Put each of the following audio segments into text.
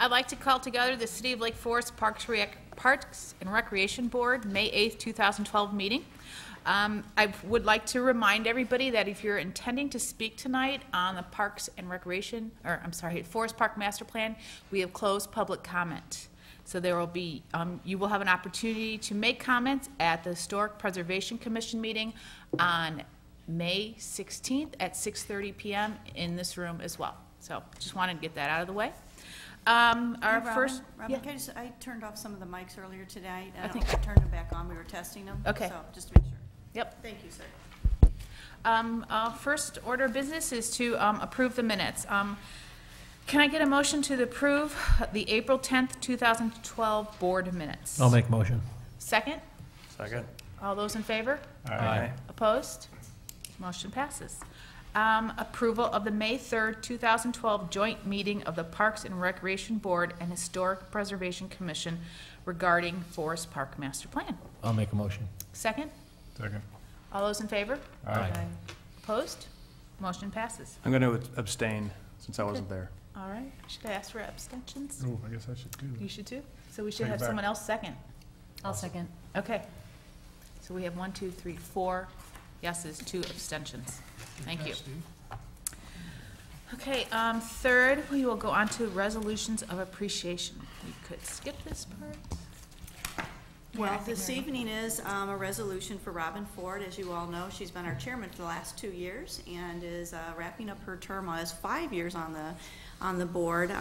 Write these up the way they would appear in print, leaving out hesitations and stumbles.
I'd like to call together the City of Lake Forest Parks and Recreation Board, May 8th, 2012 meeting. I would like to remind everybody that if you're intending to speak tonight on the Parks and Recreation, or I'm sorry, Forest Park Master Plan, we have closed public comment. So there will be, you will have an opportunity to make comments at the Historic Preservation Commission meeting on May 16th at 6:30 p.m. in this room as well. So just wanted to get that out of the way. Robin, Yeah. I turned off some of the mics earlier today. I think I turned them back on. We were testing them. Okay. So just to make sure. Yep. Thank you, sir. First order of business is to approve the minutes. Can I get a motion to approve the April 10th, 2012 board minutes? I'll make a motion. Second? Second. All those in favor? Aye. Opposed? Motion passes. Approval of the May 3rd, 2012 joint meeting of the Parks and Recreation Board and Historic Preservation Commission regarding Forest Park Master Plan. I'll make a motion. Second? Second. All those in favor? Aye. Opposed? Motion passes. I'm going to abstain since I wasn't there. All right. Should I ask for abstentions? Oh, I guess I should do that. You should too. So we should Take it have back. someone else second. I'll second. Okay. So we have 1, 2, 3, 4 yeses, 2 abstentions. Thank you. Okay, third, we will go on to resolutions of appreciation. We could skip this part. Well, this evening is a resolution for Robin Ford. As you all know, she's been our chairman for the last 2 years and is wrapping up her term as 5 years on the board.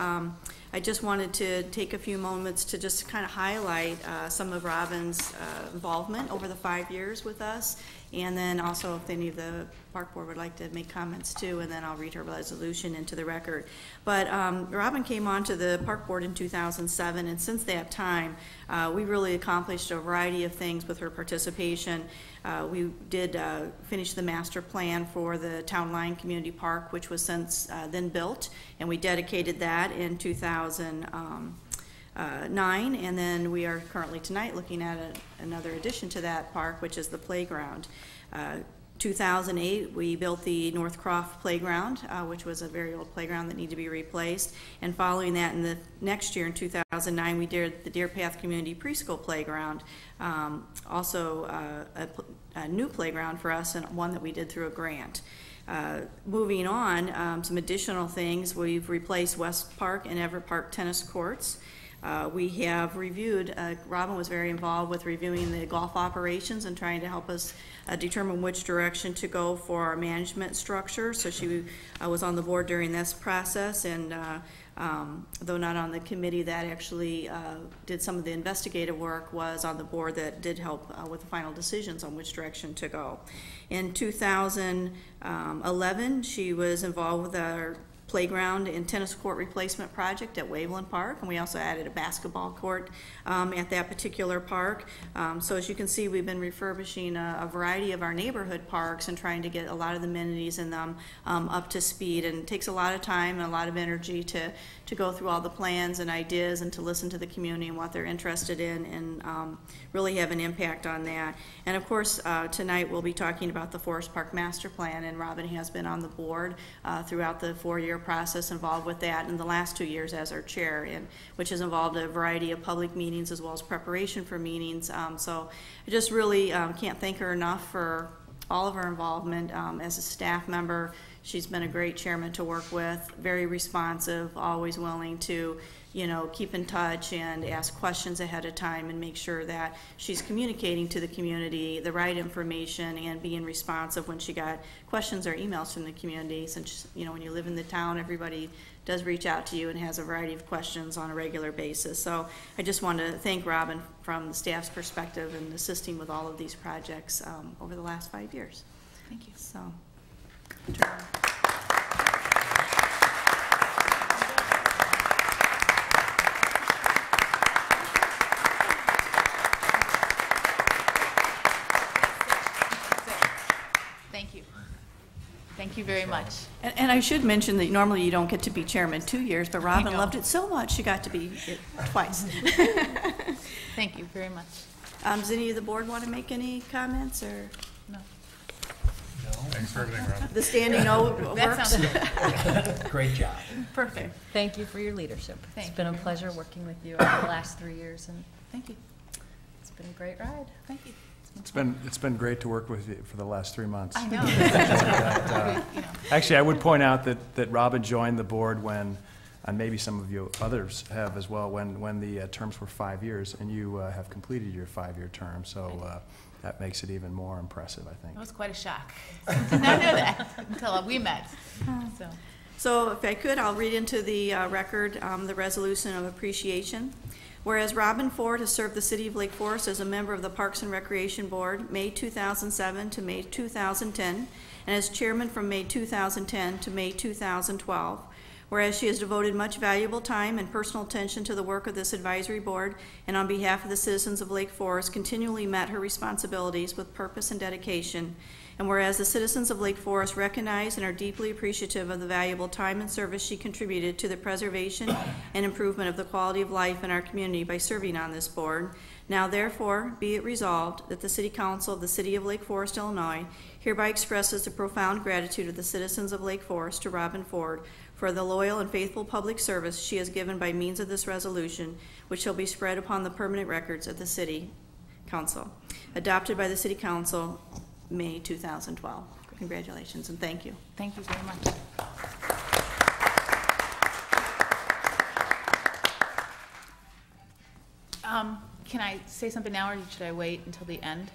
I just wanted to take a few moments to just kind of highlight some of Robin's involvement over the 5 years with us, and then also if any of the park board would like to make comments too, and then I'll read her resolution into the record. But Robin came on to the park board in 2007, and since that time we really accomplished a variety of things with her participation. We did finish the master plan for the Town Line Community Park, which was since then built, and we dedicated that in 2009, and then we are currently tonight looking at another addition to that park, which is the playground. 2008, we built the North Croft Playground, which was a very old playground that needed to be replaced. And following that, in the next year, in 2009, we did the Deerpath Community Preschool Playground, also a new playground for us, and one that we did through a grant. Moving on, some additional things. We've replaced West Park and Everett Park tennis courts. We have reviewed, Robin was very involved with reviewing the golf operations and trying to help us determine which direction to go for our management structure. So she was on the board during this process, and though not on the committee that actually did some of the investigative work, was on the board that did help with the final decisions on which direction to go. In 2011, she was involved with our playground and tennis court replacement project at Waveland Park, and we also added a basketball court at that particular park. So as you can see, we've been refurbishing a variety of our neighborhood parks and trying to get a lot of the amenities in them up to speed, and it takes a lot of time and a lot of energy to go through all the plans and ideas and to listen to the community and what they're interested in, and really have an impact on that. And of course, tonight we'll be talking about the Forest Park Master Plan, and Robin has been on the board throughout the 4-year process involved with that in the last 2 years as our chair, and which has involved a variety of public meetings as well as preparation for meetings. So I just really can't thank her enough for all of her involvement as a staff member. She's been a great chairman to work with, very responsive, always willing to, keep in touch and ask questions ahead of time and make sure that she's communicating to the community the right information and being responsive when she got questions or emails from the community. Since, when you live in the town, everybody does reach out to you and has a variety of questions on a regular basis. So I just want to thank Robin from the staff's perspective in assisting with all of these projects over the last 5 years. Thank you. So. Thank you very much. And I should mention that normally you don't get to be chairman 2 years, but Robin loved it so much she got to be it twice. Thank you very much. Does any of the board want to make any comments or? No. No. Thanks for everything, Rob. The standing O That works. sounds Great job. perfect. Thank you for your leadership. Thank It's been you a very pleasure much. working with you over the last 3 years, and Thank you. it's been a great ride. Thank you. It's been great to work with you for the last 3 months. I know. You know. Actually, I would point out that Robin joined the board when, and maybe some of you others have as well, when the terms were 5 years, and you have completed your 5-year term, so that makes it even more impressive, I think. It was quite a shock. Did not know that until we met. So, So if I could, I'll read into the record the resolution of appreciation. Whereas Robin Ford has served the city of Lake Forest as a member of the Parks and Recreation Board, May 2007 to May 2010, and as chairman from May 2010 to May 2012. Whereas she has devoted much valuable time and personal attention to the work of this advisory board, and on behalf of the citizens of Lake Forest, continually met her responsibilities with purpose and dedication. And whereas the citizens of Lake Forest recognize and are deeply appreciative of the valuable time and service she contributed to the preservation and improvement of the quality of life in our community by serving on this board, now therefore be it resolved that the City Council of the City of Lake Forest, Illinois, hereby expresses the profound gratitude of the citizens of Lake Forest to Robin Ford for the loyal and faithful public service she has given by means of this resolution, which shall be spread upon the permanent records of the City Council. Adopted by the City Council, May 2012. Congratulations and thank you. thank you very much. Can I say something now, or should I wait until the end?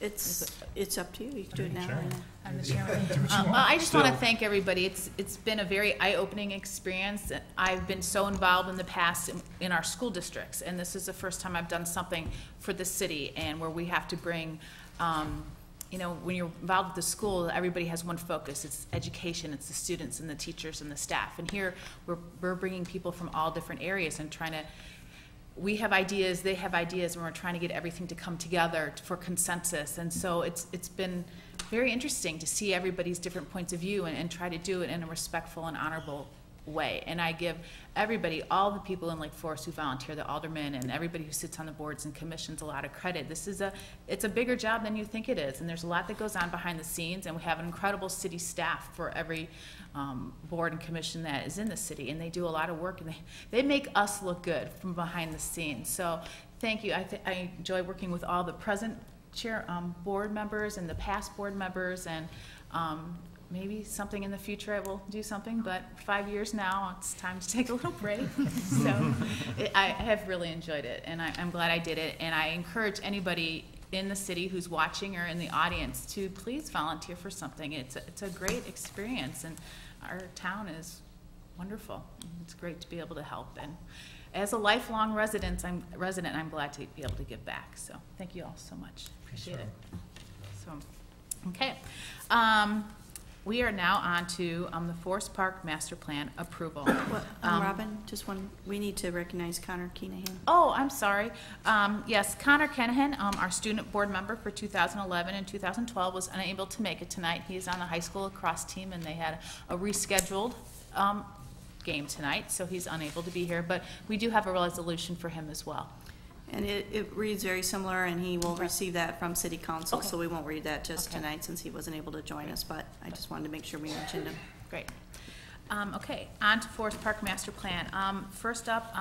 It's up to you. You can do it now. Sure. I'm the chairman. I just want to thank everybody. It's been a very eye-opening experience. I've been so involved in the past in our school districts, and this is the first time I've done something for the city, and where we have to bring, you know, when you're involved with the school, everybody has one focus. It's education. It's the students and the teachers and the staff. And here we're bringing people from all different areas and trying to. We have ideas, they have ideas, and we're trying to get everything to come together for consensus. And so it's been very interesting to see everybody's different points of view and try to do it in a respectful and honorable way. And I give everybody, all the people in Lake Forest who volunteer, the aldermen and everybody who sits on the boards and commissions, a lot of credit. It's a bigger job than you think it is, and there's a lot that goes on behind the scenes, and we have an incredible city staff for every board and commission that is in the city, and they do a lot of work, and they make us look good from behind the scenes. So thank you. I enjoy working with all the present board members and the past board members, and maybe something in the future I will do something, but 5 years now, it's time to take a little break. So I have really enjoyed it, and I'm glad I did it, and I encourage anybody in the city who's watching or in the audience to please volunteer for something. It's a great experience, and our town is wonderful. It's great to be able to help, and as a lifelong resident, I'm glad to be able to give back. So thank you all so much. Appreciate it. So, okay. We are now on to the Forest Park Master Plan approval. Robin, we need to recognize Connor Kenehan. Oh, I'm sorry. Yes, Connor Kenehan, our student board member for 2011 and 2012, was unable to make it tonight. He is on the high school lacrosse team, and they had a rescheduled game tonight, so he's unable to be here. But we do have a resolution for him as well. And it reads very similar, and he will receive that from City Council, Okay. so we won't read that just Okay. tonight since he wasn't able to join us, but I just wanted to make sure we mentioned him. Great. Okay, on to Forest Park Master Plan. First up,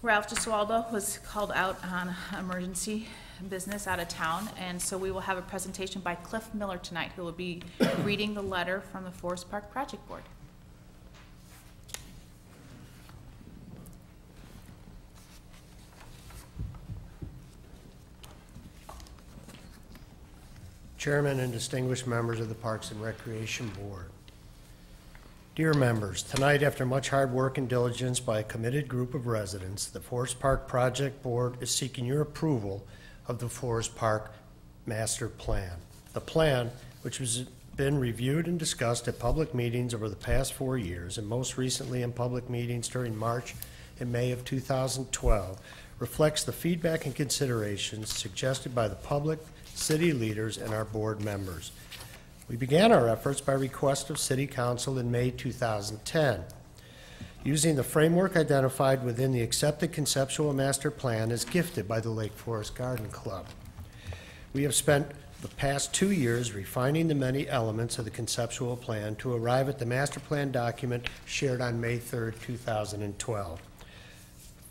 Ralph Gesualdo was called out on emergency business out of town, and so we will have a presentation by Cliff Miller tonight, who will be reading the letter from the Forest Park Project Board. Chairman and distinguished members of the Parks and Recreation Board. Dear members, tonight, after much hard work and diligence by a committed group of residents, the Forest Park Project Board is seeking your approval of the Forest Park Master Plan. The plan, which has been reviewed and discussed at public meetings over the past 4 years, and most recently in public meetings during March and May of 2012, reflects the feedback and considerations suggested by the public, city leaders, and our board members. We began our efforts by request of City Council in May 2010. Using the framework identified within the accepted conceptual master plan as gifted by the Lake Forest Garden Club. We have spent the the past 2 years refining the many elements of the conceptual plan to arrive at the master plan document shared on May 3rd, 2012.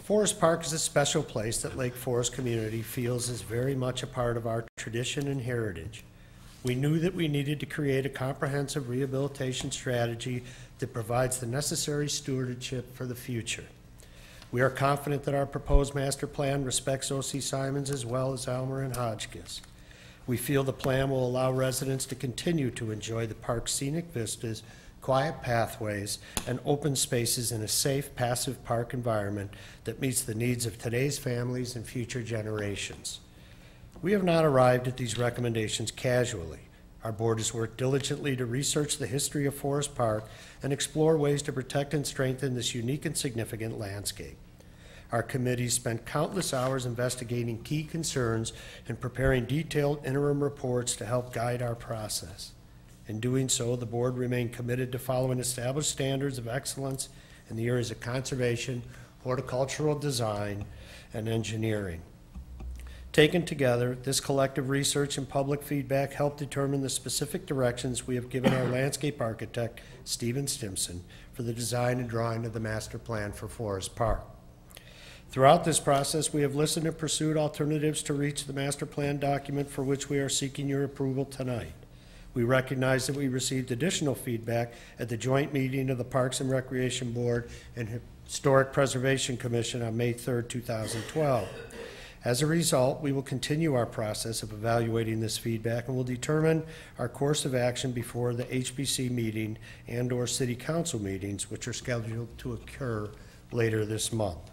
Forest Park is a special place that Lake Forest community feels is very much a part of our tradition and heritage. We knew that we needed to create a comprehensive rehabilitation strategy that provides the necessary stewardship for the future. We are confident that our proposed master plan respects O.C. Simons as well as Elmer and Hotchkiss. We feel the plan will allow residents to continue to enjoy the park's scenic vistas, quiet pathways, and open spaces in a safe, passive park environment that meets the needs of today's families and future generations. We have not arrived at these recommendations casually. Our board has worked diligently to research the history of Forest Park and explore ways to protect and strengthen this unique and significant landscape. Our committee spent countless hours investigating key concerns and preparing detailed interim reports to help guide our process. In doing so, the board remained committed to following established standards of excellence in the areas of conservation, horticultural design, and engineering. Taken together, this collective research and public feedback helped determine the specific directions we have given our landscape architect, Stephen Stimson, for the design and drawing of the master plan for Forest Park. Throughout this process, we have listened and pursued alternatives to reach the master plan document for which we are seeking your approval tonight. We recognize that we received additional feedback at the joint meeting of the Parks and Recreation Board and Historic Preservation Commission on May 3rd, 2012. As a result, we will continue our process of evaluating this feedback and will determine our course of action before the HBC meeting and/or City Council meetings, which are scheduled to occur later this month.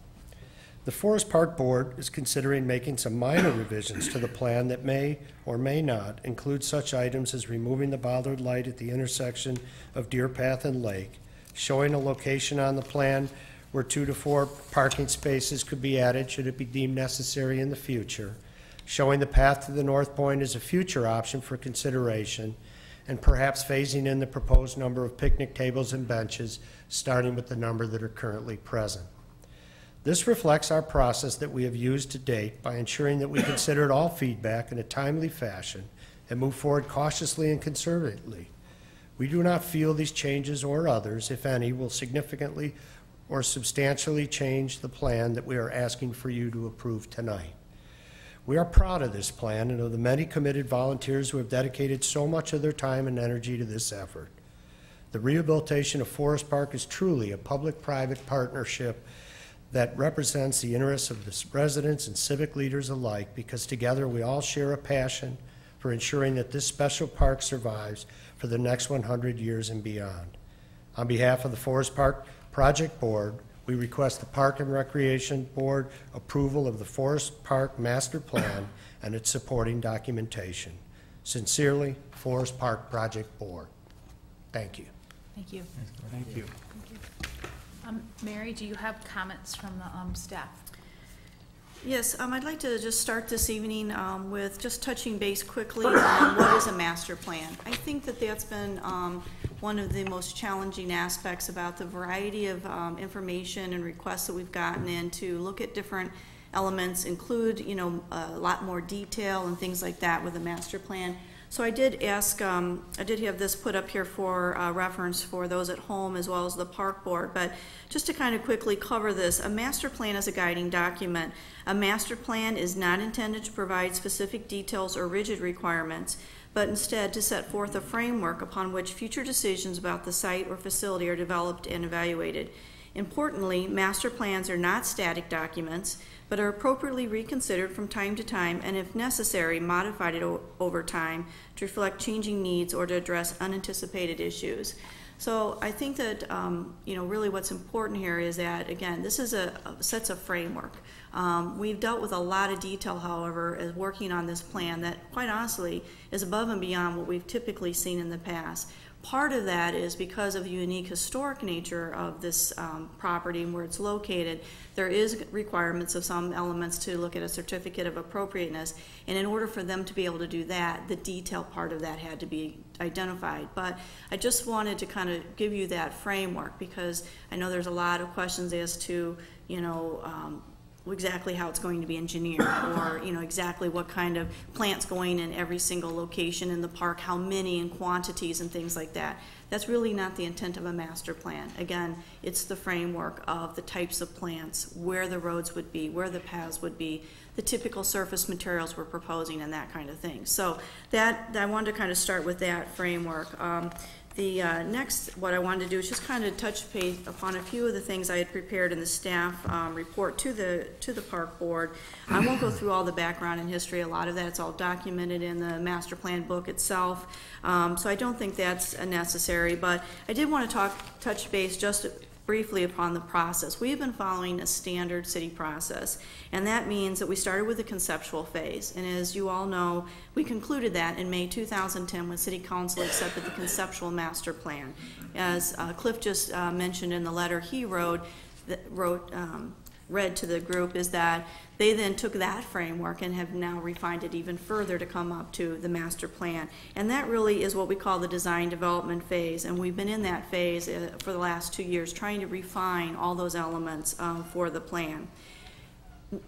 The Forest Park Board is considering making some minor revisions to the plan that may or may not include such items as removing the bollard light at the intersection of Deerpath and Lake, showing a location on the plan where 2 to 4 parking spaces could be added should it be deemed necessary in the future, showing the path to the North Point as a future option for consideration, and perhaps phasing in the proposed number of picnic tables and benches, starting with the number that are currently present. This reflects our process that we have used to date by ensuring that we considered all feedback in a timely fashion and move forward cautiously and conservatively. We do not feel these changes or others, if any, will significantly or substantially change the plan that we are asking for you to approve tonight. We are proud of this plan and of the many committed volunteers who have dedicated so much of their time and energy to this effort. The rehabilitation of Forest Park is truly a public-private partnership that represents the interests of the residents and civic leaders alike, because together we all share a passion for ensuring that this special park survives for the next 100 years and beyond. On behalf of the Forest Park Project Board, we request the Park and Recreation Board approval of the Forest Park Master Plan and its supporting documentation. Sincerely, Forest Park Project Board. Thank you. Thank you. Thank you. Mary, do you have comments from the staff? Yes, I'd like to just start this evening with just touching base quickly on what is a master plan. I think that that's been one of the most challenging aspects about the variety of information and requests that we've gotten in to look at different elements, include, you know, a lot more detail and things like that with a master plan. So I did ask, I did have this put up here for reference for those at home as well as the park board, but just to kind of quickly cover this, a master plan is a guiding document. A master plan is not intended to provide specific details or rigid requirements, but instead to set forth a framework upon which future decisions about the site or facility are developed and evaluated. Importantly, master plans are not static documents, but are appropriately reconsidered from time to time and, if necessary, modified over time to reflect changing needs or to address unanticipated issues. So I think that you know, really what's important here is that, again, this is sets a framework. We've dealt with a lot of detail, however, as working on this plan that, quite honestly, is above and beyond what we've typically seen in the past. Part of that is because of the unique historic nature of this property and where it's located. There is requirements of some elements to look at a certificate of appropriateness, and in order for them to be able to do that, the detail part of that had to be identified. But I just wanted to kind of give you that framework, because I know there's a lot of questions as to, you know, exactly how it's going to be engineered, or exactly what kind of plants going in every single location in the park, how many and quantities and things like that. That's really not the intent of a master plan. Again, it's the framework of the types of plants, where the roads would be, where the paths would be, the typical surface materials we're proposing, and that kind of thing. So that I wanted to kind of start with that framework. The next, what I wanted to do is just kind of touch base upon a few of the things I had prepared in the staff report to the park board. I won't go through all the background and history. A lot of that's all documented in the master plan book itself, so I don't think that's necessary. But I did want to touch base just briefly upon the process. We have been following a standard city process, and that means that we started with the conceptual phase, and as you all know, we concluded that in May 2010 when City Council accepted the conceptual master plan. As Cliff just mentioned in the letter he read to the group, is that they then took that framework and have now refined it even further to come up to the master plan. And that really is what we call the design development phase, and we've been in that phase for the last 2 years trying to refine all those elements for the plan.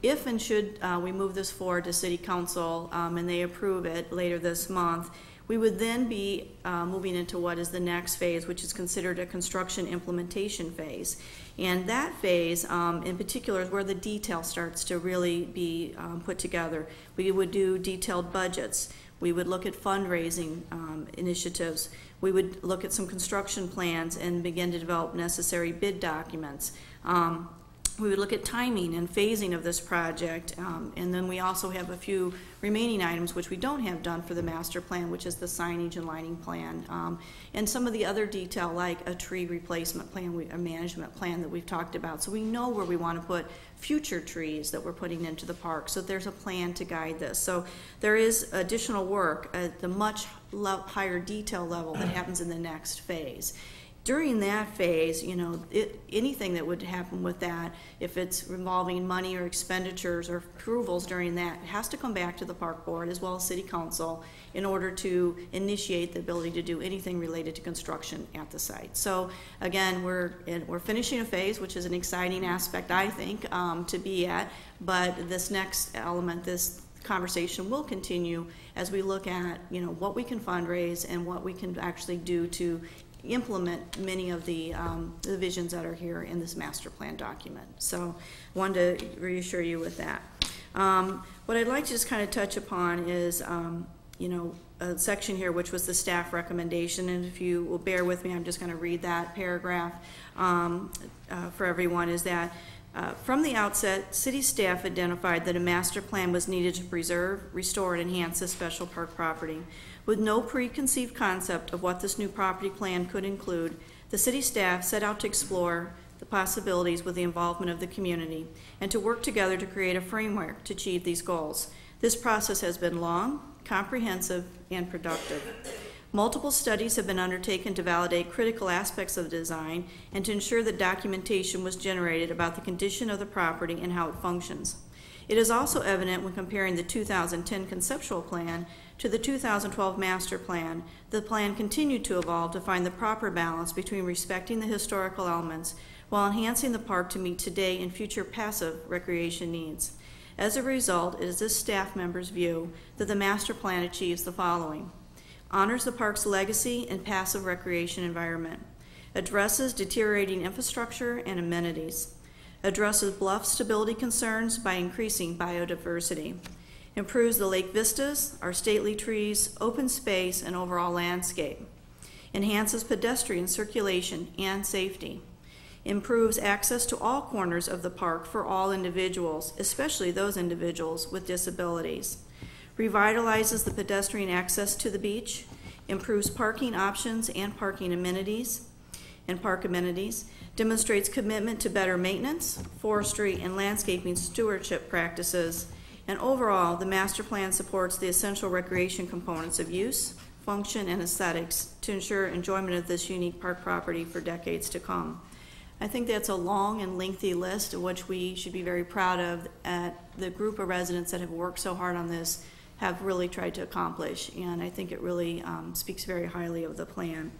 If and should we move this forward to City Council and they approve it later this month, we would then be moving into what is the next phase, which is considered a construction implementation phase. And that phase, in particular, is where the detail starts to really be put together. We would do detailed budgets. We would look at fundraising initiatives. We would look at some construction plans and begin to develop necessary bid documents. We would look at timing and phasing of this project, and then we also have a few remaining items which we don't have done for the master plan, which is the signage and lighting plan, and some of the other detail like a tree replacement plan, a management plan that we've talked about. So we know where we want to put future trees that we're putting into the park, so there's a plan to guide this. So there is additional work at the much higher detail level that happens in the next phase. During that phase, anything that would happen with that, if it's involving money or expenditures or approvals during that, it has to come back to the park board as well as City Council in order to initiate the ability to do anything related to construction at the site. So again, we're finishing a phase, which is an exciting aspect, I think, to be at, but this next element, this conversation will continue as we look at what we can fundraise and what we can actually do to implement many of the visions that are here in this master plan document. So I wanted to reassure you with that. What I'd like to just kind of touch upon is a section here which was the staff recommendation, and if you will bear with me, I'm just going to read that paragraph for everyone. Is that from the outset, city staff identified that a master plan was needed to preserve, restore, and enhance this special park property. With no preconceived concept of what this new property plan could include, the city staff set out to explore the possibilities with the involvement of the community and to work together to create a framework to achieve these goals. This process has been long, comprehensive, and productive. Multiple studies have been undertaken to validate critical aspects of the design and to ensure that documentation was generated about the condition of the property and how it functions. It is also evident when comparing the 2010 conceptual plan to the 2012 master plan, the plan continued to evolve to find the proper balance between respecting the historical elements while enhancing the park to meet today and future passive recreation needs. As a result, it is this staff member's view that the master plan achieves the following: honors the park's legacy and passive recreation environment, addresses deteriorating infrastructure and amenities, addresses bluff stability concerns by increasing biodiversity, improves the lake vistas, our stately trees, open space, and overall landscape, enhances pedestrian circulation and safety, improves access to all corners of the park for all individuals, especially those individuals with disabilities, revitalizes the pedestrian access to the beach, improves parking options and parking amenities, and park amenities, demonstrates commitment to better maintenance, forestry, and landscaping stewardship practices, and overall, the master plan supports the essential recreation components of use, function, and aesthetics to ensure enjoyment of this unique park property for decades to come. I think that's a long and lengthy list of which we should be very proud of at the group of residents that have worked so hard on this have really tried to accomplish, and I think it really speaks very highly of the plan.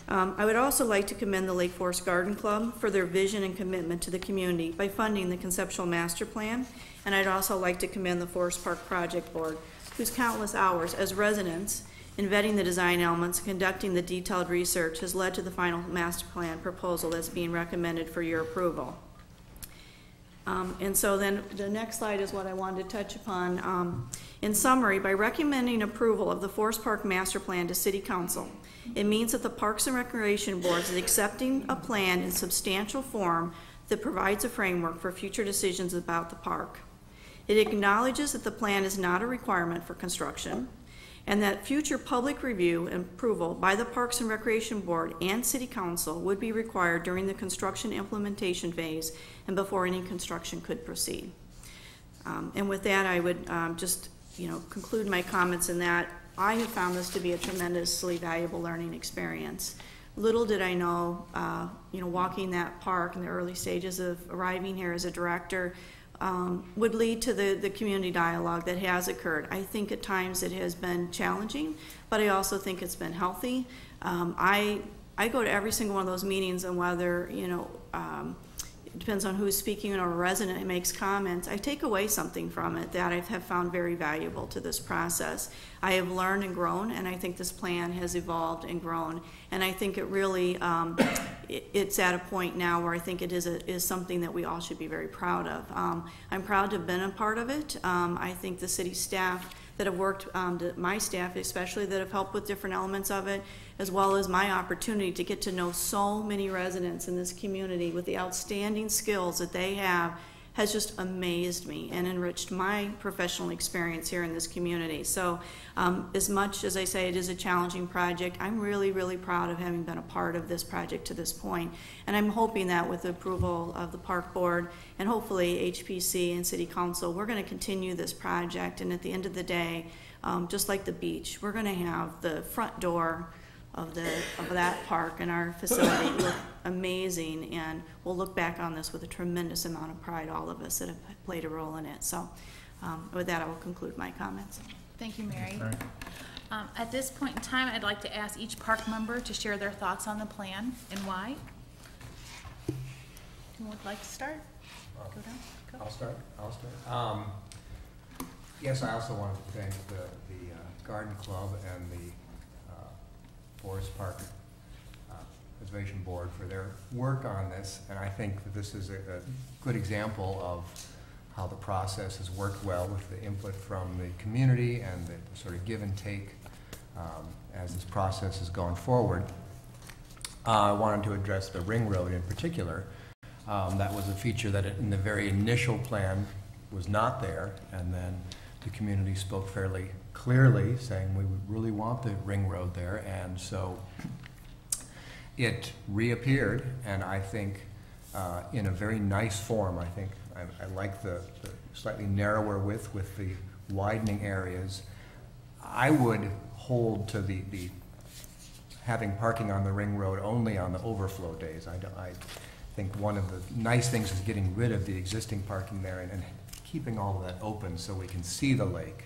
I would also like to commend the Lake Forest Garden Club for their vision and commitment to the community by funding the conceptual master plan. And I'd also like to commend the Forest Park Project Board, whose countless hours as residents in vetting the design elements and conducting the detailed research has led to the final master plan proposal that's being recommended for your approval. And so then the next slide is what I wanted to touch upon. In summary, by recommending approval of the Forest Park Master Plan to City Council, it means that the Parks and Recreation Board is accepting a plan in substantial form that provides a framework for future decisions about the park. It acknowledges that the plan is not a requirement for construction, and that future public review and approval by the Parks and Recreation Board and City Council would be required during the construction implementation phase and before any construction could proceed. And with that, I would just conclude my comments in that I have found this to be a tremendously valuable learning experience. Little did I know, walking that park in the early stages of arriving here as a director would lead to the community dialogue that has occurred. I think at times it has been challenging, but I also think it's been healthy. I go to every single one of those meetings, and whether, it depends on who's speaking or a resident makes comments, I take away something from it that I have found very valuable to this process. I have learned and grown, and I think this plan has evolved and grown. And I think it really, it's at a point now where I think it is something that we all should be very proud of. I'm proud to have been a part of it. I think the city staff that have worked, my staff especially, that have helped with different elements of it, as well as my opportunity to get to know so many residents in this community with the outstanding skills that they have, has just amazed me and enriched my professional experience here in this community. So as much as I say it is a challenging project, I'm really, really proud of having been a part of this project to this point. And I'm hoping that with the approval of the Park Board and hopefully HPC and City Council, we're going to continue this project. And at the end of the day, just like the beach, we're going to have the front door of that park and our facility look amazing, and we'll look back on this with a tremendous amount of pride, all of us that have played a role in it. So with that, I will conclude my comments. Thank you, Mary. At this point in time, I'd like to ask each park member to share their thoughts on the plan and why. Who would like to start? Go down. Go. I'll start. Yes, I also wanted to thank the Garden Club and the Forest Park Preservation Board for their work on this, and I think that this is a good example of how the process has worked well with the input from the community and the sort of give and take as this process has gone forward. I wanted to address the ring road in particular. That was a feature that in the very initial plan was not there, and then the community spoke fairly clearly saying we would really want the ring road there, and so it reappeared, and I think in a very nice form. I think I like the slightly narrower width with the widening areas. I would hold to the having parking on the ring road only on the overflow days. I think one of the nice things is getting rid of the existing parking there and keeping all of that open so we can see the lake.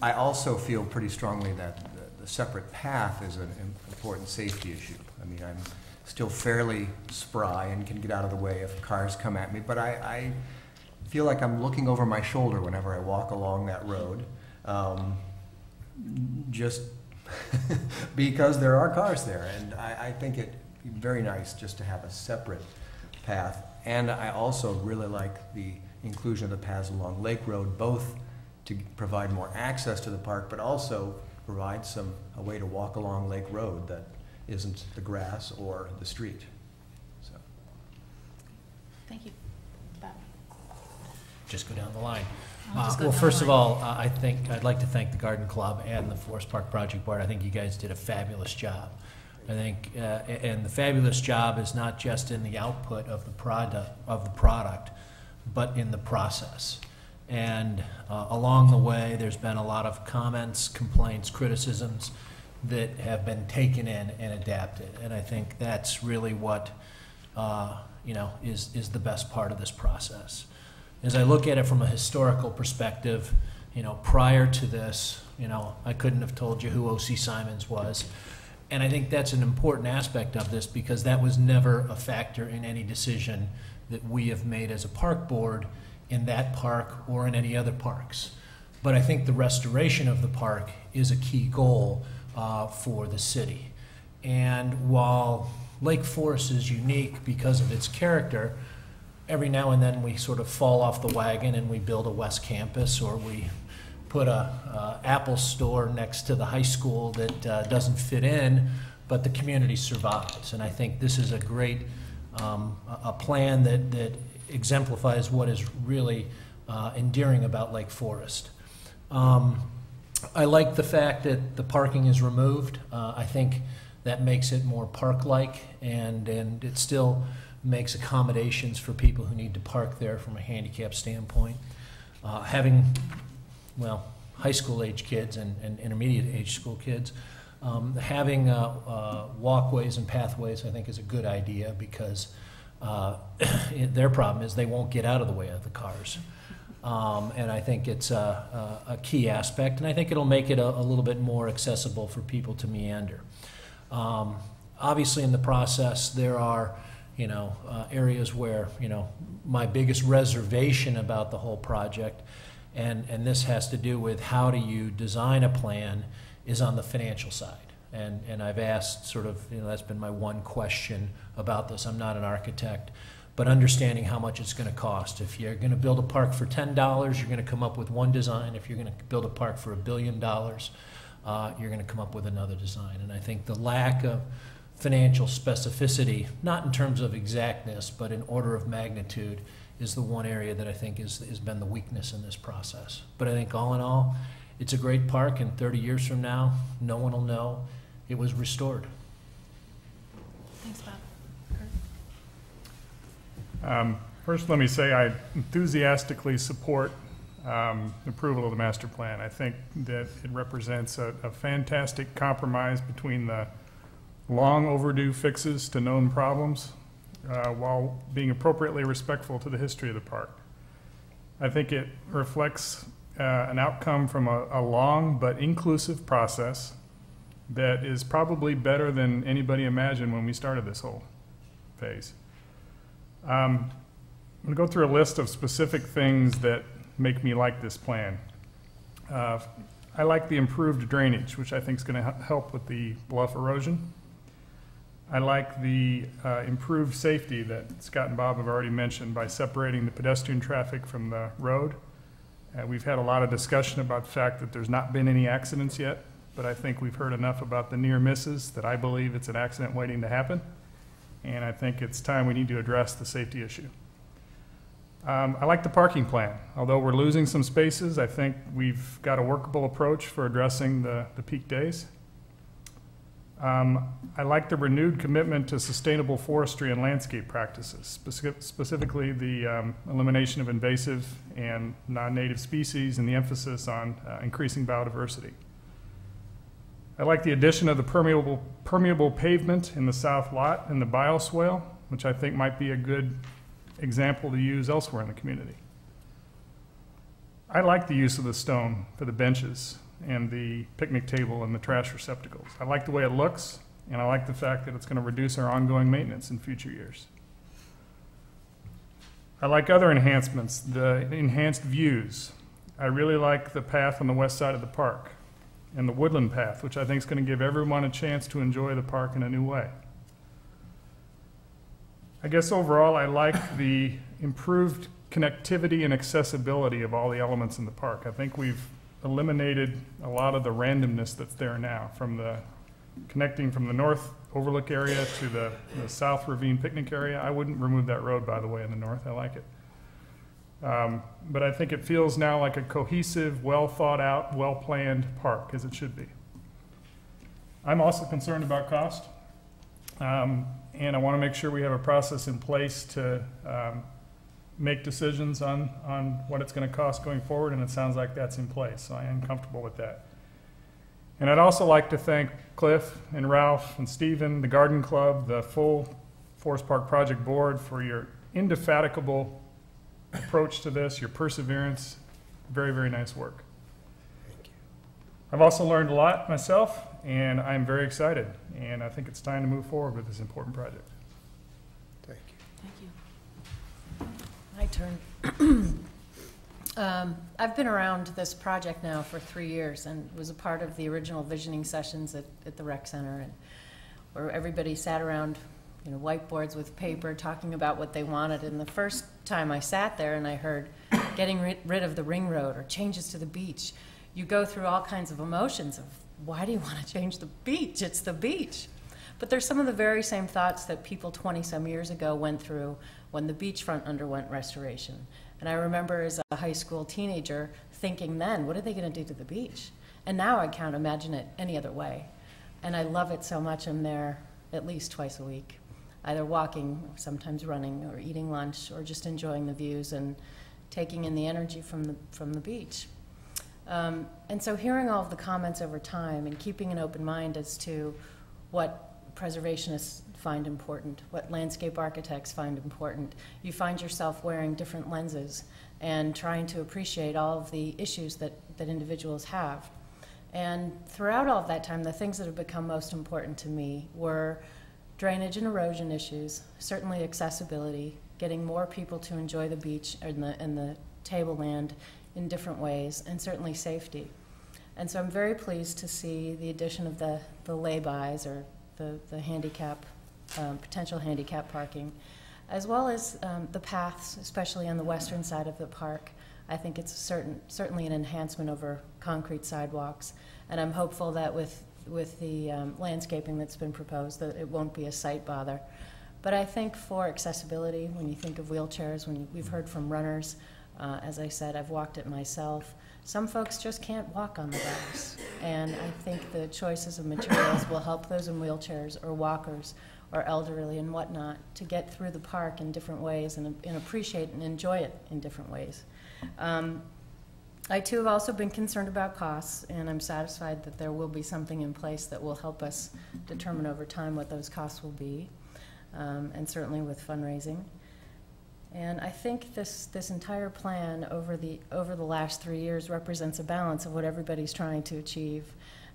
I also feel pretty strongly that the separate path is an important safety issue. I mean, I'm still fairly spry and can get out of the way if cars come at me, but I feel like I'm looking over my shoulder whenever I walk along that road, just because there are cars there, and I think it'd be very nice just to have a separate path. And I also really like the inclusion of the paths along Lake Road, both to provide more access to the park, but also provide a way to walk along Lake Road that isn't the grass or the street. So. Thank you. Bob. Just go down the line. Just go Well, down first the of line. all, I think I'd like to thank the Garden Club and the Forest Park Project Board. I think you guys did a fabulous job. I think, and the fabulous job is not just in the output of the product, but in the process. And along the way, there's been a lot of comments, complaints, criticisms that have been taken in and adapted. And I think that's really what is the best part of this process. As I look at it from a historical perspective, prior to this, I couldn't have told you who O.C. Simons was. And I think that's an important aspect of this because that was never a factor in any decision that we have made as a park board in that park or in any other parks. But I think the restoration of the park is a key goal for the city. And while Lake Forest is unique because of its character, every now and then we sort of fall off the wagon and we build a West Campus, or we put a Apple store next to the high school that doesn't fit in, but the community survives. And I think this is a great a plan that exemplifies what is really endearing about Lake Forest. I like the fact that the parking is removed. I think that makes it more park-like, and it still makes accommodations for people who need to park there from a handicap standpoint. Having, well, high school age kids and intermediate age school kids, having walkways and pathways I think is a good idea because their problem is they won't get out of the way of the cars. And I think it's a key aspect, and I think it'll make it a little bit more accessible for people to meander. Obviously in the process there are areas where my biggest reservation about the whole project, and this has to do with how do you design a plan, is on the financial side. And I've asked sort of, that's been my one question about this. I'm not an architect, but understanding how much it's going to cost. If you're going to build a park for $10, you're going to come up with one design. If you're going to build a park for $1 billion, you're going to come up with another design. And I think the lack of financial specificity, not in terms of exactness, but in order of magnitude, is the one area that I think has been the weakness in this process. But I think all in all, it's a great park, and 30 years from now, no one will know it was restored. Thanks, Bob. First, let me say I enthusiastically support approval of the master plan. I think that it represents a fantastic compromise between the long overdue fixes to known problems while being appropriately respectful to the history of the park. I think it reflects an outcome from a long but inclusive process that is probably better than anybody imagined when we started this whole phase. I'm going to go through a list of specific things that make me like this plan. I like the improved drainage, which I think is going to help with the bluff erosion. I like the improved safety that Scott and Bob have already mentioned by separating the pedestrian traffic from the road. We've had a lot of discussion about the fact that there's not been any accidents yet, but I think we've heard enough about the near misses that I believe it's an accident waiting to happen. And I think it's time we need to address the safety issue. I like the parking plan. Although we're losing some spaces, I think we've got a workable approach for addressing the peak days. I like the renewed commitment to sustainable forestry and landscape practices, specifically the elimination of invasive and non-native species and the emphasis on increasing biodiversity. I like the addition of the permeable pavement in the south lot and the bioswale, which I think might be a good example to use elsewhere in the community. I like the use of the stone for the benches and the picnic table and the trash receptacles. I like the way it looks, and I like the fact that it's going to reduce our ongoing maintenance in future years. I like other enhancements, the enhanced views. I really like the path on the west side of the park and the woodland path, which I think is going to give everyone a chance to enjoy the park in a new way. I guess overall I like the improved connectivity and accessibility of all the elements in the park. I think we've eliminated a lot of the randomness that's there now, from the connecting from the north overlook area to the south ravine picnic area. I wouldn't remove that road, by the way, in the north. I like it. But I think it feels now like a cohesive, well thought out, well planned park, as it should be. I'm also concerned about cost, and I want to make sure we have a process in place to make decisions on what it's going to cost going forward, and it sounds like that's in place, so I am comfortable with that. And I'd also like to thank Cliff and Ralph and Stephen, the Garden Club, the full Forest Park Project Board for your indefatigable approach to this, your perseverance. Very, very nice work. Thank you. I've also learned a lot myself, and I'm very excited. And I think it's time to move forward with this important project. Thank you. Thank you. My turn. I've been around this project now for 3 years and was a part of the original visioning sessions at the rec center, and where everybody sat around, whiteboards with paper talking about what they wanted. And the first time I sat there and I heard getting rid of the ring road or changes to the beach, you go through all kinds of emotions of, why do you want to change the beach? It's the beach. But there's some of the very same thoughts that people 20-some years ago went through when the beachfront underwent restoration. And I remember as a high school teenager thinking then, what are they going to do to the beach? And now I can't imagine it any other way. And I love it so much. I'm there at least twice a week, either walking, or sometimes running, or eating lunch, or just enjoying the views and taking in the energy from the beach. And so hearing all of the comments over time and keeping an open mind as to what preservationists find important, what landscape architects find important, you find yourself wearing different lenses and trying to appreciate all of the issues that individuals have. And throughout all of that time, the things that have become most important to me were drainage and erosion issues, certainly accessibility, getting more people to enjoy the beach and the tableland in different ways, and certainly safety. And so I'm very pleased to see the addition of the lay-bys, or the handicap, potential handicap parking, as well as the paths, especially on the western side of the park. I think it's certainly an enhancement over concrete sidewalks, and I'm hopeful that with the landscaping that's been proposed, that it won't be a site bother. But I think for accessibility, when you think of wheelchairs, we've heard from runners, as I said, I've walked it myself. Some folks just can't walk on the grass, and I think the choices of materials will help those in wheelchairs or walkers or elderly and whatnot to get through the park in different ways and appreciate and enjoy it in different ways. I too have also been concerned about costs, and I'm satisfied that there will be something in place that will help us determine over time what those costs will be, and certainly with fundraising. And I think this entire plan over the last 3 years represents a balance of what everybody's trying to achieve.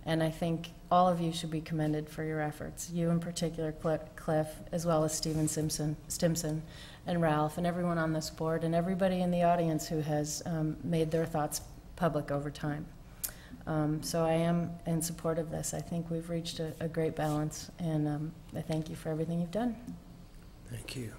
And I think all of you should be commended for your efforts. You in particular, Cliff, as well as Stephen Stimson and Ralph and everyone on this board and everybody in the audience who has made their thoughts public over time. So I am in support of this. I think we've reached a great balance, and I thank you for everything you've done. Thank you.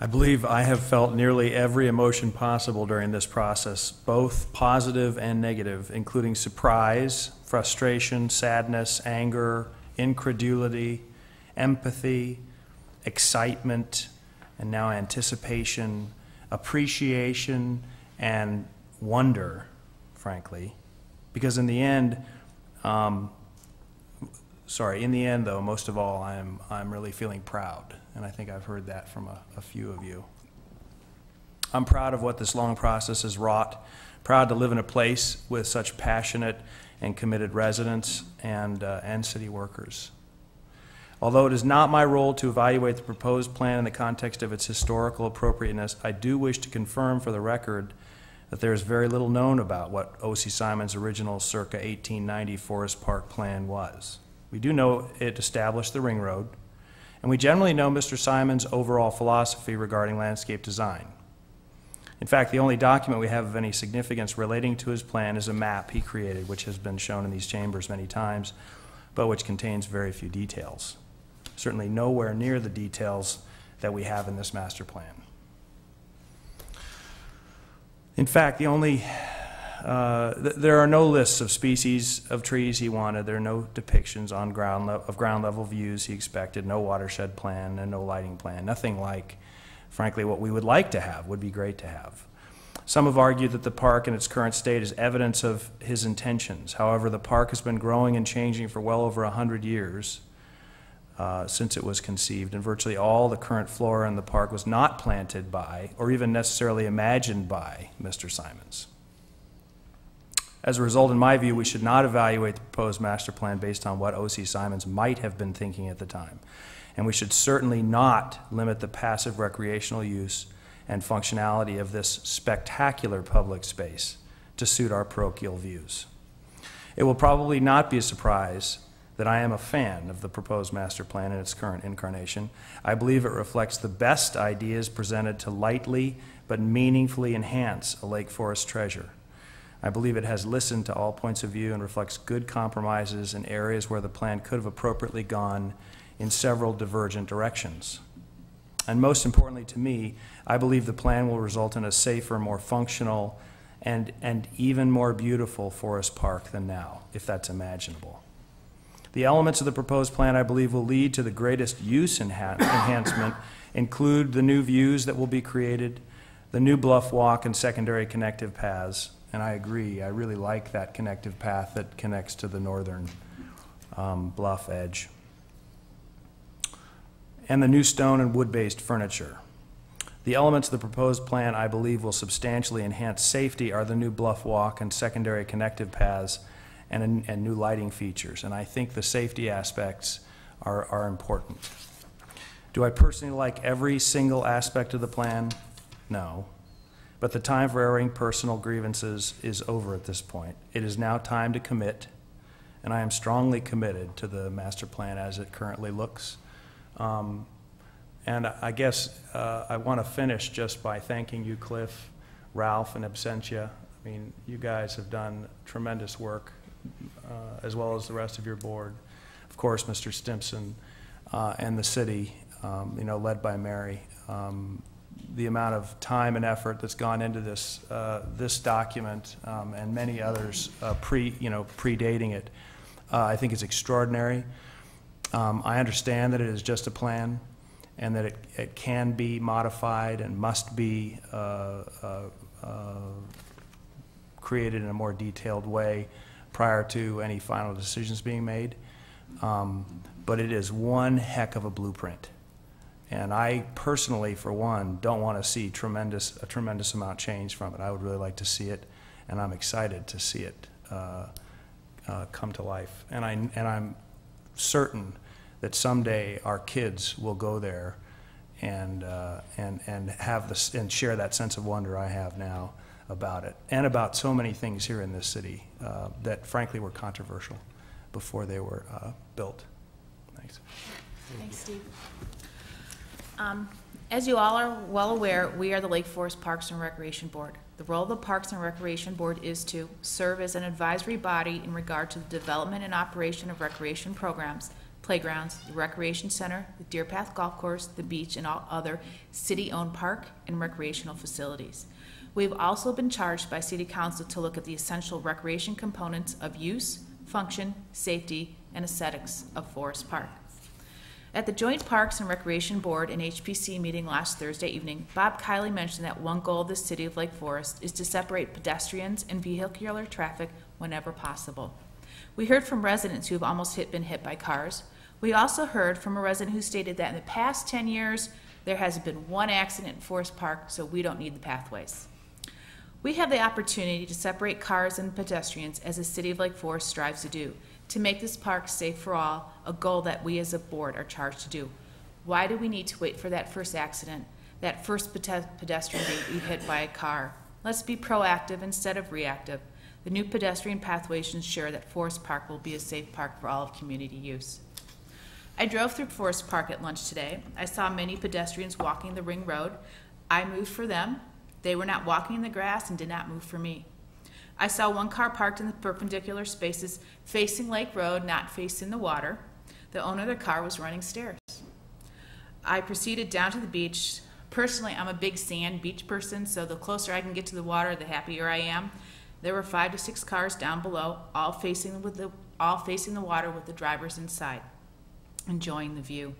I believe I have felt nearly every emotion possible during this process, both positive and negative, including surprise, frustration, sadness, anger, incredulity, empathy, excitement, and now anticipation, appreciation, and wonder, frankly. Because in the end, though, most of all, I'm really feeling proud. And I think I've heard that from a few of you. I'm proud of what this long process has wrought, proud to live in a place with such passionate and committed residents and city workers. Although it is not my role to evaluate the proposed plan in the context of its historical appropriateness, I do wish to confirm for the record that there is very little known about what O.C. Simon's original circa 1890 Forest Park plan was. We do know it established the ring road, and we generally know Mr. Simon's overall philosophy regarding landscape design. In fact, the only document we have of any significance relating to his plan is a map he created, which has been shown in these chambers many times, but which contains very few details. Certainly nowhere near the details that we have in this master plan. In fact, there are no lists of species of trees he wanted. There are no depictions of ground level views he expected, no watershed plan, and no lighting plan. Nothing like, frankly, what we would like to have, would be great to have. Some have argued that the park in its current state is evidence of his intentions. However, the park has been growing and changing for well over 100 years since it was conceived, and virtually all the current flora in the park was not planted by, or even necessarily imagined by, Mr. Simons. As a result, in my view, we should not evaluate the proposed master plan based on what O.C. Simons might have been thinking at the time. And we should certainly not limit the passive recreational use and functionality of this spectacular public space to suit our parochial views. It will probably not be a surprise that I am a fan of the proposed master plan in its current incarnation. I believe it reflects the best ideas presented to lightly but meaningfully enhance a Lake Forest treasure. I believe it has listened to all points of view and reflects good compromises in areas where the plan could have appropriately gone in several divergent directions. And most importantly to me, I believe the plan will result in a safer, more functional, and even more beautiful forest park than now, if that's imaginable. The elements of the proposed plan, I believe, will lead to the greatest use enhancement, include the new views that will be created, the new bluff walk and secondary connective paths, and I agree, I really like that connective path that connects to the northern bluff edge, and the new stone and wood-based furniture. The elements of the proposed plan I believe will substantially enhance safety are the new bluff walk and secondary connective paths and new lighting features. And I think the safety aspects are important. Do I personally like every single aspect of the plan? No. But the time for airing personal grievances is over at this point. It is now time to commit, and I am strongly committed to the master plan as it currently looks. And I guess I want to finish just by thanking you, Cliff, Ralph, and Absentia. I mean, you guys have done tremendous work, as well as the rest of your board. Of course, Mr. Stimpson and the city, you know, led by Mary. The amount of time and effort that's gone into this this document and many others predating it, I think is extraordinary. I understand that it is just a plan, and that it can be modified and must be created in a more detailed way prior to any final decisions being made. But it is one heck of a blueprint. And I personally, for one, don't want to see a tremendous amount change from it. I would really like to see it, and I'm excited to see it come to life. And I'm certain that someday our kids will go there and have this and share that sense of wonder I have now about it, and about so many things here in this city that frankly were controversial before they were built. Thanks. Thanks, Steve. As you all are well aware, we are the Lake Forest Parks and Recreation Board. The role of the Parks and Recreation Board is to serve as an advisory body in regard to the development and operation of recreation programs, playgrounds, the recreation center, the Deerpath golf course, the beach, and all other city-owned park and recreational facilities. We've also been charged by City Council to look at the essential recreation components of use, function, safety, and aesthetics of Forest Park. At the Joint Parks and Recreation Board and HPC meeting last Thursday evening, Bob Kiley mentioned that one goal of the City of Lake Forest is to separate pedestrians and vehicular traffic whenever possible. We heard from residents who have almost been hit by cars. We also heard from a resident who stated that in the past 10 years, there has been one accident in Forest Park, so we don't need the pathways. We have the opportunity to separate cars and pedestrians as the City of Lake Forest strives to do, to make this park safe for all, a goal that we as a board are charged to do. Why do we need to wait for that first accident, that first pedestrian being hit by a car? Let's be proactive instead of reactive. The new pedestrian pathways ensure that Forest Park will be a safe park for all of community use. I drove through Forest Park at lunch today. I saw many pedestrians walking the ring road. I moved for them. They were not walking in the grass and did not move for me. I saw one car parked in the perpendicular spaces facing Lake Road, not facing the water. The owner of the car was running stairs. I proceeded down to the beach. Personally, I'm a big sand beach person, so the closer I can get to the water, the happier I am. There were 5 to 6 cars down below, all facing the water with the drivers inside, enjoying the view.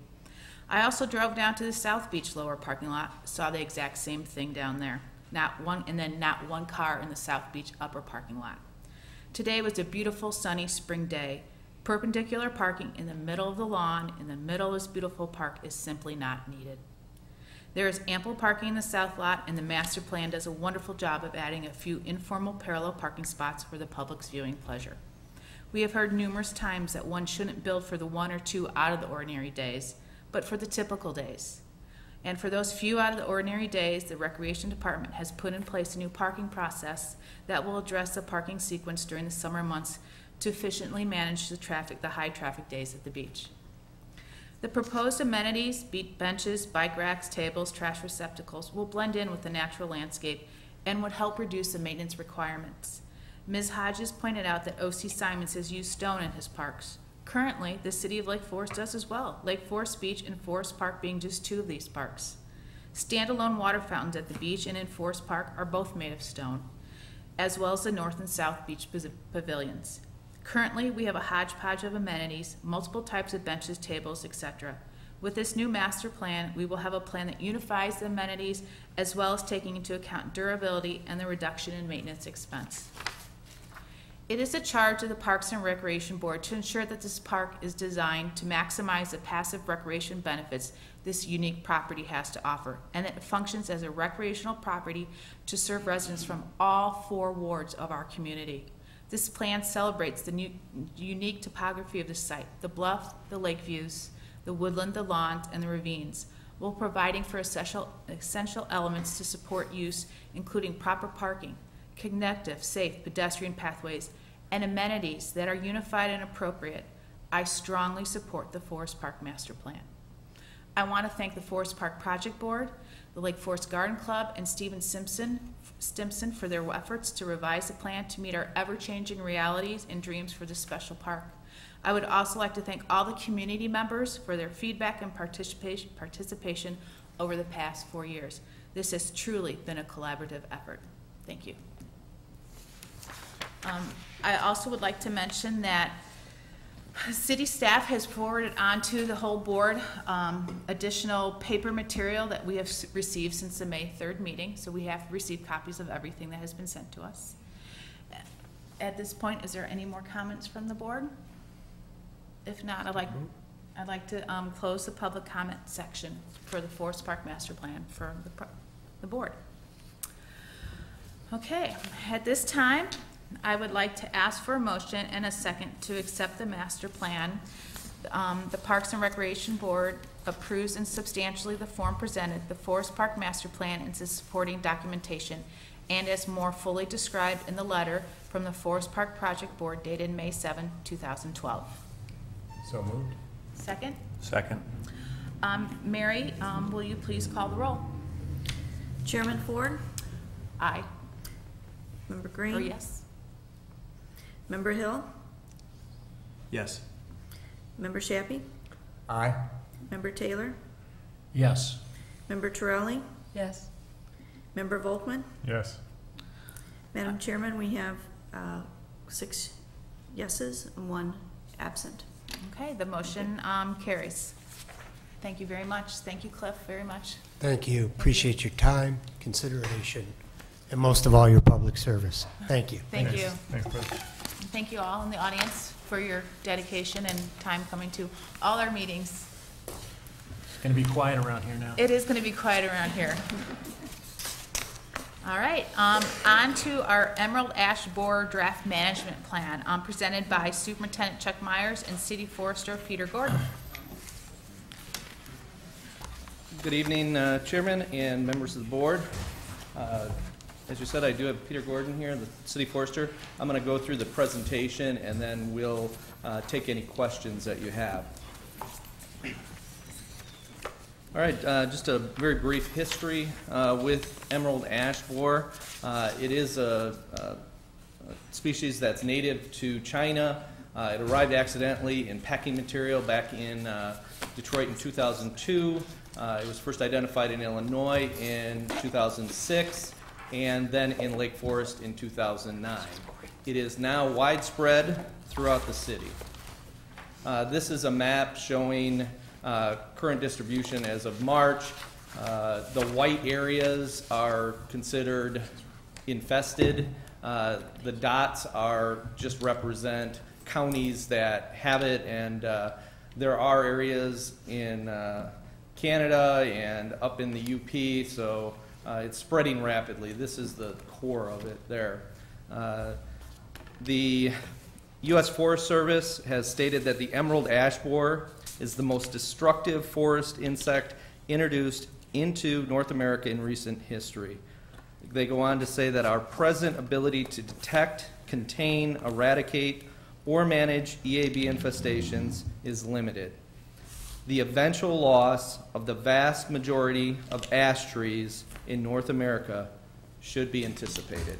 I also drove down to the South Beach lower parking lot, saw the exact same thing down there. Not one car in the South Beach upper parking lot. Today was a beautiful sunny spring day. Perpendicular parking in the middle of the lawn, in the middle of this beautiful park, is simply not needed. There is ample parking in the south lot, and the master plan does a wonderful job of adding a few informal parallel parking spots for the public's viewing pleasure. We have heard numerous times that one shouldn't build for the 1 or 2 out of the ordinary days, but for the typical days. And for those few out of the ordinary days, the Recreation Department has put in place a new parking process that will address the parking sequence during the summer months to efficiently manage the high traffic days at the beach. The proposed amenities, benches, bike racks, tables, trash receptacles will blend in with the natural landscape and would help reduce the maintenance requirements. Ms. Hodges pointed out that O.C. Simons has used stone in his parks. Currently, the city of Lake Forest does as well, Lake Forest Beach and Forest Park being just two of these parks. Standalone water fountains at the beach and in Forest Park are both made of stone, as well as the north and south beach pavilions. Currently, we have a hodgepodge of amenities, multiple types of benches, tables, etc. With this new master plan, we will have a plan that unifies the amenities as well as taking into account durability and the reduction in maintenance expense. It is the charge of the Parks and Recreation Board to ensure that this park is designed to maximize the passive recreation benefits this unique property has to offer, and that it functions as a recreational property to serve residents from all 4 wards of our community. This plan celebrates the unique topography of the site, the bluff, the lake views, the woodland, the lawns, and the ravines, while providing for essential elements to support use, including proper parking, connective, safe pedestrian pathways, and amenities that are unified and appropriate. I strongly support the Forest Park Master Plan. I want to thank the Forest Park Project Board, the Lake Forest Garden Club, and Stephen Stimson for their efforts to revise the plan to meet our ever-changing realities and dreams for this special park. I would also like to thank all the community members for their feedback and participation over the past 4 years. This has truly been a collaborative effort. Thank you. I also would like to mention that city staff has forwarded on to the whole board additional paper material that we have received since the May 3rd meeting. So we have received copies of everything that has been sent to us. At this point, is there any more comments from the board? If not, I'd like to close the public comment section for the Forest Park Master Plan for the board. Okay, at this time, I would like to ask for a motion and a second to accept the master plan. The Parks and Recreation Board approves in substantially the form presented, the Forest Park Master Plan and its supporting documentation, and as more fully described in the letter from the Forest Park Project Board dated May 7, 2012. So moved. Second? Second. Mary, will you please call the roll? Chairman Ford? Aye. Member Green? Or yes? Member Hill? Yes. Member Schappe? Aye. Member Taylor? Yes. Member Turelli? Yes. Member Volkmann? Yes. Madam Chairman, we have 6 yeses and 1 absent. Okay, the motion carries. Thank you very much. Thank you, Cliff, very much. Thank you. Appreciate your time, consideration, and most of all, your public service. Thank you. Thank you. Thanks, Cliff. And thank you all in the audience for your dedication and time coming to all our meetings. It's going to be quiet around here now. It is going to be quiet around here. All right, on to our Emerald Ash Borer Draft Management Plan, presented by Superintendent Chuck Myers and City Forester Peter Gordon. Good evening, Chairman and members of the board. As you said, I do have Peter Gordon here, the City Forester. I'm going to go through the presentation and then we'll take any questions that you have. All right, just a very brief history with emerald ash borer. It is a species that's native to China. It arrived accidentally in packing material back in Detroit in 2002. It was first identified in Illinois in 2006, and then in Lake Forest in 2009. It is now widespread throughout the city. This is a map showing current distribution as of March. The white areas are considered infested. The dots are just represent counties that have it, and there are areas in Canada and up in the UP, so it's spreading rapidly. This is the core of it there. The U.S. Forest Service has stated that the emerald ash borer is the most destructive forest insect introduced into North America in recent history. They go on to say that our present ability to detect, contain, eradicate, or manage EAB infestations is limited. The eventual loss of the vast majority of ash trees in North America should be anticipated.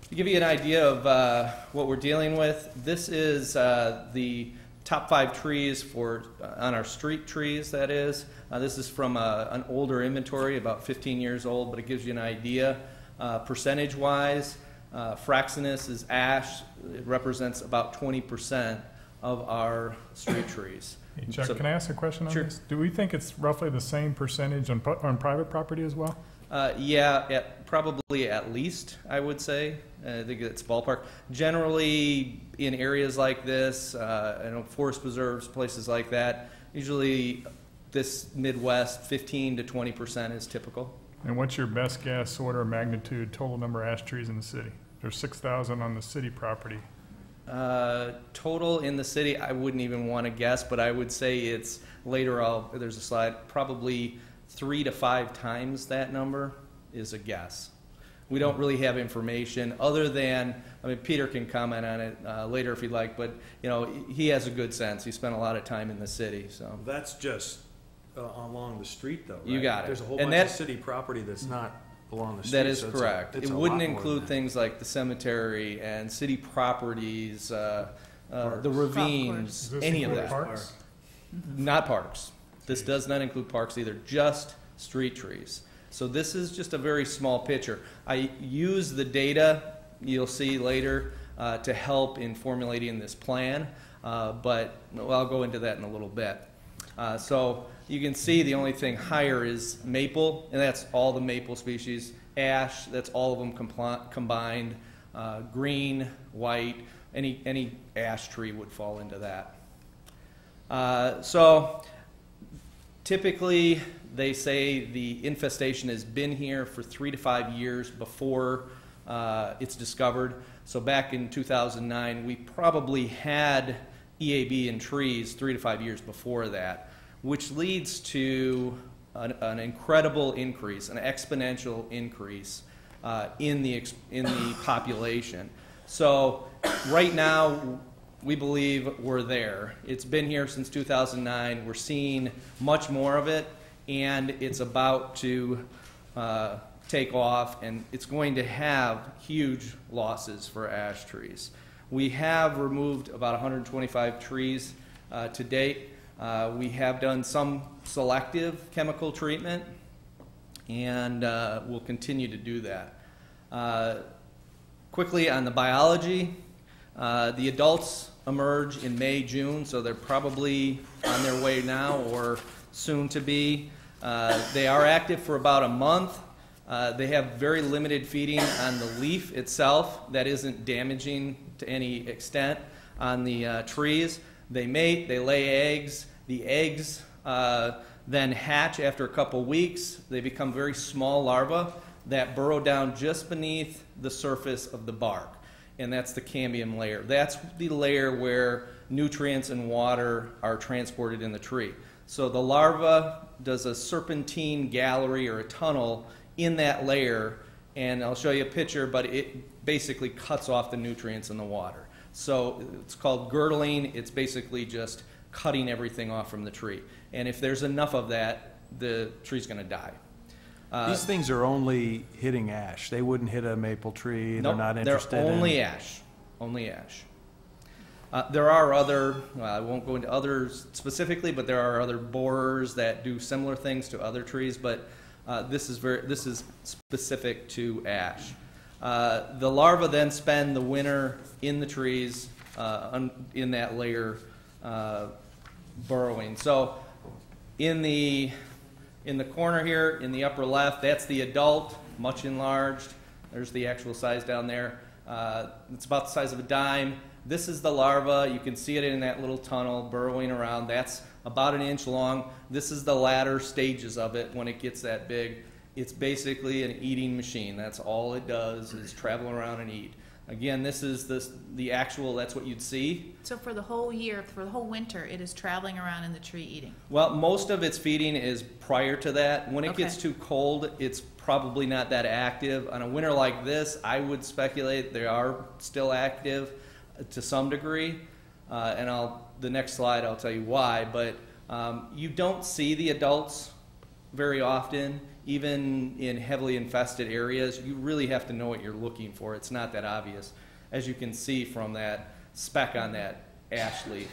To give you an idea of what we're dealing with, this is the top 5 trees on our street trees, that is. This is from an older inventory, about 15 years old, but it gives you an idea. Percentage-wise, Fraxinus is ash. It represents about 20% of our street trees. Hey, Chuck, So- can I ask a question on Sure. this? Do we think it's roughly the same percentage on private property as well? Yeah, probably at least, I would say. I think it's ballpark. Generally, in areas like this, I know forest preserves, places like that, usually this Midwest, 15 to 20% is typical. And what's your best guess, order of magnitude, total number of ash trees in the city? There's 6,000 on the city property. Total in the city, I wouldn't even want to guess, but I would say it's later, there's a slide, probably 3 to 5 times that number is a guess. We don't really have information other than, I mean, Peter can comment on it later if he'd like, but you know, he has a good sense. He spent a lot of time in the city, so. That's just along the street, though, right? You got it. There's a whole And bunch of that- city property that's not along the street. That is so correct. it's It a wouldn't lot more include than things like the cemetery and city properties, the ravines, Does this any of include that. parks? Not parks. This does not include parks either, just street trees. So this is just a very small picture. I use the data, you'll see later, to help in formulating this plan, but well, I'll go into that in a little bit. So you can see the only thing higher is maple, and that's all the maple species. Ash, that's all of them combined. Green, white, any ash tree would fall into that. So typically, they say the infestation has been here for 3 to 5 years before it's discovered. So back in 2009, we probably had EAB in trees 3 to 5 years before that, which leads to an incredible increase, an exponential increase in the population. So right now, we believe we're there. It's been here since 2009. We're seeing much more of it, and it's about to take off, and it's going to have huge losses for ash trees. We have removed about 125 trees to date. We have done some selective chemical treatment, and we'll continue to do that. Quickly on the biology, the adults emerge in May, June, so they're probably on their way now or soon to be. They are active for about a month. They have very limited feeding on the leaf itself that isn't damaging to any extent on the trees. They mate, they lay eggs. The eggs then hatch after a couple weeks. They become very small larvae that burrow down just beneath the surface of the bark, and that's the cambium layer. That's the layer where nutrients and water are transported in the tree. So the larva does a serpentine gallery or a tunnel in that layer, and I'll show you a picture, but it basically cuts off the nutrients in the water. So it's called girdling. It's basically just cutting everything off from the tree. And if there's enough of that, the tree's going to die. These things are only hitting ash. They wouldn't hit a maple tree. They're not interested They're only in... ash. Only ash. There are other, I won't go into others specifically, but there are other borers that do similar things to other trees, but this is specific to ash. The larvae then spend the winter in the trees, in that layer, burrowing. So in the corner here, in the upper left, that's the adult, much enlarged. There's the actual size down there. It's about the size of a dime. This is the larva. You can see it in that little tunnel burrowing around. That's about an inch long. This is the latter stages of it when it gets that big. It's basically an eating machine. That's all it does is travel around and eat. Again, this is the actual, that's what you'd see. So for the whole year, for the whole winter, it is traveling around in the tree eating? Well, most of its feeding is prior to that. When it gets Okay. too cold, it's probably not that active. On a winter like this, I would speculate they are still active to some degree. And the next slide, I'll tell you why. But you don't see the adults very often, even in heavily infested areas. You really have to know what you're looking for. It's not that obvious, as you can see from that speck on that ash leaf.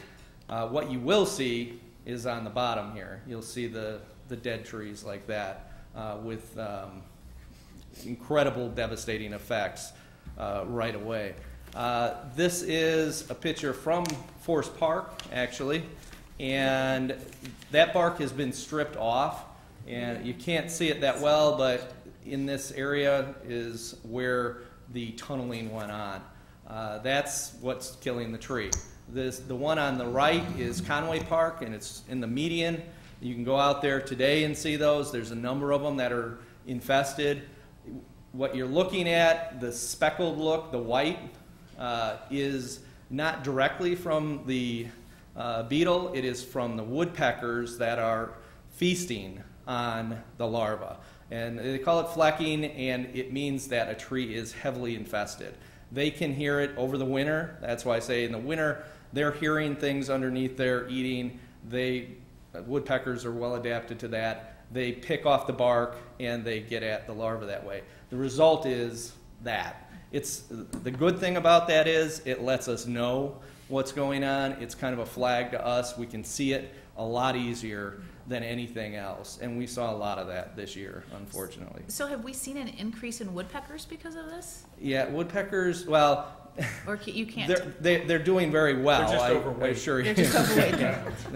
What you will see is on the bottom here. You'll see the dead trees like that with incredible devastating effects right away. This is a picture from Forest Park, actually, and that bark has been stripped off, and you can't see it that well, but in this area is where the tunneling went on. That's what's killing the tree. The one on the right is Conway Park, and it's in the median. You can go out there today and see those. There's a number of them that are infested. What you're looking at, the speckled look, the white, is not directly from the beetle. It is from the woodpeckers that are feasting on the larva. And they call it flecking, and it means that a tree is heavily infested. They can hear it over the winter. That's why I say in the winter, they're hearing things underneath there, eating. Woodpeckers are well adapted to that. They pick off the bark, and they get at the larva that way. The result is that. The good thing about that is it lets us know what's going on. It's kind of a flag to us. We can see it a lot easier than anything else. And we saw a lot of that this year, unfortunately. So have we seen an increase in woodpeckers because of this? Yeah, woodpeckers, well, Or you can't? they're doing very well. They're just overweight. I assure you. They're just overweight.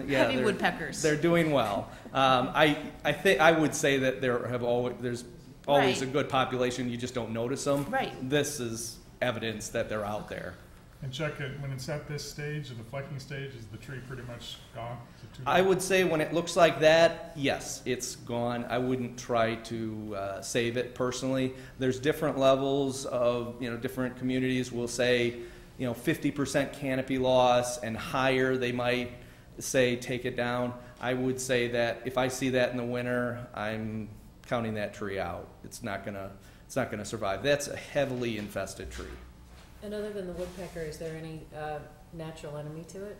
Yeah, Heavy woodpeckers. They're doing well. I think I would say that there's always Right. a good population. You just don't notice them. Right. This is evidence that they're out there. And Chuck, when it's at this stage, in the flecking stage, is the tree pretty much gone? Is it too I late? would say when it looks like that, yes, it's gone. I wouldn't try to save it personally. There's different levels of, different communities will say, 50% canopy loss and higher, they might say take it down. I would say that if I see that in the winter, I'm counting that tree out. It's not gonna survive. That's a heavily infested tree. And other than the woodpecker, is there any natural enemy to it?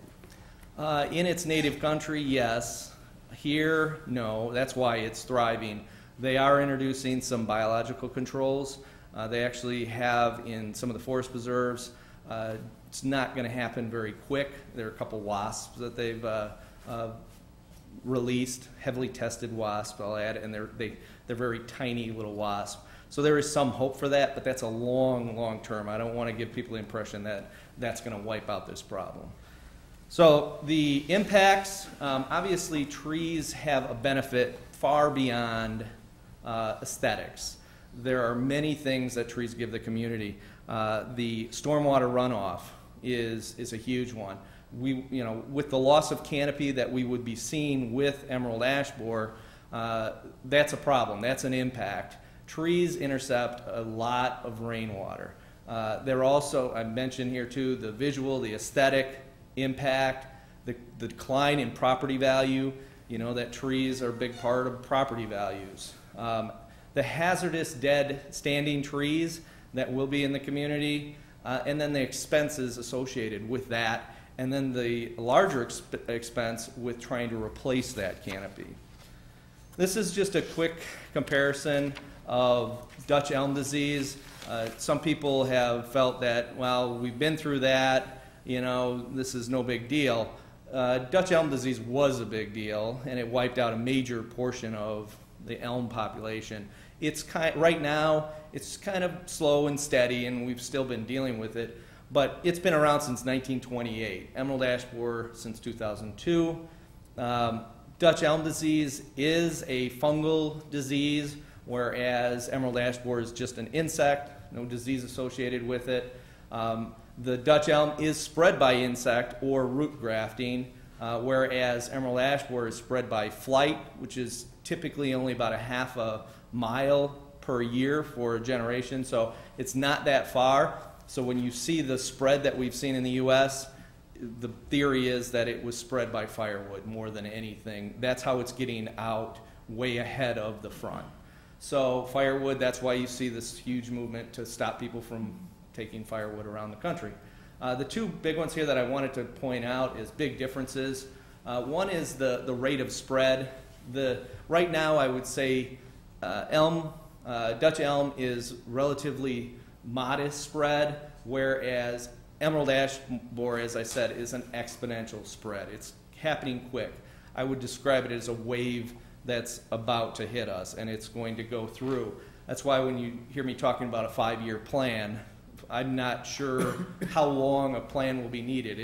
In its native country, yes. Here, no. That's why it's thriving. They are introducing some biological controls. They actually have in some of the forest preserves. It's not going to happen very quick. There are a couple wasps that they've released, heavily tested wasps, I'll add, and they're very tiny little wasps. So there is some hope for that, but that's a long term. I don't want to give people the impression that that's going to wipe out this problem. So the impacts, obviously trees have a benefit far beyond aesthetics. There are many things that trees give the community. The stormwater runoff is a huge one. With the loss of canopy that we would be seeing with emerald ash borer, that's a problem. That's an impact. Trees intercept a lot of rainwater. They're also, I mentioned here too, the visual, the aesthetic impact, the decline in property value. That trees are a big part of property values. The hazardous dead standing trees that will be in the community, and then the expenses associated with that, and then the larger expense with trying to replace that canopy. This is just a quick comparison of Dutch elm disease. Some people have felt that, well, we've been through that, this is no big deal. Dutch elm disease was a big deal, and it wiped out a major portion of the elm population. Right now, it's kind of slow and steady, and we've still been dealing with it, but it's been around since 1928. Emerald ash borer since 2002. Dutch elm disease is a fungal disease, whereas emerald ash borer is just an insect, no disease associated with it. The Dutch elm is spread by insect or root grafting, whereas emerald ash borer is spread by flight, which is typically only about a half a mile per year for a generation, so it's not that far. So when you see the spread that we've seen in the U.S., the theory is that it was spread by firewood more than anything. That's how it's getting out way ahead of the front. So firewood, that's why you see this huge movement to stop people from taking firewood around the country. The two big ones here that I wanted to point out is big differences. One is the rate of spread. Right now, I would say Dutch elm is relatively modest spread, whereas emerald ash borer, as I said, is an exponential spread. It's happening quick. I would describe it as a wave that's about to hit us, and it's going to go through. That's why when you hear me talking about a 5-year plan, I'm not sure how long a plan will be needed.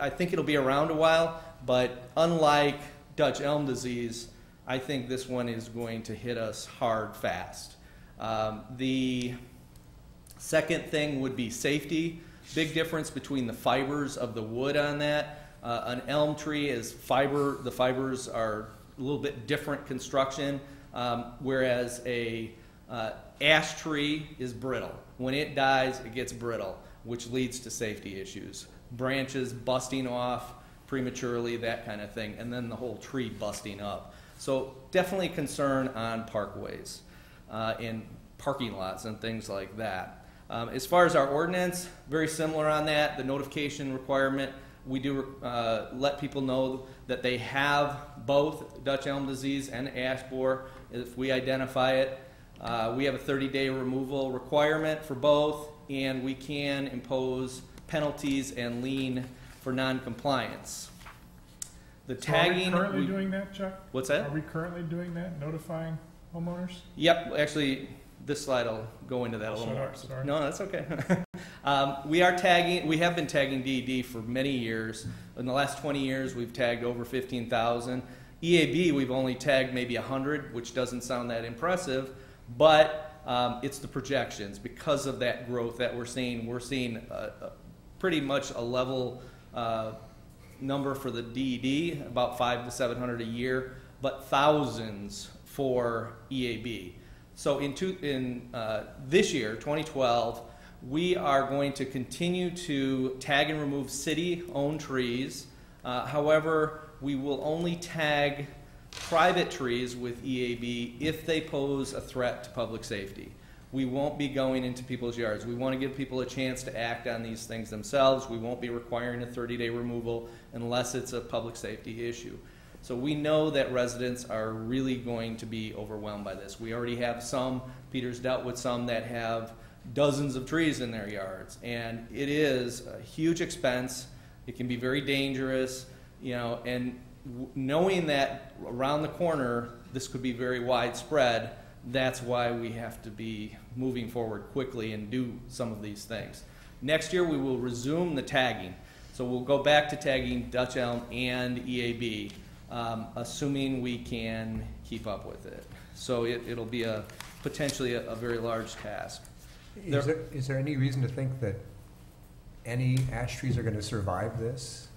I think it'll be around a while, but unlike Dutch elm disease, I think this one is going to hit us hard, fast. The second thing would be safety. Big difference between the fibers of the wood on that. An elm tree is the fibers are a little bit different construction, whereas a ash tree is brittle. When it dies, it gets brittle, which leads to safety issues. Branches busting off prematurely, that kind of thing, and then the whole tree busting up. So definitely concern on parkways and parking lots and things like that. As far as our ordinance, very similar on that. The notification requirement, we do let people know that they have both Dutch elm disease and ash borer if we identify it. We have a 30-day removal requirement for both, and we can impose penalties and lien for non-compliance. The tagging. Are we currently doing that, Chuck? What's that? Are we currently doing that, notifying homeowners? Yep, actually, this slide will go into that a little more. Sorry. No, that's okay. We have been tagging DED for many years. In the last 20 years, we've tagged over 15,000. EAB, we've only tagged maybe 100, which doesn't sound that impressive, but it's the projections. Because of that growth that we're seeing pretty much a level number for the DED, about 500 to 700 a year, but thousands for EAB. So in this year, 2012, we are going to continue to tag and remove city-owned trees. However, we will only tag private trees with EAB if they pose a threat to public safety. We won't be going into people's yards. We want to give people a chance to act on these things themselves. We won't be requiring a 30-day removal unless it's a public safety issue. So we know that residents are really going to be overwhelmed by this. We already have some, Peter's dealt with some that have dozens of trees in their yards, and it is a huge expense. It can be very dangerous, and knowing that around the corner this could be very widespread, that's why we have to be moving forward quickly and do some of these things. Next year we will resume the tagging. So we'll go back to tagging Dutch elm and EAB, assuming we can keep up with it. So it'll be potentially a very large task. Is there any reason to think that any ash trees are going to survive this?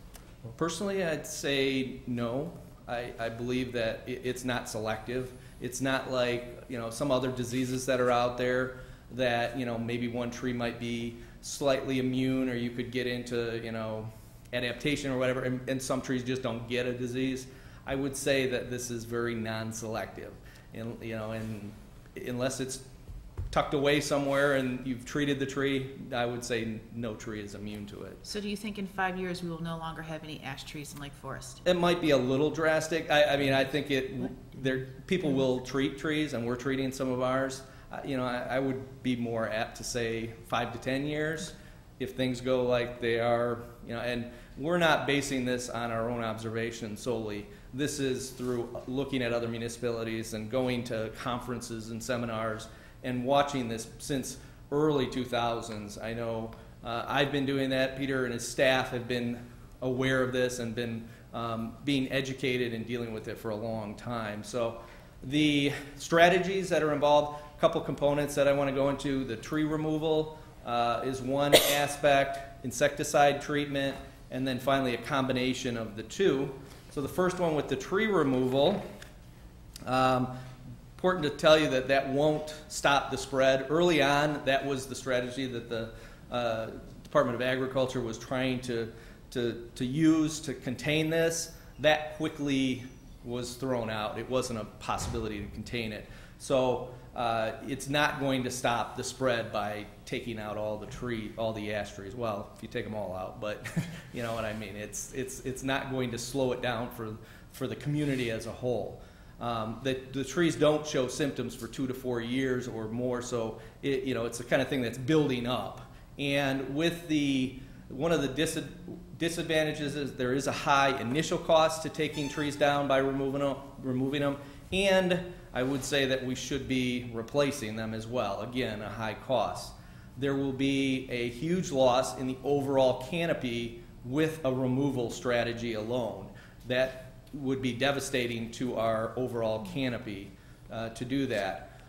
Personally, I'd say no. I believe that it's not selective. It's not like some other diseases that are out there that maybe one tree might be slightly immune, or you could get into adaptation or whatever, and some trees just don't get a disease. I would say that this is very non-selective, and unless it's tucked away somewhere and you've treated the tree, I would say no tree is immune to it. So do you think in 5 years we will no longer have any ash trees in Lake Forest? It might be a little drastic. I think people will treat trees, and we're treating some of ours. I would be more apt to say 5 to 10 years if things go like they are, and we're not basing this on our own observation solely. This is through looking at other municipalities and going to conferences and seminars and watching this since early 2000s. I know I've been doing that. Peter and his staff have been aware of this and been being educated and dealing with it for a long time. So the strategies that are involved, a couple components that I want to go into. The tree removal is one aspect, insecticide treatment, and then finally a combination of the two. So the first one with the tree removal, important to tell you that that won't stop the spread. Early on, that was the strategy that the Department of Agriculture was trying to use to contain this. That quickly was thrown out. It wasn't a possibility to contain it. So it's not going to stop the spread by taking out all the ash trees. Well, if you take them all out, but you know what I mean. It's not going to slow it down for the community as a whole. The trees don't show symptoms for 2 to 4 years or more, so it's the kind of thing that's building up. And with one of the disadvantages is there is a high initial cost to taking trees down by removing them, and I would say that we should be replacing them as well. Again, a high cost. There will be a huge loss in the overall canopy with a removal strategy alone. That would be devastating to our overall canopy to do that.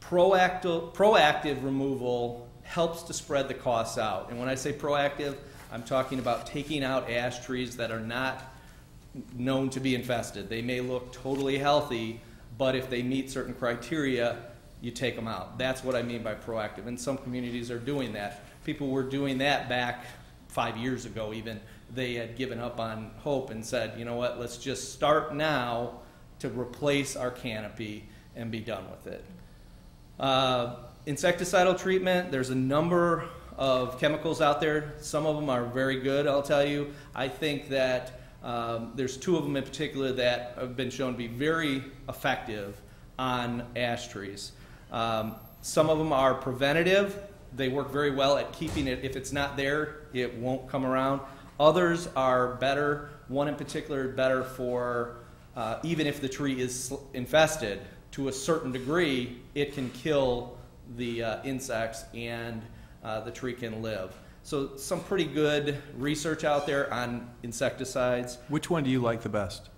Proactive removal helps to spread the costs out. And when I say proactive, I'm talking about taking out ash trees that are not known to be infested. They may look totally healthy, but if they meet certain criteria, you take them out. That's what I mean by proactive. And some communities are doing that. People were doing that back 5 years ago even. They had given up on hope and said, you know what, let's just start now to replace our canopy and be done with it. Insecticidal treatment, there's a number of chemicals out there. Some of them are very good, I'll tell you. I think that there's 2 of them in particular that have been shown to be very effective on ash trees. Some of them are preventative. They work very well at keeping it. If it's not there, it won't come around. Others are better. One in particular is better for even if the tree is infested to a certain degree, it can kill the insects and the tree can live. So some pretty good research out there on insecticides. Which one do you like the best?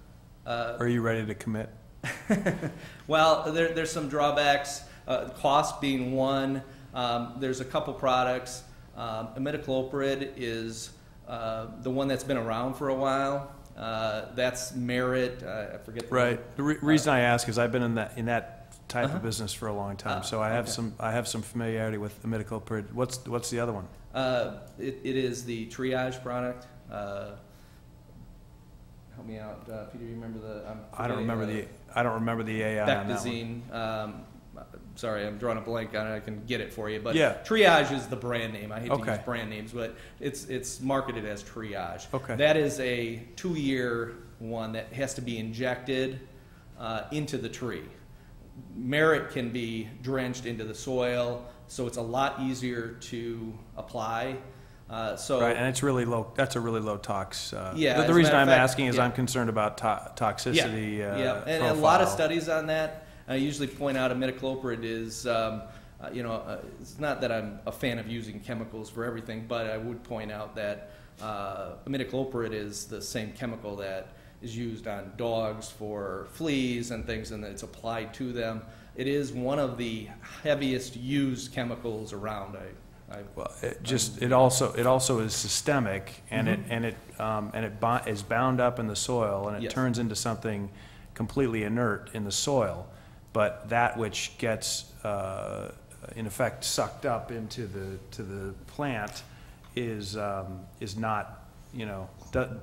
Are you ready to commit? Well, there's some drawbacks, cost being one. There's a couple products. Imidacloprid is the one that's been around for a while. That's Merit. I forget the name. Right. The reason I ask is I've been in that type of business for a long time, so I have some familiarity with imidacloprid. What's the other one? It is the triage product. Help me out, Peter. You remember the? I don't remember the AI on that one. Sorry, I'm drawing a blank on it. I can get it for you, but yeah. Triage is the brand name. I hate to use brand names, but it's marketed as Triage. Okay. That is a 2-year one that has to be injected into the tree. Merit can be drenched into the soil, so it's a lot easier to apply. Right, and it's really low. That's a really low tox. Yeah. The reason I'm asking is I'm concerned about toxicity. Yeah, and a lot of studies on that. I usually point out imidacloprid is, it's not that I'm a fan of using chemicals for everything, but I would point out that imidacloprid is the same chemical that is used on dogs for fleas and things, and it's applied to them. It is one of the heaviest used chemicals around. It also is systemic, and it is bound up in the soil, and it turns into something completely inert in the soil. But that which gets, in effect, sucked up into the plant is not,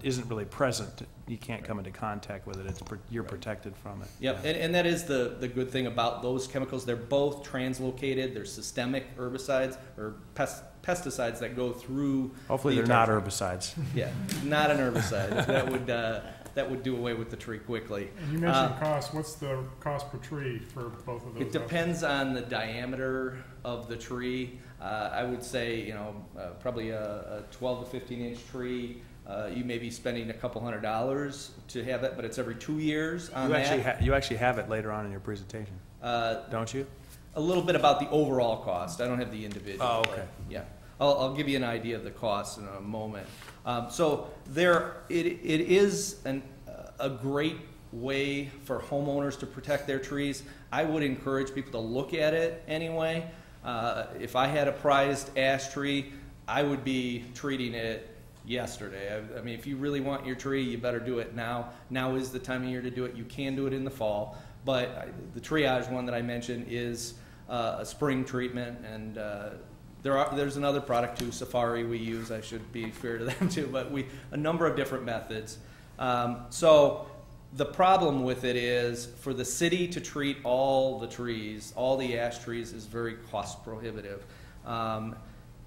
isn't really present. You can't come into contact with it. You're protected from it. Yep, yeah. And that is the good thing about those chemicals. They're both translocated. They're systemic herbicides or pesticides that go through. Hopefully, they're not herbicides. Yeah, not an herbicide. That would do away with the tree quickly. And you mentioned cost. What's the cost per tree for both of those? It depends on the diameter of the tree. I would say, probably a 12 to 15 inch tree. You may be spending a couple $100 to have that, but it's every 2 years on you actually have it later on in your presentation, don't you? A little bit about the overall cost. I don't have the individual. Oh, okay. Yeah. I'll give you an idea of the cost in a moment. So it is a great way for homeowners to protect their trees. I would encourage people to look at it anyway. If I had a prized ash tree, I would be treating it yesterday. I mean, if you really want your tree, you better do it now. Now is the time of year to do it. You can do it in the fall, but the triage one that I mentioned is a spring treatment, and there's another product too, Safari, we use. I should be fair to them too, but a number of different methods. So the problem with it is for the city to treat all the trees, all the ash trees, is very cost prohibitive.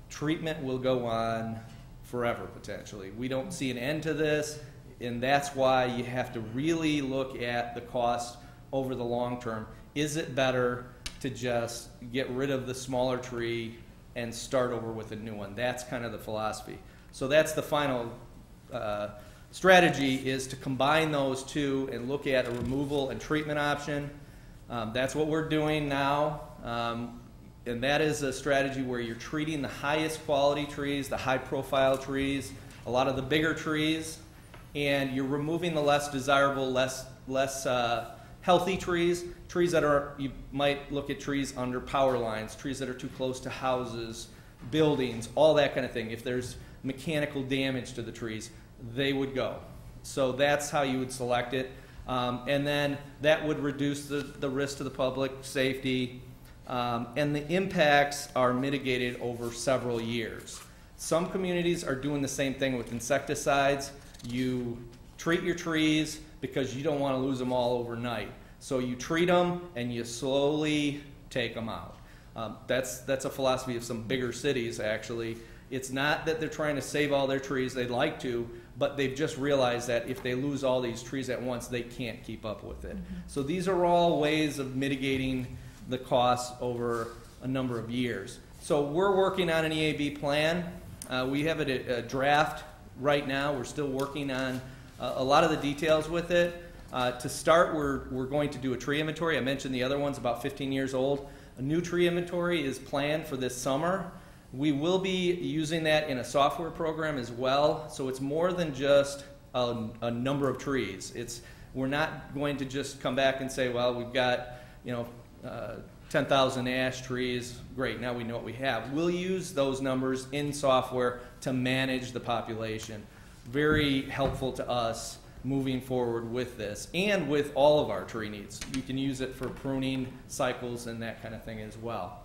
Treatment will go on forever potentially. We don't see an end to this, and that's why you have to really look at the cost over the long term. Is it better to just get rid of the smaller tree and start over with a new one? That's kind of the philosophy. So that's the final strategy, is to combine those two and look at a removal and treatment option. That's what we're doing now. And that is a strategy where you're treating the highest quality trees, the high profile trees, a lot of the bigger trees, and you're removing the less desirable, less healthy trees that are, you might look at trees under power lines, trees that are too close to houses, buildings, all that kind of thing. If there's mechanical damage to the trees, they would go. So that's how you would select it. And then that would reduce the risk to the public, safety, and the impacts are mitigated over several years. Some communities are doing the same thing with insecticides. You treat your trees because you don't want to lose them all overnight. So you treat them and you slowly take them out. That's a philosophy of some bigger cities, actually. It's not that they're trying to save all their trees, they'd like to, but they've just realized that if they lose all these trees at once, they can't keep up with it. So these are all ways of mitigating the costs over a number of years. So we're working on an EAB plan. We have a draft right now. We're still working on a lot of the details with it. To start, we're going to do a tree inventory. I mentioned the other one's about 15 years old. A new tree inventory is planned for this summer. We will be using that in a software program as well, so it's more than just a number of trees. We're not going to just come back and say, well, we've got 10,000 ash trees, great, now we know what we have. We'll use those numbers in software to manage the population. Very helpful to us moving forward with this and with all of our tree needs. You can use it for pruning cycles and that kind of thing as well.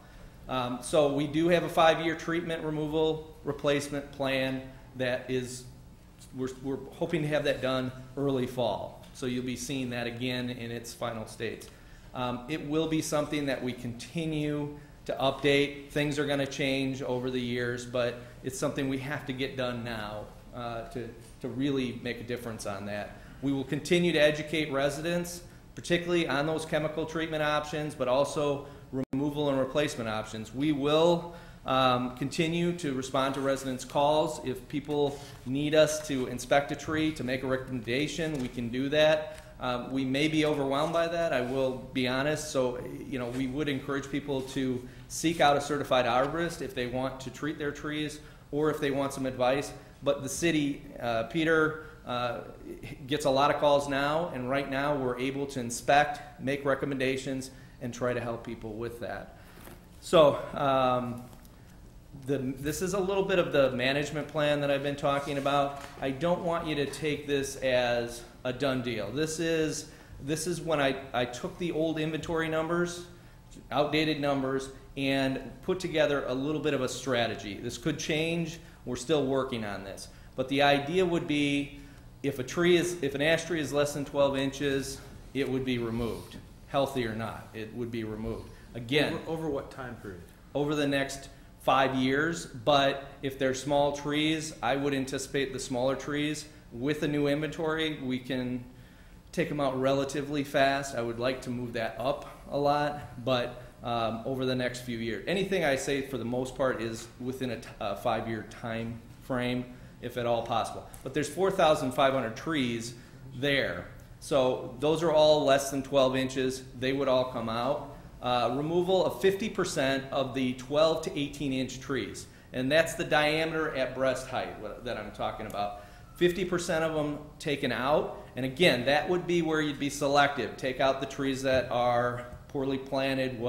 So we do have a 5-year treatment, removal, replacement plan that is, we're hoping to have that done early fall. So you'll be seeing that again in its final states. It will be something that we continue to update. Things are going to change over the years, but it's something we have to get done now to really make a difference on that. We will continue to educate residents, particularly on those chemical treatment options, but also removal and replacement options. We will continue to respond to residents' calls. If people need us to inspect a tree, to make a recommendation, we can do that. We may be overwhelmed by that, I will be honest, so we would encourage people to seek out a certified arborist if they want to treat their trees or if they want some advice. But the city, Peter, gets a lot of calls now, and right now we're able to inspect, make recommendations, and try to help people with that. So this is a little bit of the management plan that I've been talking about. I don't want you to take this as a done deal. This is when I took the old inventory numbers, outdated numbers, and put together a little bit of a strategy. This could change. We're still working on this. But the idea would be if an ash tree is less than 12 inches, it would be removed. Healthy or not, it would be removed. Again, over what time period? Over the next 5 years, but if they're small trees, I would anticipate the smaller trees with a new inventory, we can take them out relatively fast. I would like to move that up a lot, but over the next few years. Anything I say for the most part is within a 5-year time frame, if at all possible. But there's 4,500 trees there. So those are all less than 12 inches. They would all come out. Removal of 50% of the 12 to 18 inch trees. And that's the diameter at breast height that I'm talking about. 50% of them taken out. And again, that would be where you'd be selective. Take out the trees that are poorly planted,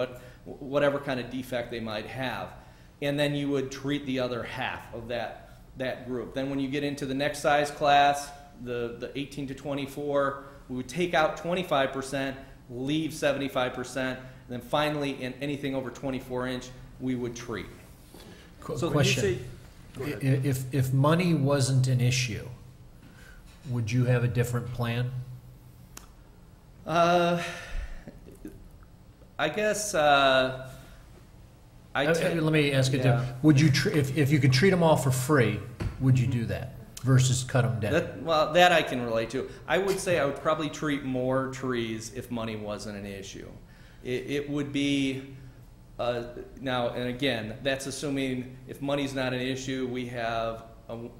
whatever kind of defect they might have. And then you would treat the other half of that group. Then when you get into the next size class, the 18 to 24, we would take out 25%, leave 75%, and then finally, in anything over 24 inch, we would treat. So Question. If money wasn't an issue, would you have a different plan? I guess let me ask it different. Would you if you could treat them all for free, would you do that versus cut them down? That I can relate to. I would say I would probably treat more trees if money wasn't an issue. It would be now, and again, that's assuming if money's not an issue, we have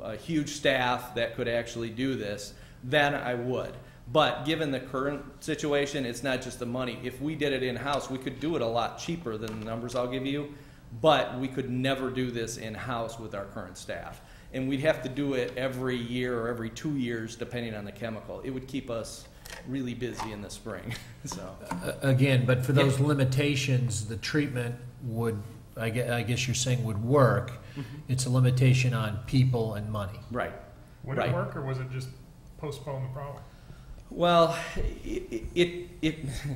a huge staff that could actually do this, then I would. But given the current situation, it's not just the money. If we did it in-house, we could do it a lot cheaper than the numbers I'll give you, but we could never do this in-house with our current staff. And we'd have to do it every year or every 2 years, depending on the chemical. It would keep us really busy in the spring. So again, but for those limitations, the treatment would, I guess you're saying, would work. It's a limitation on people and money. Right. Would it work, or was it just postpone the problem? Well, it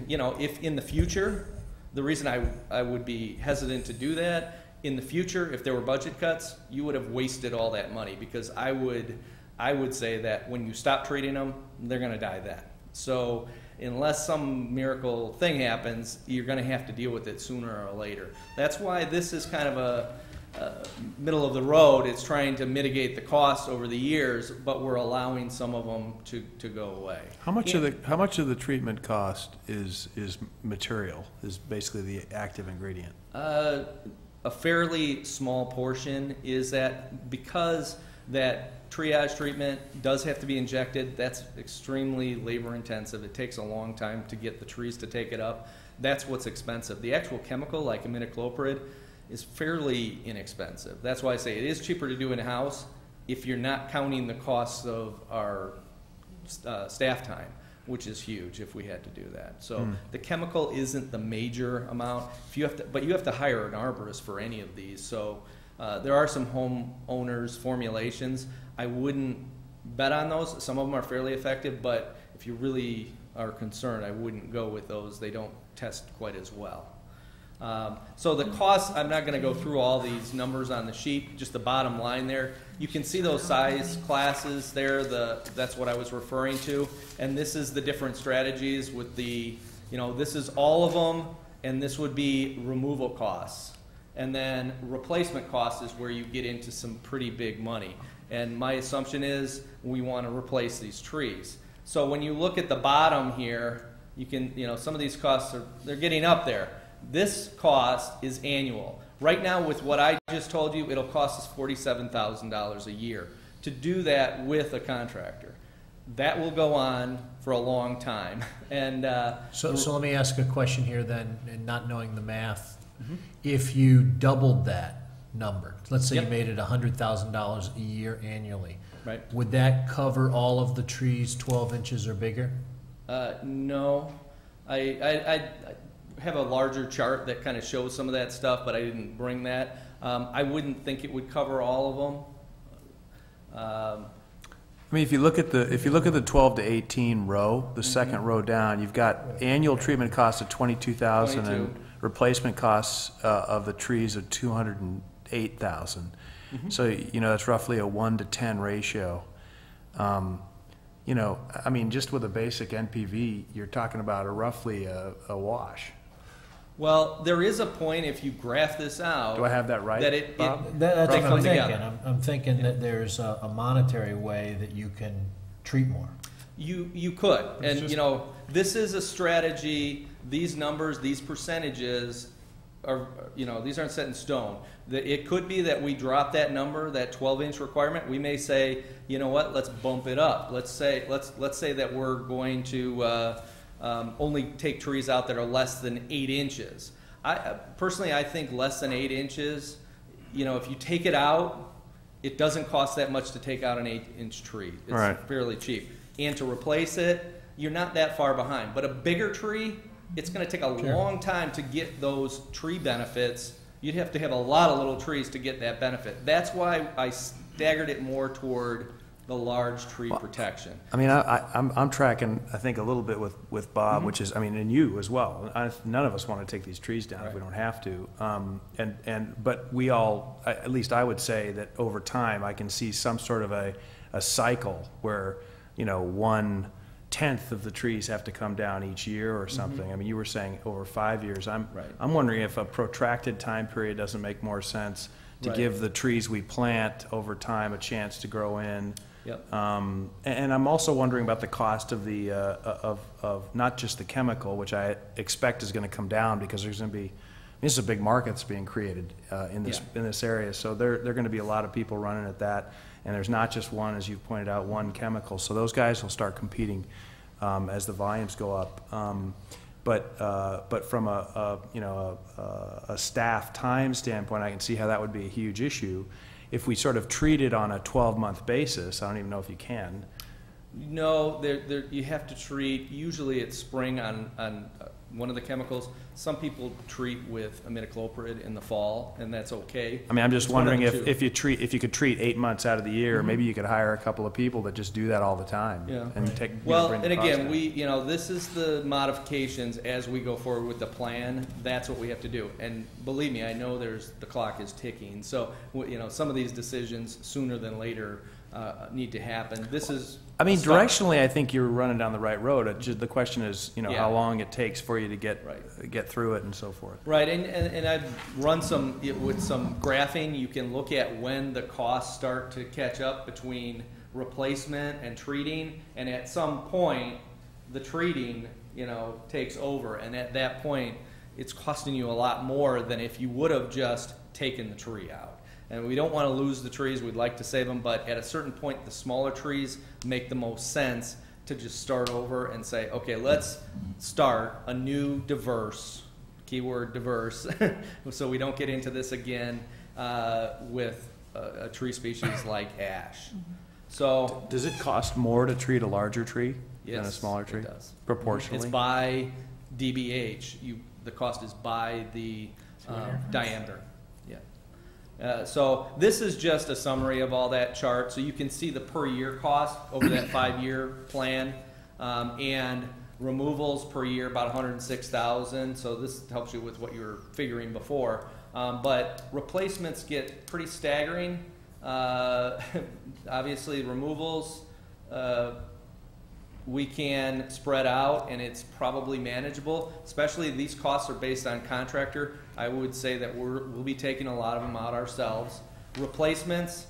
you know, if in the future, the reason I would be hesitant to do that, in the future, if there were budget cuts, you would have wasted all that money, because I would say that when you stop treating them, they're going to die then. So unless some miracle thing happens, you're going to have to deal with it sooner or later. That's why this is kind of a middle of the road. It's trying to mitigate the costs over the years, but we're allowing some of them to go away. How much of the treatment cost is material? Is basically the active ingredient? A fairly small portion is that, because that triage treatment does have to be injected. That's extremely labor intensive. It takes a long time to get the trees to take it up. That's what's expensive. The actual chemical, like imidacloprid, is fairly inexpensive. That's why I say it is cheaper to do in-house if you're not counting the costs of our staff time, which is huge if we had to do that. So the chemical isn't the major amount. But you have to hire an arborist for any of these. So there are some homeowners formulations. I wouldn't bet on those. Some of them are fairly effective, but if you really are concerned, I wouldn't go with those. They don't test quite as well. So the cost, I'm not going to go through all these numbers on the sheet, just the bottom line there. You can see those size classes there. That's what I was referring to. And this is the different strategies with the, this is all of them, and this would be removal costs. And then replacement costs is where you get into some pretty big money. And my assumption is we want to replace these trees. So when you look at the bottom here, you can, some of these costs they're getting up there. This cost is annual. Right now, with what I just told you, it'll cost us $47,000 a year to do that with a contractor. That will go on for a long time. And so let me ask a question here then, and not knowing the math. If you doubled that number, let's say you made it $100,000 a year annually, right? Would that cover all of the trees 12 inches or bigger? No. I have a larger chart that kind of shows some of that stuff, but I didn't bring that. I wouldn't think it would cover all of them. I mean, if you look at the 12 to 18 row, the second row down, you've got annual treatment costs of $22,000 and replacement costs of the trees of $208,000. So that's roughly a 1 to 10 ratio. I mean, just with a basic NPV, you're talking about roughly a wash. Well, there is a point if you graph this out. Do I have that right, Bob? That's what I'm thinking. I'm thinking that there's a monetary way that you can treat more. You could, and this is a strategy. These numbers, these percentages, are these aren't set in stone. It could be that we drop that number, that 12-inch requirement. We may say, you know what, let's bump it up. Let's say that we're going to only take trees out that are less than 8 inches. Personally, I think less than 8 inches. If you take it out, it doesn't cost that much to take out an 8-inch tree. It's fairly cheap, and to replace it, you're not that far behind. But a bigger tree, it's going to take a long time to get those tree benefits. You'd have to have a lot of little trees to get that benefit. That's why I staggered it more toward the large tree protection. I mean, I'm tracking, I think, a little bit with Bob, which is, I mean, and you as well. None of us want to take these trees down if we don't have to. But we all, at least I would say that over time, I can see some sort of a cycle where, 1/10 of the trees have to come down each year or something. I mean, you were saying over 5 years. I'm wondering if a protracted time period doesn't make more sense to give the trees we plant over time a chance to grow in. Yep. And I'm also wondering about the cost of the of not just the chemical, which I expect is going to come down because there's going to be, this is a big market that's being created in this area. So there are going to be a lot of people running at that, and there's not just one, as you pointed out, one chemical. So those guys will start competing as the volumes go up. But from a staff time standpoint, I can see how that would be a huge issue. If we sort of treat it on a 12-month basis, I don't even know if you can. No, you have to treat, usually it's spring on one of the chemicals. Some people treat with imidacloprid in the fall, and that's okay. I mean, I'm just wondering if you could treat 8 months out of the year, maybe you could hire a couple of people that just do that all the time. Yeah. And and again, this is the modifications as we go forward with the plan. That's what we have to do. And believe me, I know the clock is ticking. So, some of these decisions sooner than later need to happen. This is. I mean, directionally, I think you're running down the right road. The question is, how long it takes for you to get through it and so forth. Right, and I've run with some graphing. You can look at when the costs start to catch up between replacement and treating, and at some point, the treating, takes over, and at that point, it's costing you a lot more than if you would have just taken the tree out. And we don't want to lose the trees. We'd like to save them, but at a certain point, the smaller trees make the most sense to just start over and say, okay, let's start a new diverse, keyword diverse, so we don't get into this again with a tree species like ash. So, does it cost more to treat a larger tree than a smaller tree? It does. Proportionally? It's by DBH. The cost is by the diameter. So this is just a summary of all that chart. So you can see the per year cost over that 5-year plan, and removals per year about 106,000. So this helps you with what you were figuring before. But replacements get pretty staggering. Obviously removals we can spread out, and it's probably manageable. Especially these costs are based on contractor. I would say that we'll be taking a lot of them out ourselves. Replacements,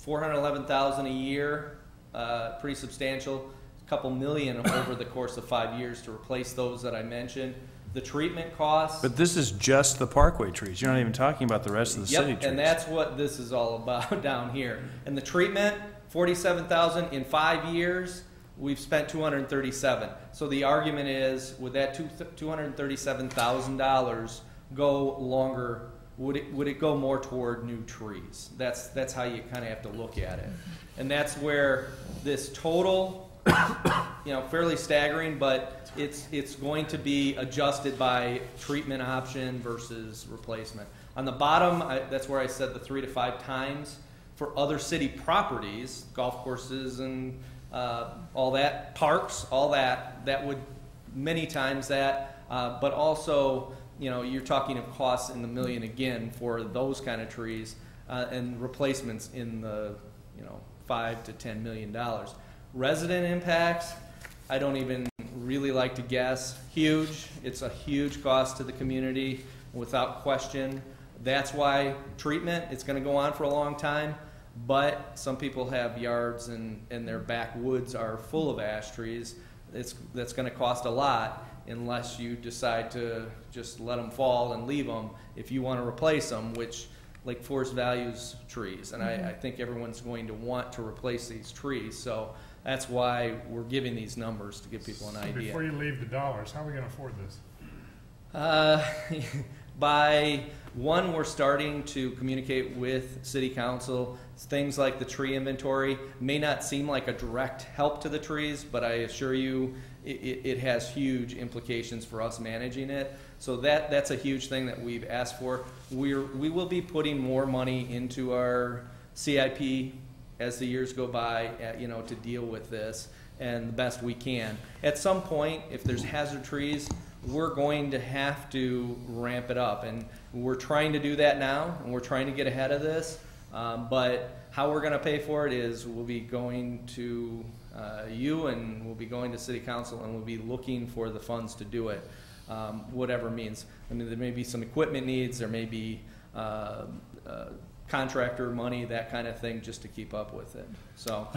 $411,000 a year, pretty substantial. A couple million over the course of 5 years to replace those that I mentioned. The treatment costs. But this is just the parkway trees. You're not even talking about the rest of the city trees. And that's what this is all about down here. And the treatment, $47,000 in 5 years. We've spent $237,000. So the argument is, would that $237,000 go longer? Would it go more toward new trees? That's how you kind of have to look at it, and that's where this total, fairly staggering, but it's going to be adjusted by treatment option versus replacement. On the bottom, that's where I said the 3 to 5 times for other city properties, golf courses and all that, parks, all that would many times that, but also, you're talking of costs in the million again for those kind of trees, and replacements in the, $5 to $10 million. Resident impacts, I don't even really like to guess. Huge. It's a huge cost to the community, without question. That's why treatment, it's going to go on for a long time. But some people have yards and their backwoods are full of ash trees. That's going to cost a lot unless you decide to just let them fall and leave them. If you want to replace them, which Lake Forest values trees, and I think everyone's going to want to replace these trees. So that's why we're giving these numbers to give people an idea. Before you leave the dollars, how are we going to afford this? By one, we're starting to communicate with City Council. Things like the tree inventory may not seem like a direct help to the trees, but I assure you it has huge implications for us managing it. So that's a huge thing that we've asked for. We will be putting more money into our CIP as the years go by, to deal with this and the best we can. At some point, if there's hazard trees, we're going to have to ramp it up, and we're trying to do that now, and we're trying to get ahead of this. But how we're going to pay for it is we'll be going to you, and we'll be going to City Council, and we'll be looking for the funds to do it, whatever means. I mean, there may be some equipment needs, there may be contractor money, that kind of thing, just to keep up with it. So,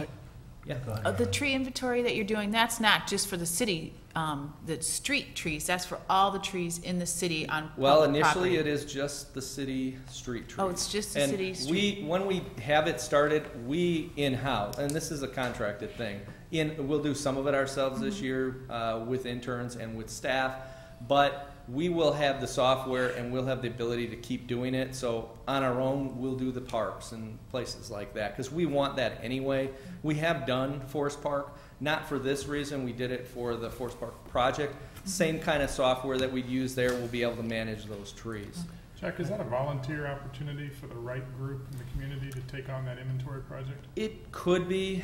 yeah. Go ahead. The tree inventory that you're doing, that's not just for the city, the street trees, that's for all the trees in the city on Well, public initially property. it is just the city street trees. Oh, it's just the And city street. when we have it started, we in-house, and this is a contracted thing, we'll do some of it ourselves this year with interns and with staff, but we will have the software and we'll have the ability to keep doing it. So on our own, we'll do the parks and places like that, because we want that anyway. We have done Forest Park, not for this reason. We did it for the Forest Park project. Same kind of software that we'd use there, we'll be able to manage those trees. Chuck, is that a volunteer opportunity for the right group in the community to take on that inventory project? It could be.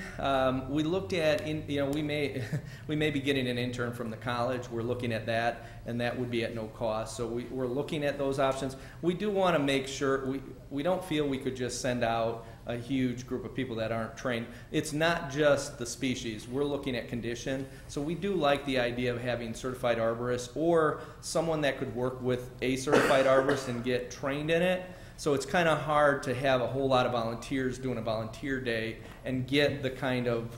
We looked at, we may be getting an intern from the college. We're looking at that, and that would be at no cost. So we're looking at those options. We do want to make sure, we don't feel we could just send out a huge group of people that aren't trained. It's not just the species. We're looking at condition. So we do like the idea of having certified arborists or someone that could work with a certified arborist and get trained in it. So it's kind of hard to have a whole lot of volunteers doing a volunteer day and get the kind of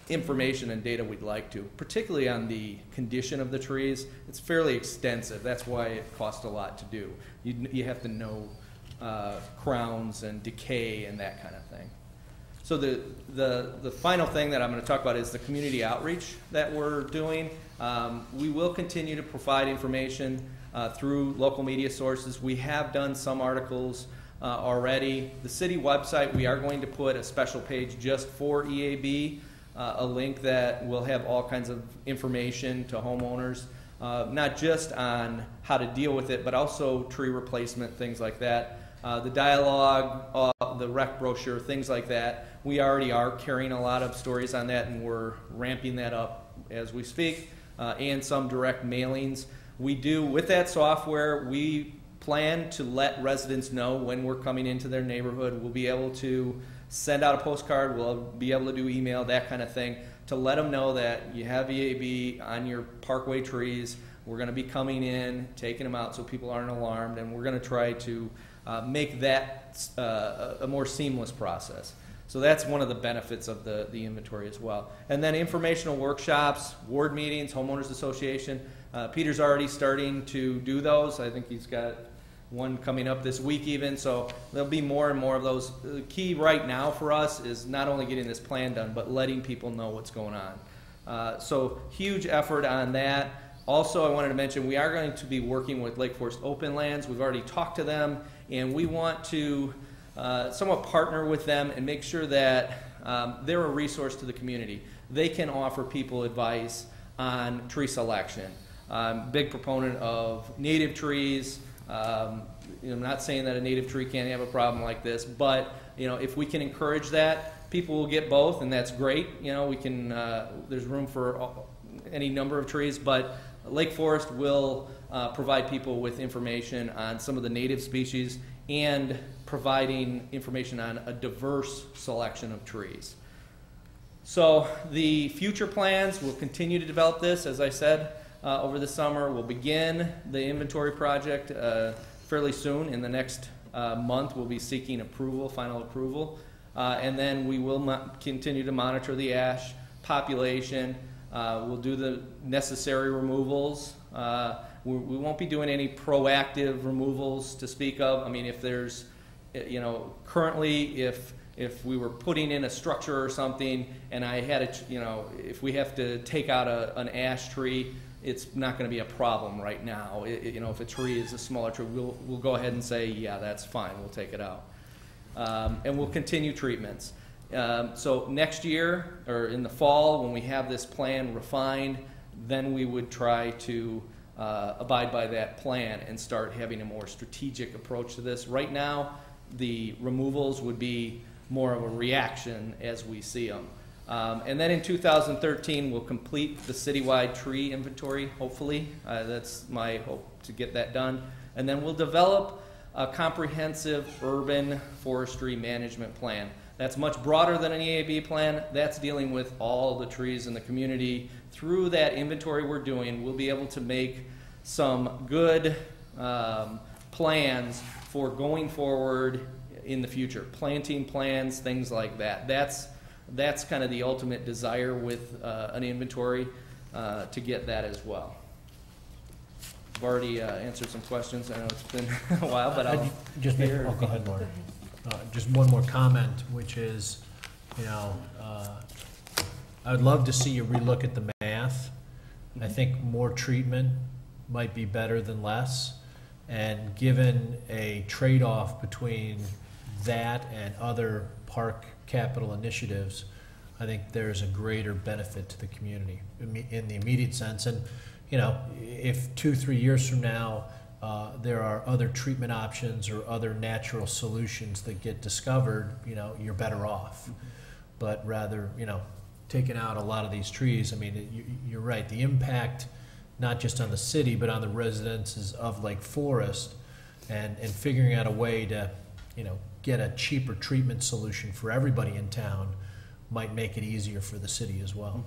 information and data we'd like to, particularly on the condition of the trees. It's fairly extensive. That's why it costs a lot to do. You have to know crowns and decay and that kind of thing. So the final thing that I'm going to talk about is the community outreach that we're doing. We will continue to provide information through local media sources. We have done some articles already. The city website, we are going to put a special page just for EAB, a link that will have all kinds of information to homeowners, not just on how to deal with it, but also tree replacement, things like that. The dialogue, the rec brochure, things like that. We already are carrying a lot of stories on that, and we're ramping that up as we speak, and some direct mailings. We do, with that software, we plan to let residents know when we're coming into their neighborhood. We'll be able to send out a postcard, we'll be able to do email, that kind of thing, to let them know that you have EAB on your parkway trees. We're going to be coming in, taking them out so people aren't alarmed, and we're going to try to make that a more seamless process. So that's one of the benefits of the inventory as well. And then informational workshops, ward meetings, homeowners association. Peter's already starting to do those. I think he's got one coming up this week even. So there'll be more and more of those. The key right now for us is not only getting this plan done, but letting people know what's going on. So huge effort on that. Also, I wanted to mention we are going to be working with Lake Forest Open Lands. We've already talked to them, and we want to somewhat partner with them and make sure that they're a resource to the community. They can offer people advice on tree selection. Big proponent of native trees. I'm not saying that a native tree can't have a problem like this, but if we can encourage that, people will get both, and that's great. We can. There's room for any number of trees, but Lake Forest will provide people with information on some of the native species and providing information on a diverse selection of trees. So the future plans, we'll continue to develop this, as I said, over the summer. We'll begin the inventory project fairly soon. In the next month, we'll be seeking approval, final approval. And then we will continue to monitor the ash population. We'll do the necessary removals. We won't be doing any proactive removals to speak of. I mean, if there's, currently if we were putting in a structure or something and I had if we have to take out an ash tree, it's not going to be a problem right now. If a tree is a smaller tree, we'll go ahead and say, yeah, that's fine, we'll take it out. And we'll continue treatments. So next year, or in the fall, when we have this plan refined, then we would try to abide by that plan and start having a more strategic approach to this. Right now, the removals would be more of a reaction as we see them. And then in 2013, we'll complete the citywide tree inventory, hopefully. That's my hope, to get that done. And then we'll develop a comprehensive urban forestry management plan. That's much broader than an EAB plan. That's dealing with all the trees in the community. Through that inventory we're doing, we'll be able to make some good plans for going forward in the future. Planting plans, things like that. That's kind of the ultimate desire with an inventory, to get that as well. I've already answered some questions. I know it's been a while, but I'll just make, oh, go ahead, Lauren. Just one more comment, which is, I would love to see you relook at the math. I think more treatment might be better than less. And given a trade-off between that and other park capital initiatives, I think there's a greater benefit to the community in the immediate sense. And, if 2-3 years from now, there are other treatment options or other natural solutions that get discovered, you're better off. But rather, taking out a lot of these trees, I mean, you're right, the impact, not just on the city, but on the residences of Lake Forest, and figuring out a way to, get a cheaper treatment solution for everybody in town might make it easier for the city as well.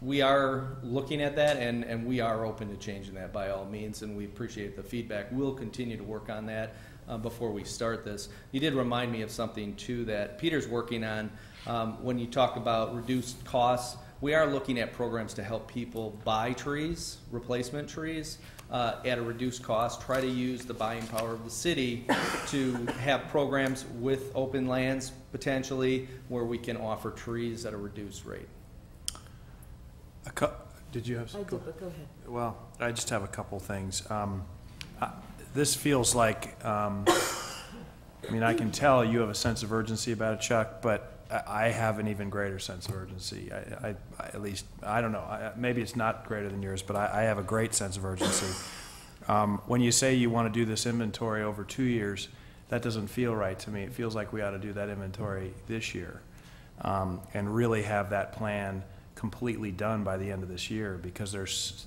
We are looking at that, and we are open to changing that by all means, and we appreciate the feedback. We'll continue to work on that before we start this. You did remind me of something, too, that Peter's working on. When you talk about reduced costs, we are looking at programs to help people buy trees, replacement trees, at a reduced cost. Try to use the buying power of the city to have programs with open lands, potentially, where we can offer trees at a reduced rate. Did you have some? I did, but go ahead. Well, I just have a couple things. This feels like, I can tell you have a sense of urgency about it, Chuck, but I have an even greater sense of urgency. I at least, I don't know, maybe it's not greater than yours, but I have a great sense of urgency. When you say you want to do this inventory over 2 years, that doesn't feel right to me. It feels like we ought to do that inventory this year, and really have that plan completely done by the end of this year, because there's,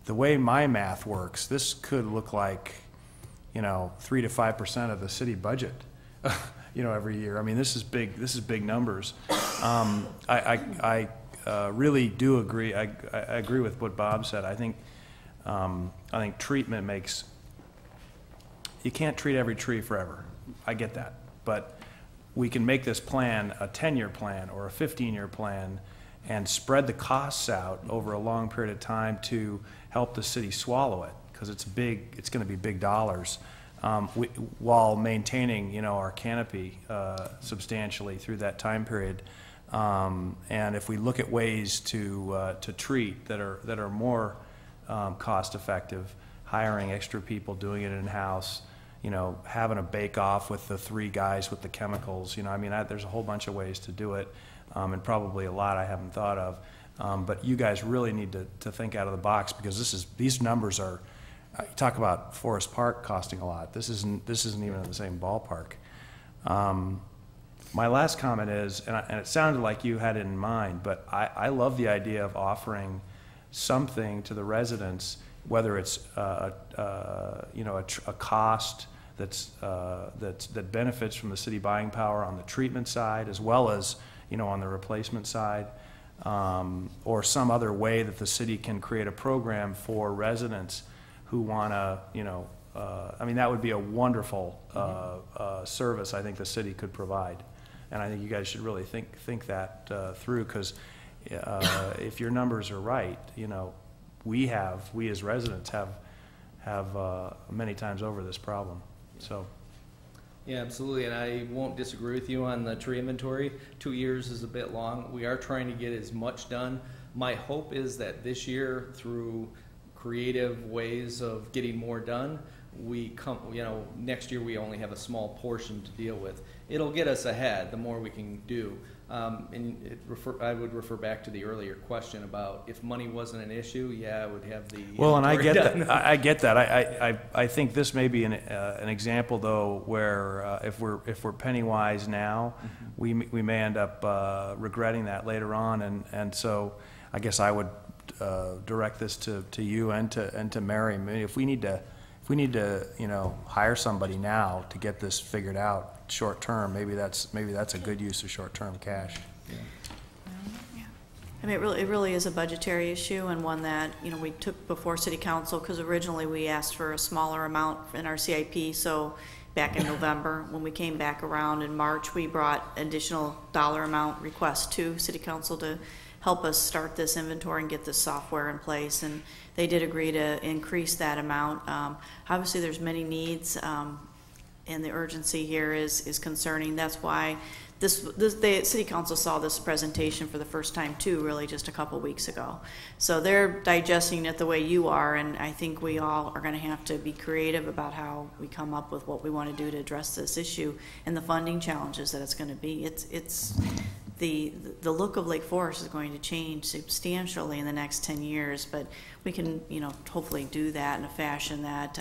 the way my math works, this could look like, 3 to 5% of the city budget, every year. This is big numbers. I really do agree. I agree with what Bob said. I think treatment makes, you can't treat every tree forever. I get that, but we can make this plan a 10-year plan or a 15-year plan, and spread the costs out over a long period of time to help the city swallow it, because it's going to be big dollars, while maintaining, our canopy substantially through that time period. And if we look at ways to treat that are more cost effective, hiring extra people, doing it in-house, having a bake-off with the 3 guys with the chemicals, there's a whole bunch of ways to do it. And probably a lot I haven't thought of, but you guys really need to think out of the box, because these numbers are. You talk about Forest Park costing a lot. This isn't even in the same ballpark. My last comment is, and it sounded like you had it in mind, but I love the idea of offering something to the residents, whether it's a cost that benefits from the city buying power on the treatment side, as well as on the replacement side, or some other way that the city can create a program for residents who want to, that would be a wonderful service I think the city could provide. And I think you guys should really think that through, because if your numbers are right, we as residents have many times over this problem. So. Yeah, absolutely, and I won't disagree with you on the tree inventory. 2 years is a bit long. We are trying to get as much done. My hope is that this year, through creative ways of getting more done, next year we only have a small portion to deal with. It'll get us ahead the more we can do. And I would refer back to the earlier question about if money wasn't an issue, yeah, I would have the. Well, and I inventory get done. that. I get that. I think this may be an example, though, where if we're penny wise now, we may end up regretting that later on, and so I guess I would direct this to you and to Mary. I mean, if we need to hire somebody now to get this figured out short term, maybe that's a good use of short term cash. I mean, it really is a budgetary issue, and one that, we took before City Council, because originally we asked for a smaller amount in our CIP, so back in November, when we came back around in March, we brought additional dollar amount request to City Council to help us start this inventory and get this software in place, and they did agree to increase that amount. Obviously, there's many needs, and the urgency here is concerning. That's why the City Council saw this presentation for the first time too, really just a couple weeks ago. So they're digesting it the way you are, and I think we all are going to have to be creative about how we come up with what we want to do to address this issue and the funding challenges that it's going to be. It's the look of Lake Forest is going to change substantially in the next 10 years, but we can, hopefully do that in a fashion that,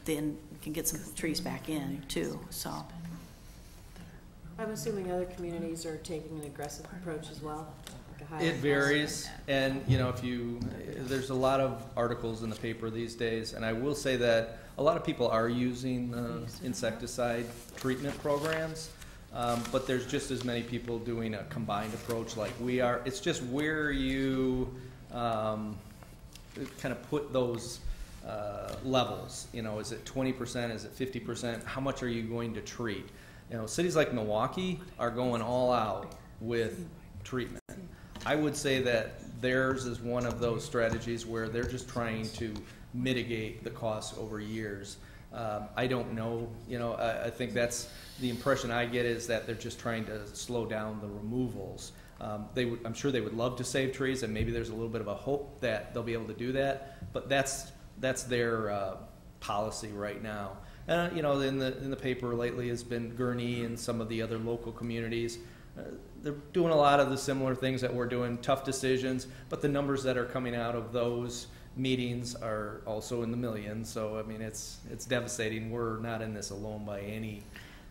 then we can get some trees back in too, so. I'm assuming other communities are taking an aggressive approach as well? Like a higher It varies, and there's a lot of articles in the paper these days, and I will say that a lot of people are using insecticide treatment programs. But there's just as many people doing a combined approach like we are. It's just where you kind of put those levels. Is it 20%? Is it 50%? How much are you going to treat? Cities like Milwaukee are going all out with treatment. I would say that theirs is one of those strategies where they're just trying to mitigate the costs over years. I don't know. I think that's the impression I get, is that they're just trying to slow down the removals. I'm sure they would love to save trees, and maybe there's a little bit of a hope that they'll be able to do that. But that's their policy right now. In the paper lately has been Gurnee and some of the other local communities. They're doing a lot of the similar things that we're doing, tough decisions, but the numbers that are coming out of those meetings are also in the millions. So I mean, it's devastating. We're not in this alone by any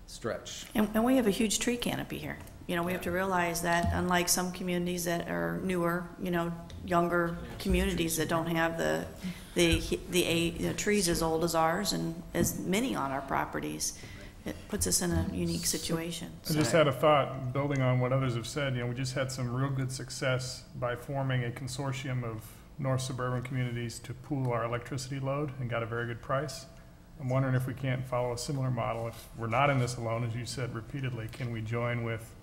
stretch. And we have a huge tree canopy here. We have to realize that, unlike some communities that are newer, younger communities that don't have the trees as old as ours and as many on our properties, it puts us in a unique situation. I just had a thought, building on what others have said. We just had some real good success by forming a consortium of north suburban communities to pool our electricity load and got a very good price. I'm wondering if we can't follow a similar model. If we're not in this alone, as you said repeatedly, can we join with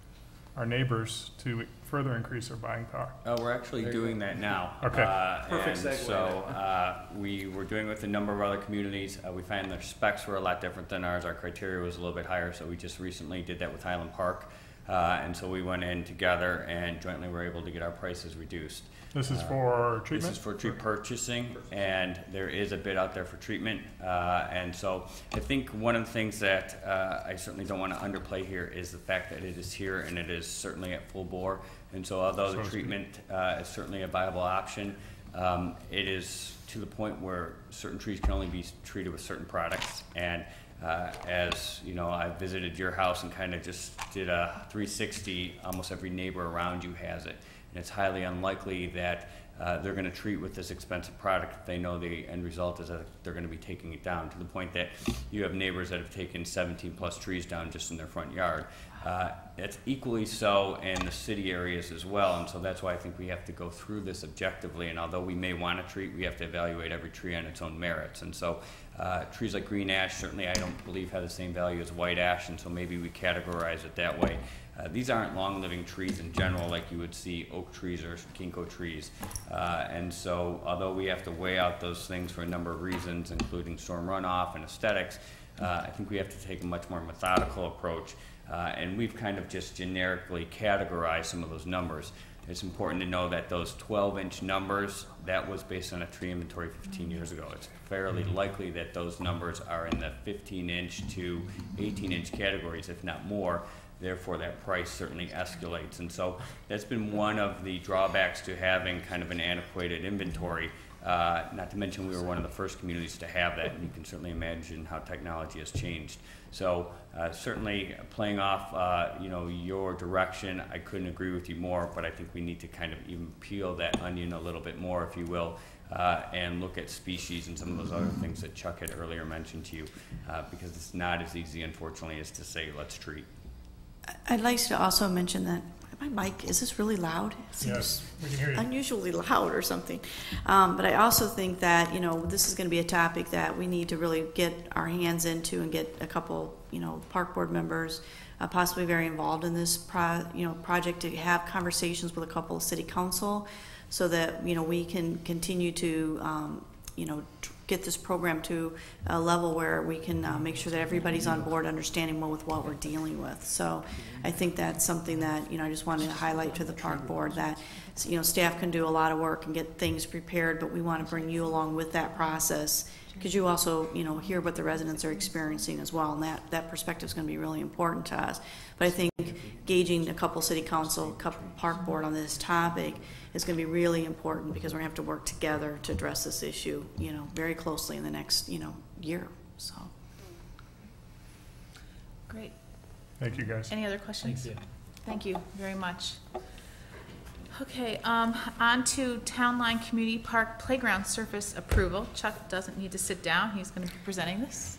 our neighbors to further increase our buying power? We're actually doing that now. Okay. Perfect segue. So we were doing it with a number of other communities. We found their specs were a lot different than ours. Our criteria was a little bit higher, so we just recently did that with Highland Park. And so we went in together and jointly were able to get our prices reduced. This is for treatment? This is for tree purchasing, and there is a bid out there for treatment. And so I think one of the things that I certainly don't want to underplay here is the fact that it is here and it is certainly at full bore. And so although the treatment is certainly a viable option, it is to the point where certain trees can only be treated with certain products. And as you know, I visited your house and kind of just did a 360. Almost every neighbor around you has it. And it's highly unlikely that they're going to treat with this expensive product if they know the end result is that they're going to be taking it down, to the point that you have neighbors that have taken 17 plus trees down just in their front yard. It's equally so in the city areas as well, and so that's why I think we have to go through this objectively. And although we may want to treat, we have to evaluate every tree on its own merits. And so trees like green ash certainly I don't believe have the same value as white ash, and so maybe we categorize it that way. These aren't long-living trees in general like you would see oak trees or ginkgo trees. And so although we have to weigh out those things for a number of reasons, including storm runoff and aesthetics, I think we have to take a much more methodical approach. And we've kind of just generically categorized some of those numbers. it's important to know that those 12-inch numbers, that was based on a tree inventory 15 years ago. It's fairly likely that those numbers are in the 15-inch to 18-inch categories, if not more. Therefore, that price certainly escalates. And so that's been one of the drawbacks to having kind of an antiquated inventory. Not to mention we were one of the first communities to have that, and you can certainly imagine how technology has changed. So certainly playing off your direction, I couldn't agree with you more, but I think we need to kind of even peel that onion a little bit more, if you will, and look at species and some of those other things that Chuck had earlier mentioned to you, because it's not as easy, unfortunately, as to say let's treat. I'd like to also mention that my mic, is this really loud? It seems Yes, we can hear you. unusually loud or something. But I also think that, this is going to be a topic that we need to really get our hands into and get a couple, park board members possibly very involved in this project, to have conversations with a couple of city council so that, we can continue to, get this program to a level where we can make sure that everybody's on board understanding with what we're dealing with. So I think that's something that, I just wanted to highlight to the park board, that, staff can do a lot of work and get things prepared, but we want to bring you along with that process, because you also, hear what the residents are experiencing as well, and that perspective is going to be really important to us. But I think gauging a couple city council, a couple park board on this topic is going to be really important, because we're going to have to work together to address this issue, very closely in the next, year. So. Great. Thank you, guys. Any other questions? Thank you. Thank you very much. Okay, on to Town Line Community Park Playground Surface Approval. Chuck doesn't need to sit down. He's going to be presenting this.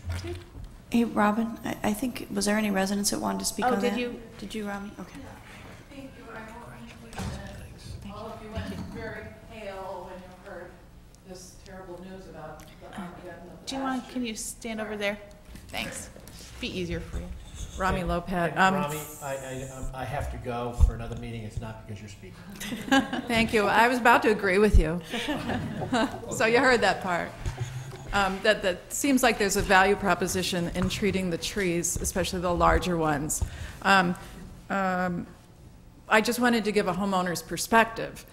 Hey, Robin, I think, was there any residents that wanted to speak on that? Did you, Robin? Okay. Thank you. All of you went very pale when you heard this terrible news about the Armageddon of the Do you want, can you stand over there? Thanks. Be easier for you. Rami Lopez. Rami, I have to go for another meeting. It's not because you're speaking. Thank you. I was about to agree with you. So you heard that part. That seems like there's a value proposition in treating the trees, especially the larger ones. I just wanted to give a homeowner's perspective.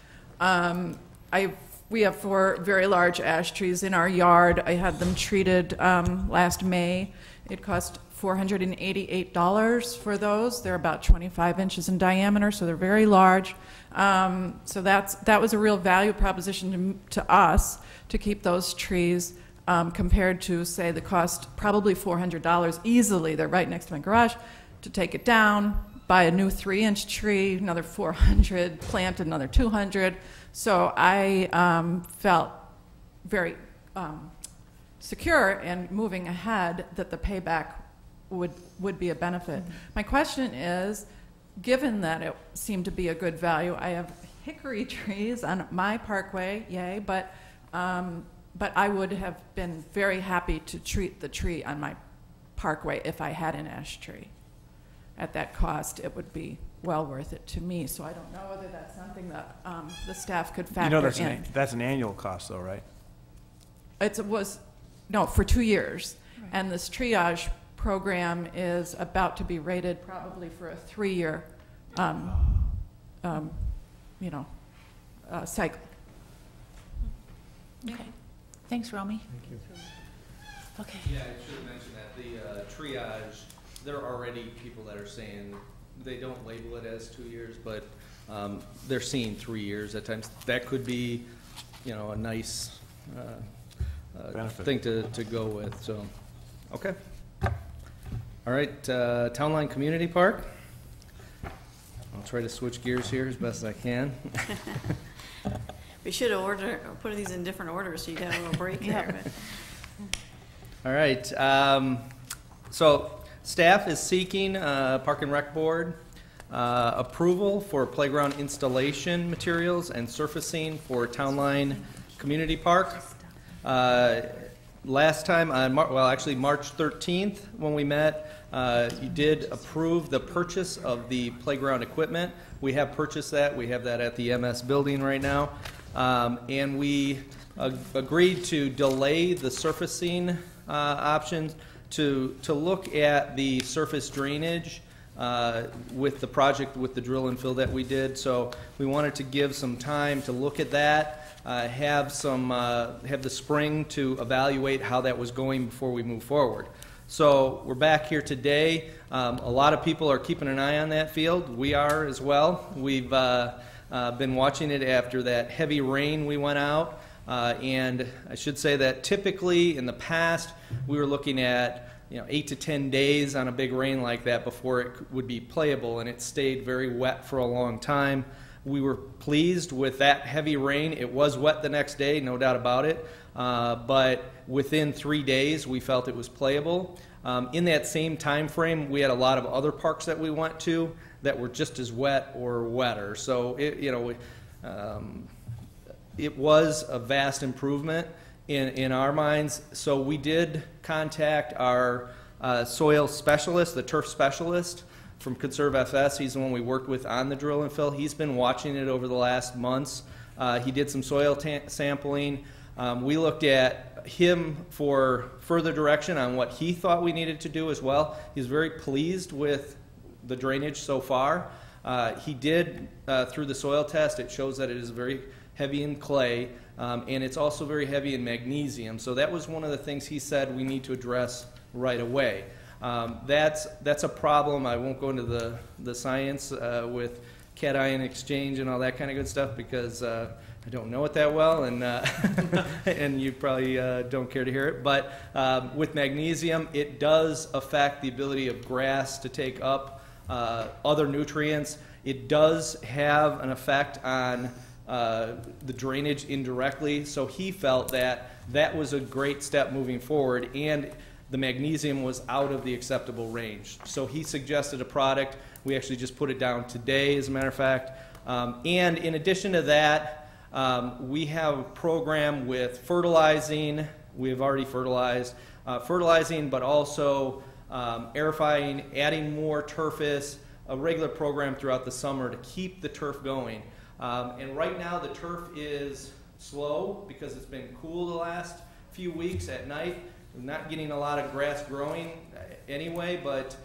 We have 4 very large ash trees in our yard. I had them treated last May. It cost $488 for those. They're about 25 inches in diameter, so they're very large. So that was a real value proposition to us to keep those trees, compared to, say, the cost probably $400 easily. They're right next to my garage. To take it down, buy a new 3-inch tree, another $400, plant another $200. So I felt very secure in moving ahead that the payback would be a benefit. My question is, given that it seemed to be a good value, I have hickory trees on my parkway, yay, but I would have been very happy to treat the tree on my parkway if I had an ash tree. At that cost, it would be well worth it to me. So I don't know whether that's something that the staff could factor in. That's an annual cost, though, right? No, for 2 years. Right. And this triage program is about to be rated probably for a 3-year, cycle. Okay. Thanks, Romy. Thank you. Okay. Yeah, I should have mentioned that the triage, there are already people that are saying, they don't label it as 2 years, but they're seeing 3 years at times. That could be, a nice thing to go with. So, okay. All right, Town Line Community Park. I'll try to switch gears here as best I can. We should have put these in different orders so you got a little break there. All right. So staff is seeking Park and Rec Board approval for playground installation materials and surfacing for Town Line Community Park. Last time, March 13th, when we met, you did approve the purchase of the playground equipment. We have purchased that. We have that at the MS building right now. And we agreed to delay the surfacing options to look at the surface drainage with the project, with the drill and fill that we did. So we wanted to give some time to look at that, have the spring to evaluate how that was going before we move forward. So we're back here today. A lot of people are keeping an eye on that field. We are as well. We've been watching it after that heavy rain we went out. And I should say that typically in the past we were looking at 8 to 10 days on a big rain like that before it would be playable, and it stayed very wet for a long time. We were pleased with that heavy rain. It was wet the next day, no doubt about it, but within 3 days we felt it was playable. In that same time frame, we had a lot of other parks that we went to that were just as wet or wetter. So it was a vast improvement in our minds. So we did contact our soil specialist, the turf specialist from Conserve FS. He's the one we worked with on the drill and fill. He's been watching it over the last months. He did some soil sampling. We looked at him for further direction on what he thought we needed to do as well. He's very pleased with the drainage so far. He did, through the soil test, it shows that it is very heavy in clay, and it's also very heavy in magnesium. So that was one of the things he said we need to address right away. That's a problem. I won't go into the science with cation exchange and all that kind of good stuff because I don't know it that well, and and you probably don't care to hear it. But with magnesium, it does affect the ability of grass to take up other nutrients. It does have an effect on the drainage indirectly, so he felt that was a great step moving forward, and the magnesium was out of the acceptable range. So he suggested a product. We actually just put it down today, as a matter of fact. And in addition to that, we have a program with fertilizing. We have already fertilized, but also aerifying, adding more turfus, a regular program throughout the summer to keep the turf going. And right now the turf is slow because it's been cool the last few weeks at night. We're not getting a lot of grass growing anyway, but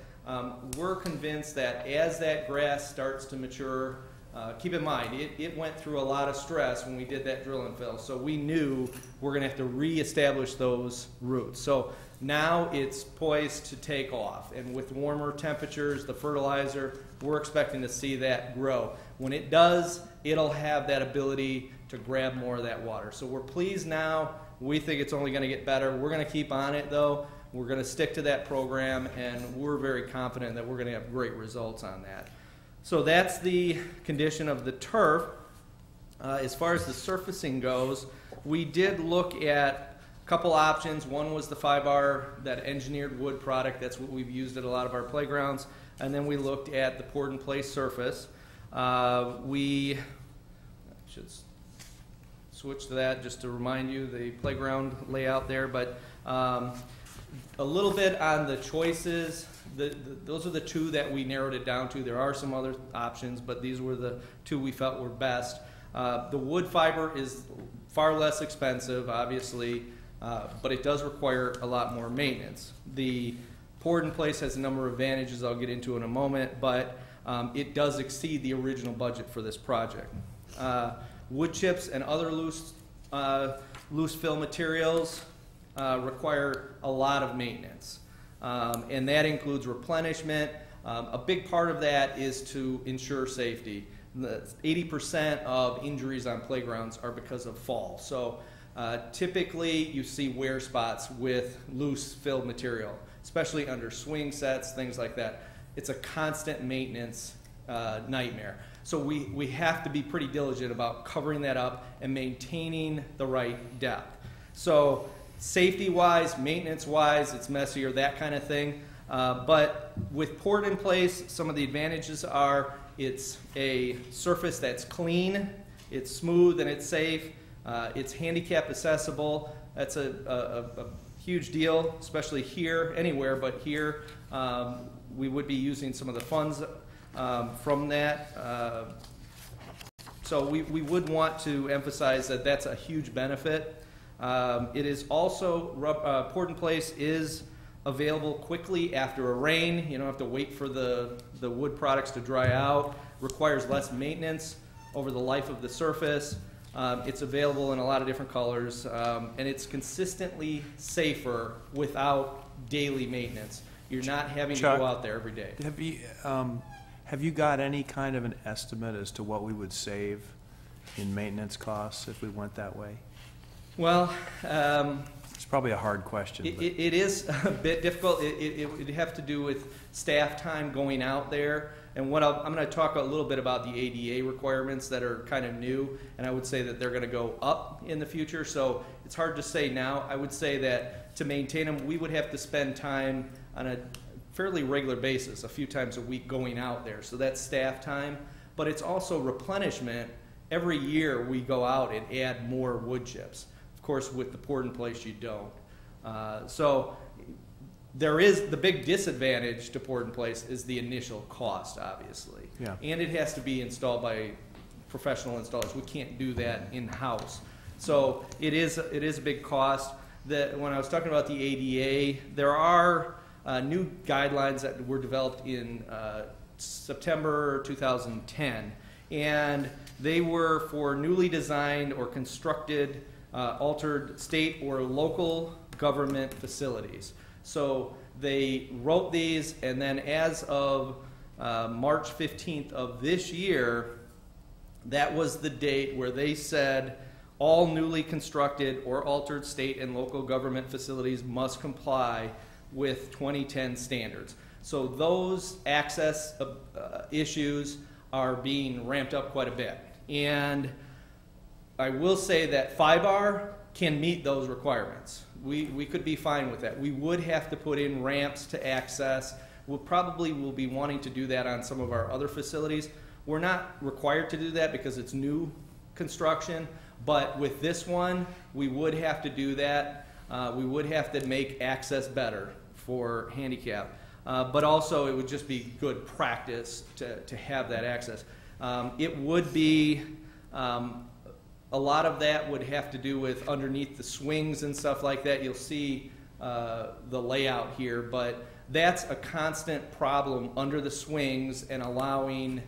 we're convinced that as that grass starts to mature, keep in mind, it went through a lot of stress when we did that drill and fill, so we knew we're going to have to reestablish those roots. So now it's poised to take off, and with warmer temperatures, the fertilizer, we're expecting to see that grow. When it does, it'll have that ability to grab more of that water. So we're pleased now. We think it's only going to get better. We're going to keep on it, though. We're going to stick to that program, and we're very confident that we're going to have great results on that. So that's the condition of the turf. As far as the surfacing goes, we did look at a couple options. One was the 5R, that engineered wood product. That's what we've used at a lot of our playgrounds. And then we looked at the poured-in-place surface. We should switch to that just to remind you the playground layout there, but a little bit on the choices. Those are the two that we narrowed it down to. There are some other options, but these were the two we felt were best. The wood fiber is far less expensive, obviously, but it does require a lot more maintenance. The poured in place has a number of advantages I'll get into in a moment, but it does exceed the original budget for this project. Wood chips and other loose fill materials require a lot of maintenance, and that includes replenishment. A big part of that is to ensure safety. 80% of injuries on playgrounds are because of fall. So typically you see wear spots with loose fill material, especially under swing sets, things like that. It's a constant maintenance nightmare. So we have to be pretty diligent about covering that up and maintaining the right depth. So safety-wise, maintenance-wise, it's messier, that kind of thing. But with poured in place, some of the advantages are it's a surface that's clean, it's smooth, and it's safe. It's handicap accessible. That's a huge deal, especially here, anywhere but here. We would be using some of the funds from that. So we would want to emphasize that that's a huge benefit. It is also, poured in place is available quickly after a rain. You don't have to wait for the wood products to dry out. Requires less maintenance over the life of the surface. It's available in a lot of different colors, and it's consistently safer without daily maintenance. You're not having to Chuck, go out there every day. Have you got any kind of an estimate as to what we would save in maintenance costs if we went that way? Well, It's probably a hard question. but- it is a bit difficult. It would have to do with staff time going out there. And what I'm going to talk a little bit about the ADA requirements that are kind of new, and I would say that they're going to go up in the future. So it's hard to say now. I would say that to maintain them, we would have to spend time on a fairly regular basis, a few times a week going out there. So that's staff time. But it's also replenishment. Every year we go out and add more wood chips. Of course, with the poured in place, you don't. So there is the big disadvantage to poured in place is the initial cost, obviously. Yeah. And it has to be installed by professional installers. We can't do that in-house. So it is a big cost. When I was talking about the ADA, there are new guidelines that were developed in September 2010. And they were for newly designed or constructed, altered state or local government facilities. So they wrote these, and then as of March 15th of this year, that was the date where they said all newly constructed or altered state and local government facilities must comply with 2010 standards. So those access issues are being ramped up quite a bit. And I will say that FIBAR can meet those requirements. We could be fine with that. We would have to put in ramps to access. We'll probably will be wanting to do that on some of our other facilities. We're not required to do that because it's new construction, but with this one, we would have to do that. We would have to make access better for handicap. But also it would just be good practice to have that access. It would be, a lot of that would have to do with underneath the swings and stuff like that. You'll see the layout here, but that's a constant problem under the swings and allowing,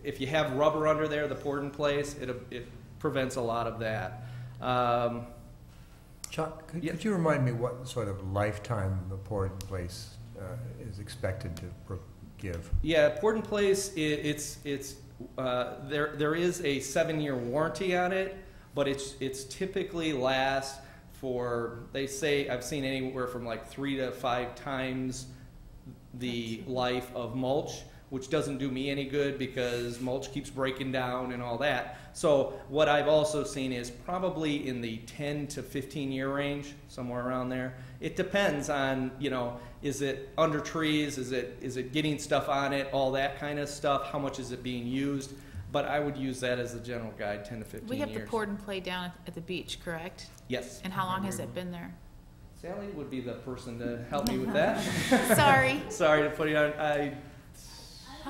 if you have rubber under there, the poured in place, it prevents a lot of that. Chuck, Yeah. could you remind me what sort of lifetime the poured in place is expected to give? Yeah, poured in place, there is a 7-year warranty on it, but it's typically lasts for, they say, I've seen anywhere from like 3 to 5 times the life of mulch, which doesn't do me any good because mulch keeps breaking down and all that. So what I've also seen is probably in the 10 to 15 year range, somewhere around there. It depends on, is it under trees, is it getting stuff on it, all that kind of stuff, how much is it being used. But I would use that as a general guide, 10 to 15 We have years. the poured and play down at the beach, correct? Yes. And how long has it been there? Sally would be the person to help me with that. Sorry. Sorry to put you on. I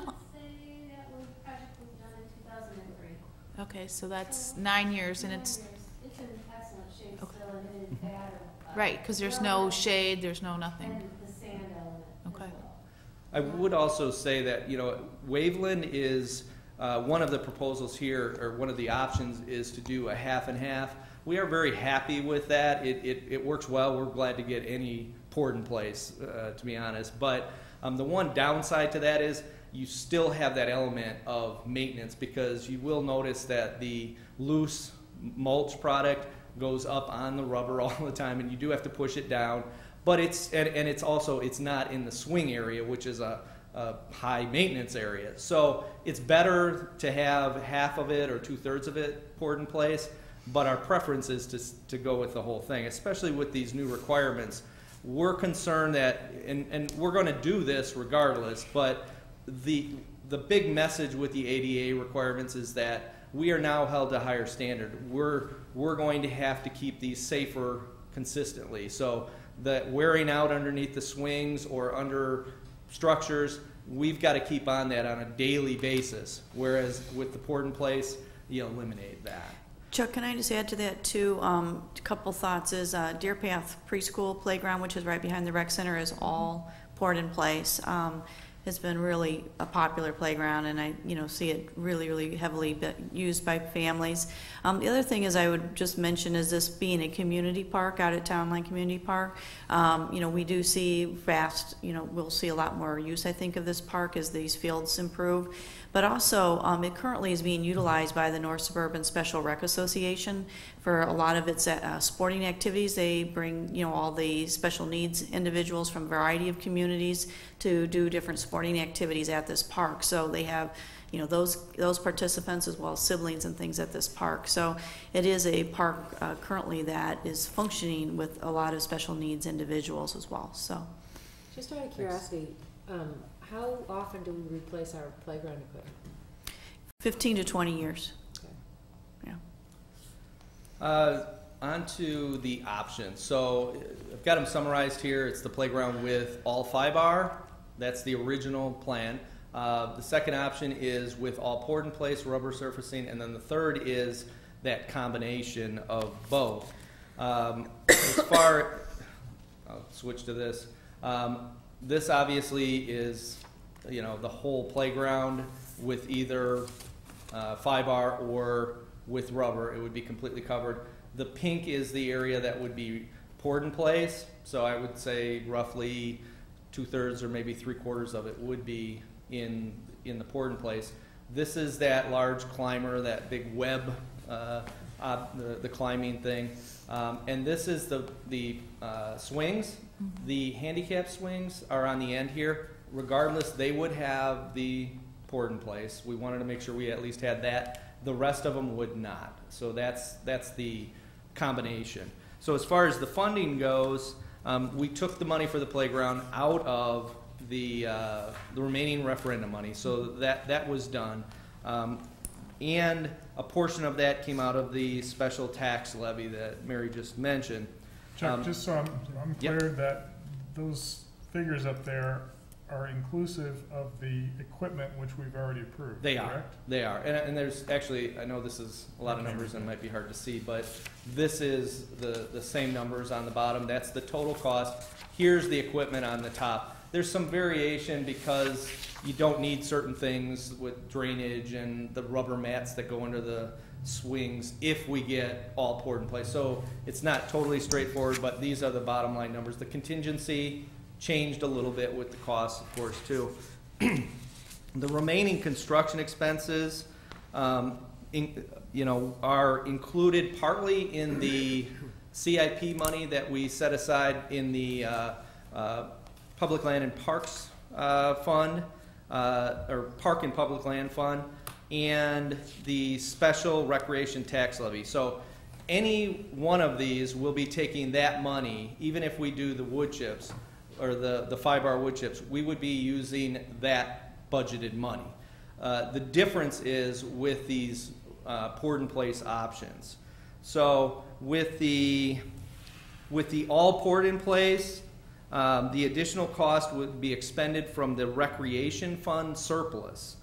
would say that project was done in 2003. Okay, so that's 9 years, and it's, It's in excellent shape Okay. still, and it is bad. right, because there's no shade, there's no And nothing. the sand element as Okay. well. I would also say that, Waveland is, one of the proposals here, or one of the options is to do a half and half. We are very happy with that. It works well. We're glad to get any poured in place, to be honest. But the one downside to that is you still have that element of maintenance because you will notice that the loose mulch product goes up on the rubber all the time, and you do have to push it down. But it's also not in the swing area, which is a high maintenance area. So it's better to have half of it or 2/3 of it poured in place. But our preference is to go with the whole thing, especially with these new requirements. We're concerned that, and we're going to do this regardless, but the big message with the ADA requirements is that we are now held to higher standard. We're going to have to keep these safer consistently. So the wearing out underneath the swings or under structures, we've got to keep on that on a daily basis. Whereas with the poured in place, you eliminate that. Chuck, can I just add to that too? A couple thoughts is Deerpath preschool playground, which is right behind the rec center, is all poured in place. It's been really a popular playground, and I see it really heavily used by families. The other thing is I would just mention is this being a community park out at Town Line Community Park. We do see we'll see a lot more use, I think, of this park as these fields improve. But also, it currently is being utilized by the North Suburban Special Rec Association for a lot of its sporting activities. They bring, all the special needs individuals from a variety of communities to do different sporting activities at this park. So they have, those participants as well as siblings and things at this park. So it is a park currently that is functioning with a lot of special needs individuals as well. So, just out of curiosity, how often do we replace our playground equipment? 15 to 20 years. Okay. Yeah. On to the options. So I've got them summarized here. It's the playground with all 5R. That's the original plan. The second option is with all poured in place rubber surfacing, and then the third is that combination of both. I'll switch to this. This obviously is, the whole playground with either 5R or with rubber. It would be completely covered. The pink is the area that would be poured in place. So I would say roughly 2/3 or maybe 3/4 of it would be in the poured in place. This is that large climber, that big web, the climbing thing. And this is the swings. The handicap swings are on the end here. Regardless, they would have the poured in place. We wanted to make sure we at least had that. The rest of them would not. So that's the combination. So as far as the funding goes, we took the money for the playground out of the remaining referendum money. So that was done. And a portion of that came out of the special tax levy that Mary just mentioned. Chuck, just so I'm clear, that those figures up there are inclusive of the equipment which we've already approved, They correct? are. They are. And there's actually, I know this is a lot of numbers and it might be hard to see, but this is the same numbers on the bottom. That's the total cost. Here's the equipment on the top. There's some variation because you don't need certain things with drainage and the rubber mats that go under the swings if we get all poured in place. So it's not totally straightforward, but these are the bottom line numbers. The contingency changed a little bit with the cost, of course, too. The remaining construction expenses, are included partly in the CIP money that we set aside in the Public Land and Parks Fund, or Park and Public Land Fund, and the Special Recreation Tax Levy. So any one of these will be taking that money, even if we do the wood chips, or the 5R wood chips, we would be using that budgeted money. The difference is with these poured in place options. So with the all poured in place, the additional cost would be expended from the recreation fund surplus,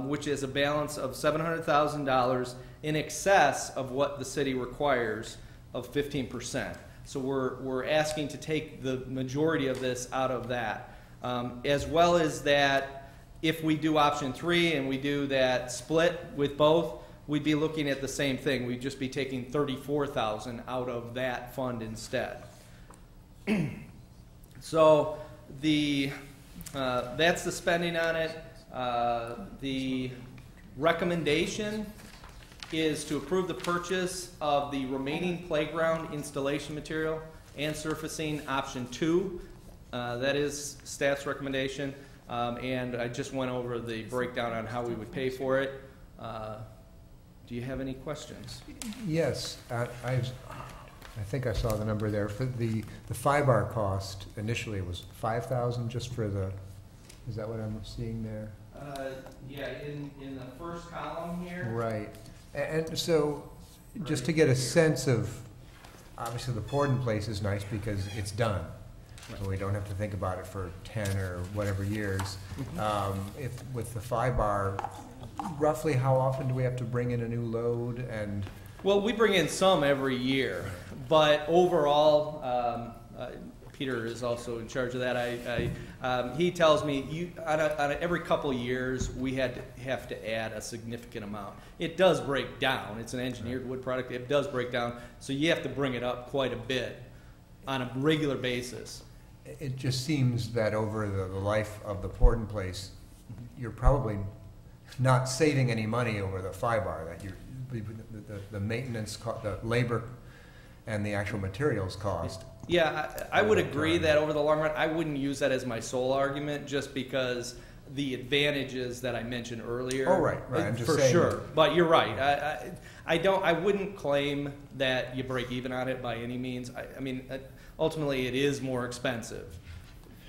which is a balance of $700,000 in excess of what the city requires of 15%. So we're asking to take the majority of this out of that, as well as that if we do option 3 and we do that split with both, we'd be looking at the same thing. We'd just be taking $34,000 out of that fund instead. So that's the spending on it. The recommendation is to approve the purchase of the remaining playground installation material and surfacing option 2. That is staff's recommendation, and I just went over the breakdown on how we would pay for it. Do you have any questions? Yes, I think I saw the number there. For the 5R cost, initially it was $5,000 just for the, is that what I'm seeing there? Yeah, in the first column here. Right. And so, just to get a sense of, obviously the poured in place is nice because it's done. Right. So we don't have to think about it for 10 or whatever years. If with the 5R, roughly how often do we have to bring in a new load? And Well, we bring in some every year, but overall, Peter is also in charge of that. He tells me on every couple years we have to add a significant amount. It does break down. It's an engineered wood product. It does break down, so you have to bring it up quite a bit on a regular basis. It just seems that over the life of the poured in place, you're probably not saving any money over the 5R, that the maintenance, the labor, and the actual materials cost. Yeah, I would agree that over the long run, I wouldn't use that as my sole argument, just because the advantages that I mentioned earlier. Oh, right. I'm just for saying. Sure. But you're right. I wouldn't claim that you break even on it by any means. I mean, ultimately, it is more expentive.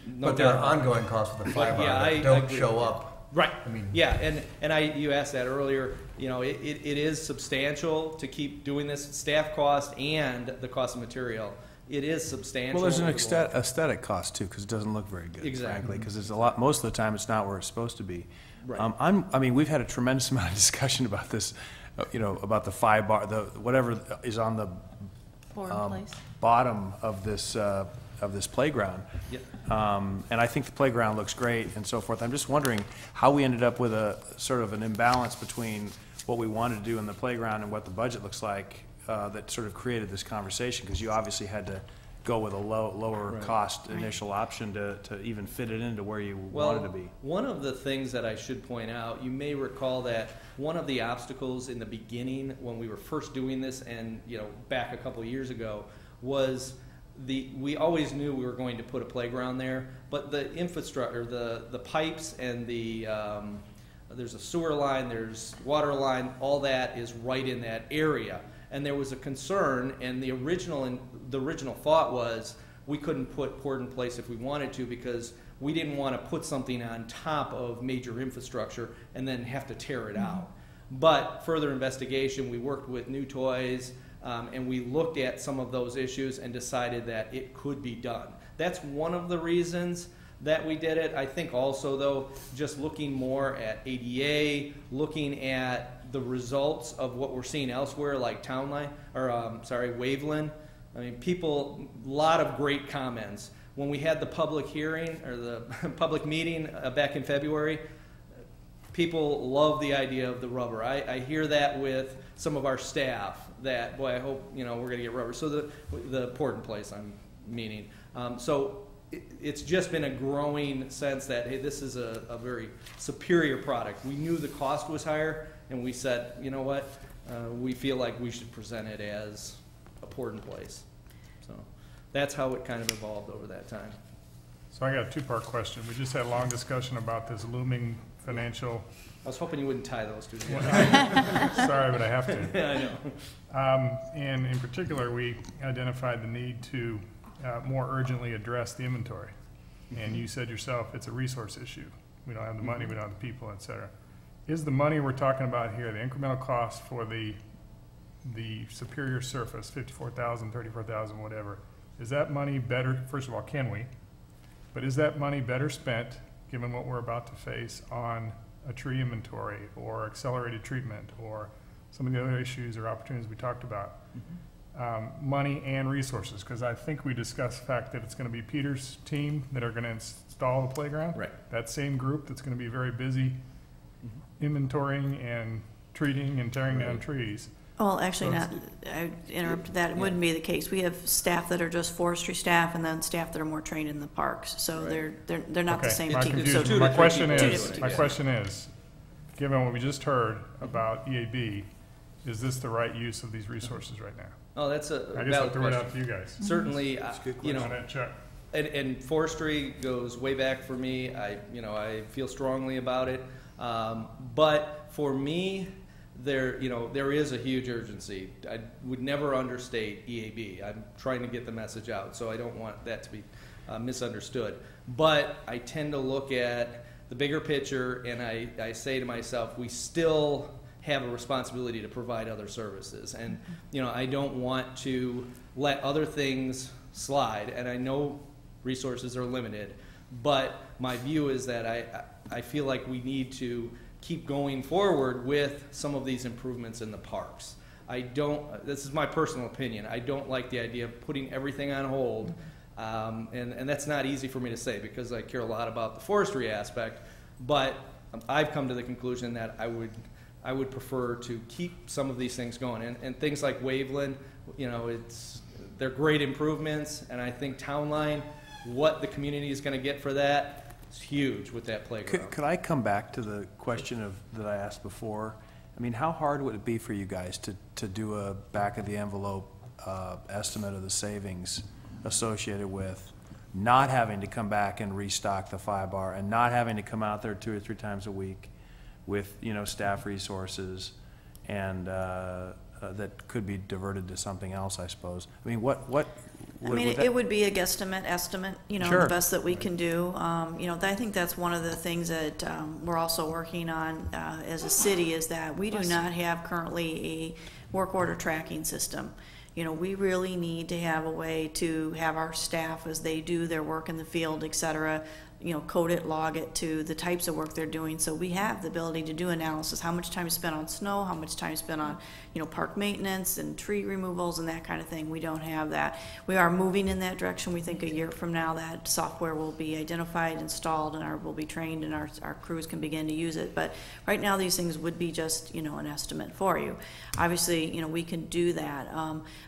No But there are doubt. ongoing costs with the 5R Yeah, that don't agree. show up. Right. I mean, yeah, and you asked that earlier. You know, it is substantial to keep doing this. Staff cost and the cost of material. It is substantial. Well, there's an aesthetic cost too, because it doesn't look very good, Exactly. frankly, because it's a lot, most of the time it's not where it's supposed to be. Right. I mean, we've had a tremendous amount of discussion about this, about the 5R, whatever is on the bottom of this playground. Yep. And I think the playground looks great and so forth. I'm just wondering how we ended up with a sort of an imbalance between what we wanted to do in the playground and what the budget looks like, that sort of created this conversation, because you obviously had to go with a lower cost initial option to even fit it into where you wanted to be. One of the things that I should point out, you may recall that one of the obstacles in the beginning when we were first doing this, and back a couple of years ago, was we always knew we were going to put a playground there, but the infrastructure, the pipes and there's a sewer line, there's water line, all that is right in that area. And there was a concern, and the original thought was we couldn't put poured in place if we wanted to, because we didn't want to put something on top of major infrastructure and then have to tear it out. But further investigation, we worked with New Toys, and we looked at some of those issues and decided that it could be done. That's one of the reasons that we did it. I think also, though, just looking more at ADA, looking at the results of what we're seeing elsewhere, like Waveland. I mean, a lot of great comments. When we had the public hearing, or the public meeting back in February, people love the idea of the rubber. I hear that with some of our staff, that, boy, I hope, we're going to get rubber. So the poured in place, I'm meaning. So it's just been a growing sense that, hey, this is a very superior product. We knew the cost was higher, and we said, you know what, we feel like we should present it as a poured in place. So that's how it kind of evolved over that time. So I got a two-part question. We just had a long discussion about this looming financial. I was hoping you wouldn't tie those two together. Sorry, but I have to. Yeah, I know. And in particular, we identified the need to more urgently address the inventory. And you said yourself, it's a resource issue. We don't have the money, we don't have the people, et cetera. Is the money we're talking about here, the incremental cost for the superior surface, $54,000, $34,000, whatever, is that money better, first of all, can we? But is that money better spent, given what we're about to face, on a tree inventory or accelerated treatment or some of the other issues or opportunities we talked about? Money and resources, because I think we discussed the fact that it's going to be Peter's team that are going to install the playground. Right. That same group that's going to be very busy inventorying and treating and tearing down trees. Well, actually, I interrupted that. It wouldn't be the case. We have staff that are just forestry staff, and then staff that are more trained in the parks. So they're not the same I'm team. confused. So My question is, given what we just heard about EAB, is this the right use of these resources right now? Oh, that's a I guess I'll valid throw it question. out to you guys. Certainly, On that, Chuck. and forestry goes way back for me. I feel strongly about it. But for me, there is a huge urgency. I would never understate EAB. I'm trying to get the message out, so I don't want that to be misunderstood. But I tend to look at the bigger picture, and I say to myself, we still have a responsibility to provide other services. And, I don't want to let other things slide, and I know resources are limited, but my view is that I feel like we need to keep going forward with some of these improvements in the parks. this is my personal opinion, I don't like the idea of putting everything on hold. And that's not easy for me to say because I care a lot about the forestry aspect, but I've come to the conclusion that I would prefer to keep some of these things going. And things like Waveland, they're great improvements, and I think Town Line, what the community is going to get for that is huge with that playground. Could I come back to the question that I asked before? I mean, how hard would it be for you guys to do a back-of-the-envelope estimate of the savings associated with not having to come back and restock the 5-bar and not having to come out there 2 or 3 times a week with, staff resources and that could be diverted to something else, I suppose? I mean, it would be a guesstimate estimate, Sure. the best that we can do. I think that's one of the things that we're also working on as a city is that we do not have currently a work order tracking system. We really need to have a way to have our staff, as they do their work in the field, et cetera, code it, log it to the types of work they're doing. So we have the ability to do analysis, how much time is spent on snow, how much time is spent on, park maintenance and tree removals and that kind of thing. We don't have that. We are moving in that direction. We think a year from now that software will be identified, installed, and will be trained, and our crews can begin to use it. But right now these things would be just, an estimate for you. Obviously, we can do that.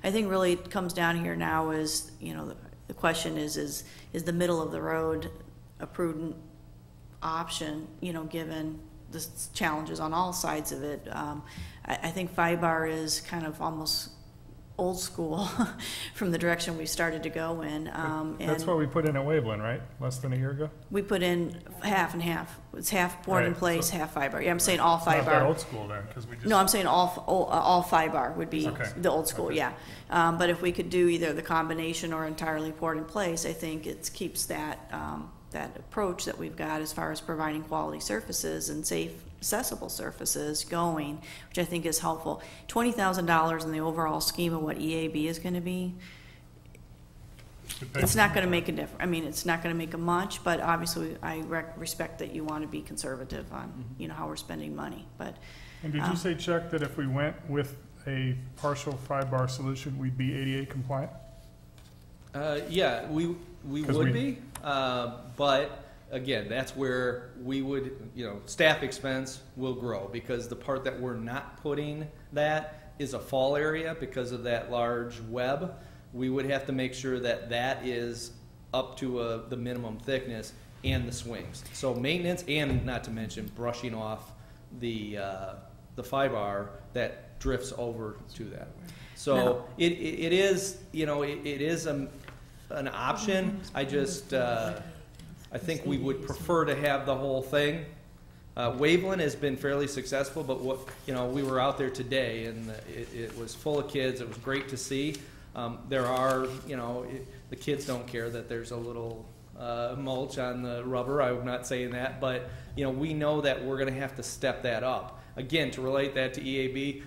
I think really it comes down here now is, the question is the middle of the road a prudent option, given the challenges on all sides of it. I think 5-bar is kind of almost old school from the direction we started to go in. That's what we put in at Waveland, right? Less than a year ago? We put in half and half. It's half board in place, half 5-bar. Yeah, I'm saying all 5-bar. Not that old school then, because we just... No, I'm saying all 5-bar would be the old school, Okay. yeah. But if we could do either the combination or entirely poured in place, I think it keeps that approach that we've got as far as providing quality surfaces and safe, accessible surfaces going, which I think is helpful. $20,000 in the overall scheme of what EAB is going to be, it's not going to make a difference. I mean, it's not going to make a much, but obviously I respect that you want to be conservative on, how we're spending money. But And did you say, Chuck, that if we went with a partial 5-bar solution, we'd be ADA compliant? Yeah, we would be, but again, that's where we would, staff expense will grow because the part that we're not putting that is a fall area because of that large web. We would have to make sure that that is up to the minimum thickness and the swings. So maintenance and not to mention brushing off the 5-bar that drifts over to that. So it is, it is an option. I just, I think we would prefer to have the whole thing. Waveland has been fairly successful, but we were out there today and it was full of kids. It was great to see. There are, the kids don't care that there's a little mulch on the rubber. I'm not saying that, but we know that we're going to have to step that up. Again, to relate that to EAB,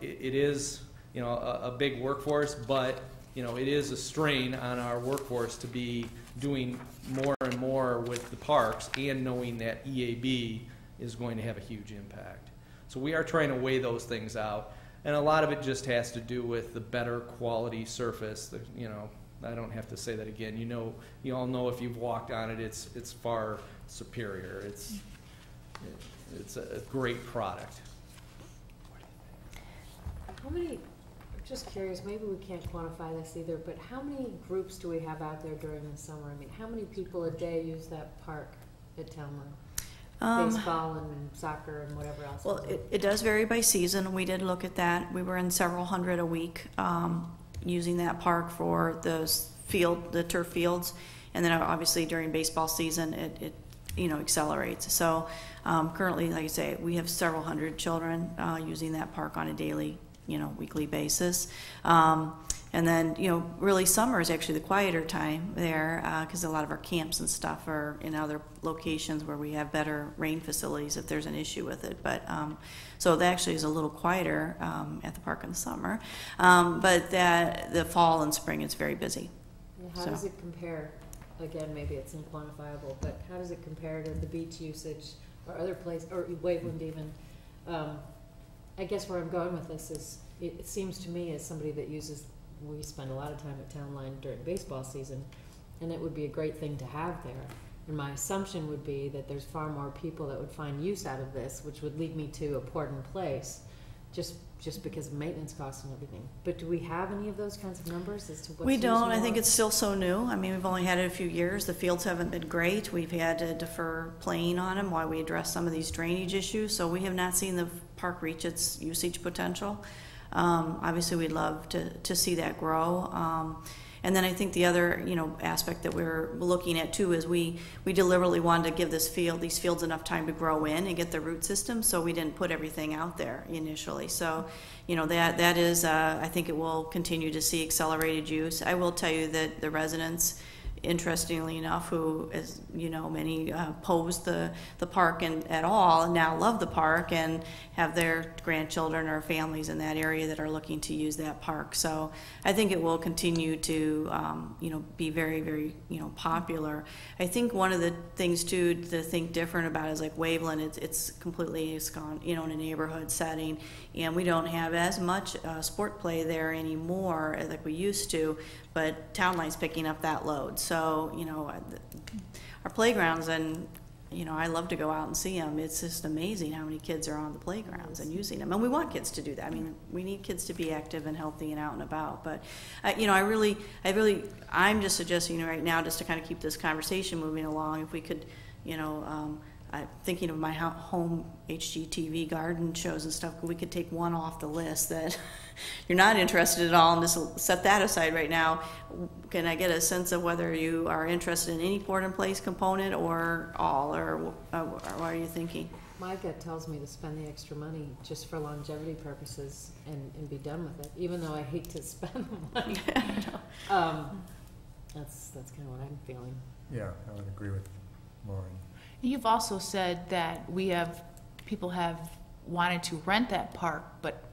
it is a big workforce, but it is a strain on our workforce to be doing more and more with the parks and knowing that EAB is going to have a huge impact. So we are trying to weigh those things out, and a lot of it just has to do with the better quality surface. I don't have to say that again. You all know if you've walked on it, it's far superior. It's a great product. How many, just curious, maybe we can't quantify this either, but how many groups do we have out there during the summer? I mean, how many people a day use that park at Townland? Baseball and soccer and whatever else? Well, it does vary by season. We did look at that. We were in several hundred a week using that park for the turf fields. And then obviously during baseball season, it accelerates. So currently, like I say, we have several hundred children using that park on a daily, weekly basis. And then, really summer is actually the quieter time there because a lot of our camps and stuff are in other locations where we have better rain facilities if there's an issue with it. But so that actually is a little quieter at the park in the summer. But the fall and spring is very busy. And how does it compare? Again, maybe it's unquantifiable, but how does it compare to the beach usage or other places, or Waveland even? I guess where I'm going with this is, it seems to me, as somebody that uses, we spend a lot of time at Town Line during baseball season, and it would be a great thing to have there. And my assumption would be that there's far more people that would find use out of this, which would lead me to a port in place, just because of maintenance costs and everything. But do we have any of those kinds of numbers as to what's We don't. I used think more? it's still so new. I mean, we've only had it a few years. The fields haven't been great. We've had to defer playing on them while we address some of these drainage issues. So we have not seen the park reach its usage potential. Obviously, we'd love to see that grow. And then I think the other, aspect that we're looking at too is we deliberately wanted to give these fields enough time to grow in and get the root system, so we didn't put everything out there initially. So, that is, I think it will continue to see accelerated use. I will tell you that the residents, interestingly enough, who, as many opposed the park at all, now love the park and have their grandchildren or families in that area that are looking to use that park. So I think it will continue to, be very, very, popular. I think one of the things too to think different about is like Waveland. It's gone, in a neighborhood setting, and we don't have as much sport play there anymore like we used to. But Town Line's picking up that load. So, our playgrounds, and, I love to go out and see them. It's just amazing how many kids are on the playgrounds and using them. And we want kids to do that. I mean, we need kids to be active and healthy and out and about. But, I'm just suggesting right now, just to kind of keep this conversation moving along, if we could, I'm thinking of my home HGTV garden shows and stuff, we could take one off the list that you're not interested at all and just set that aside right now. Can I get a sense of whether you are interested in any port in place component or all, or what are you thinking? My gut tells me to spend the extra money just for longevity purposes and be done with it, even though I hate to spend the money. That's kind of what I'm feeling. Yeah, I would agree with Lauren. You've also said that people have wanted to rent that park,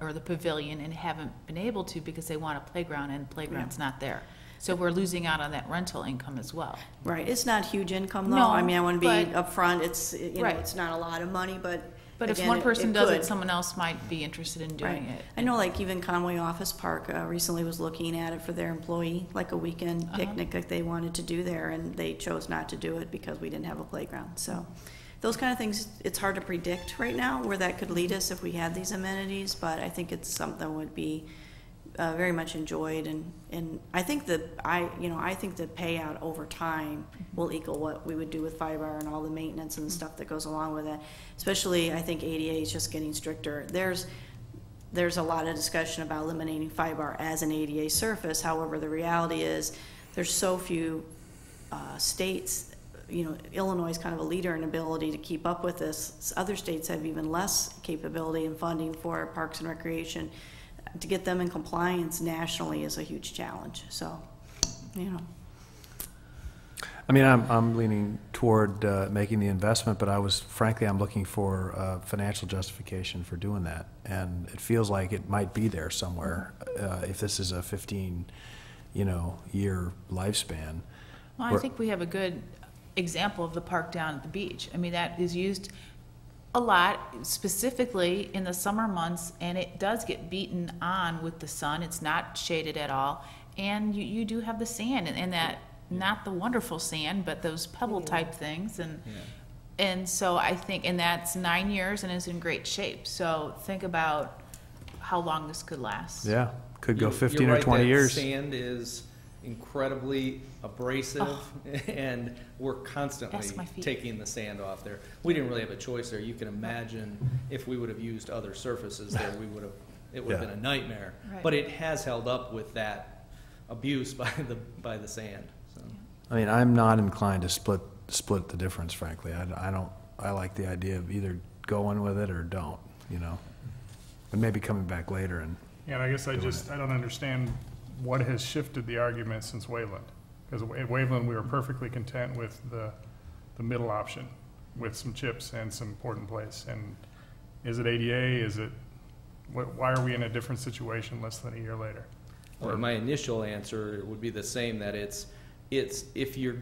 or the pavilion, and haven't been able to because they want a playground and the playground's not there. So we're losing out on that rental income as well. Right. It's not huge income though. No, I mean, I want to be but- upfront. It's Right. It's not a lot of money, but If again, one person it does could. it, someone else might be interested in doing Right. it. I know, like even Conway Office Park recently was looking at it for their employee, like a weekend picnic that they wanted to do there, and they chose not to do it because we didn't have a playground. So those kind of things, it's hard to predict right now where that could lead us if we had these amenities, but I think it's something that would be very much enjoyed, and I think that I think the payout over time will equal what we would do with fiber and all the maintenance and the stuff that goes along with it. Especially, I think ADA is just getting stricter. There's a lot of discussion about eliminating fiber as an ADA surface. However, the reality is there's so few states. Illinois is kind of a leader in ability to keep up with this. Other states have even less capability and funding for parks and recreation. To get them in compliance nationally is a huge challenge. So, I mean, I'm leaning toward making the investment, but I'm looking for financial justification for doing that. And it feels like it might be there somewhere if this is a 15, year lifespan. Well, I think we have a good example of the park down at the beach. I mean, that is used a lot, specifically in the summer months, and it does get beaten on with the sun. It's not shaded at all, and you do have the sand, and that, not the wonderful sand, but those pebble type things, and so I think, and that's 9 years and is in great shape. So think about how long this could last. Yeah, could go 15 You're or right 20 that years. Sand is incredibly abrasive, and we're constantly Ask my feet. taking the sand off there. We didn't really have a choice there. You can imagine if we would have used other surfaces there, it would have been a nightmare. Right. But it has held up with that abuse by the sand. So. I mean, I'm not inclined to split the difference, frankly. I like the idea of either going with it or don't, and maybe coming back later and. And I guess I don't understand what has shifted the argument since Waveland. Because at Waveland, we were perfectly content with the middle option, with some chips and some port in place. And is it ADA? Why are we in a different situation less than a year later? Well, my initial answer would be the same, that it's if you're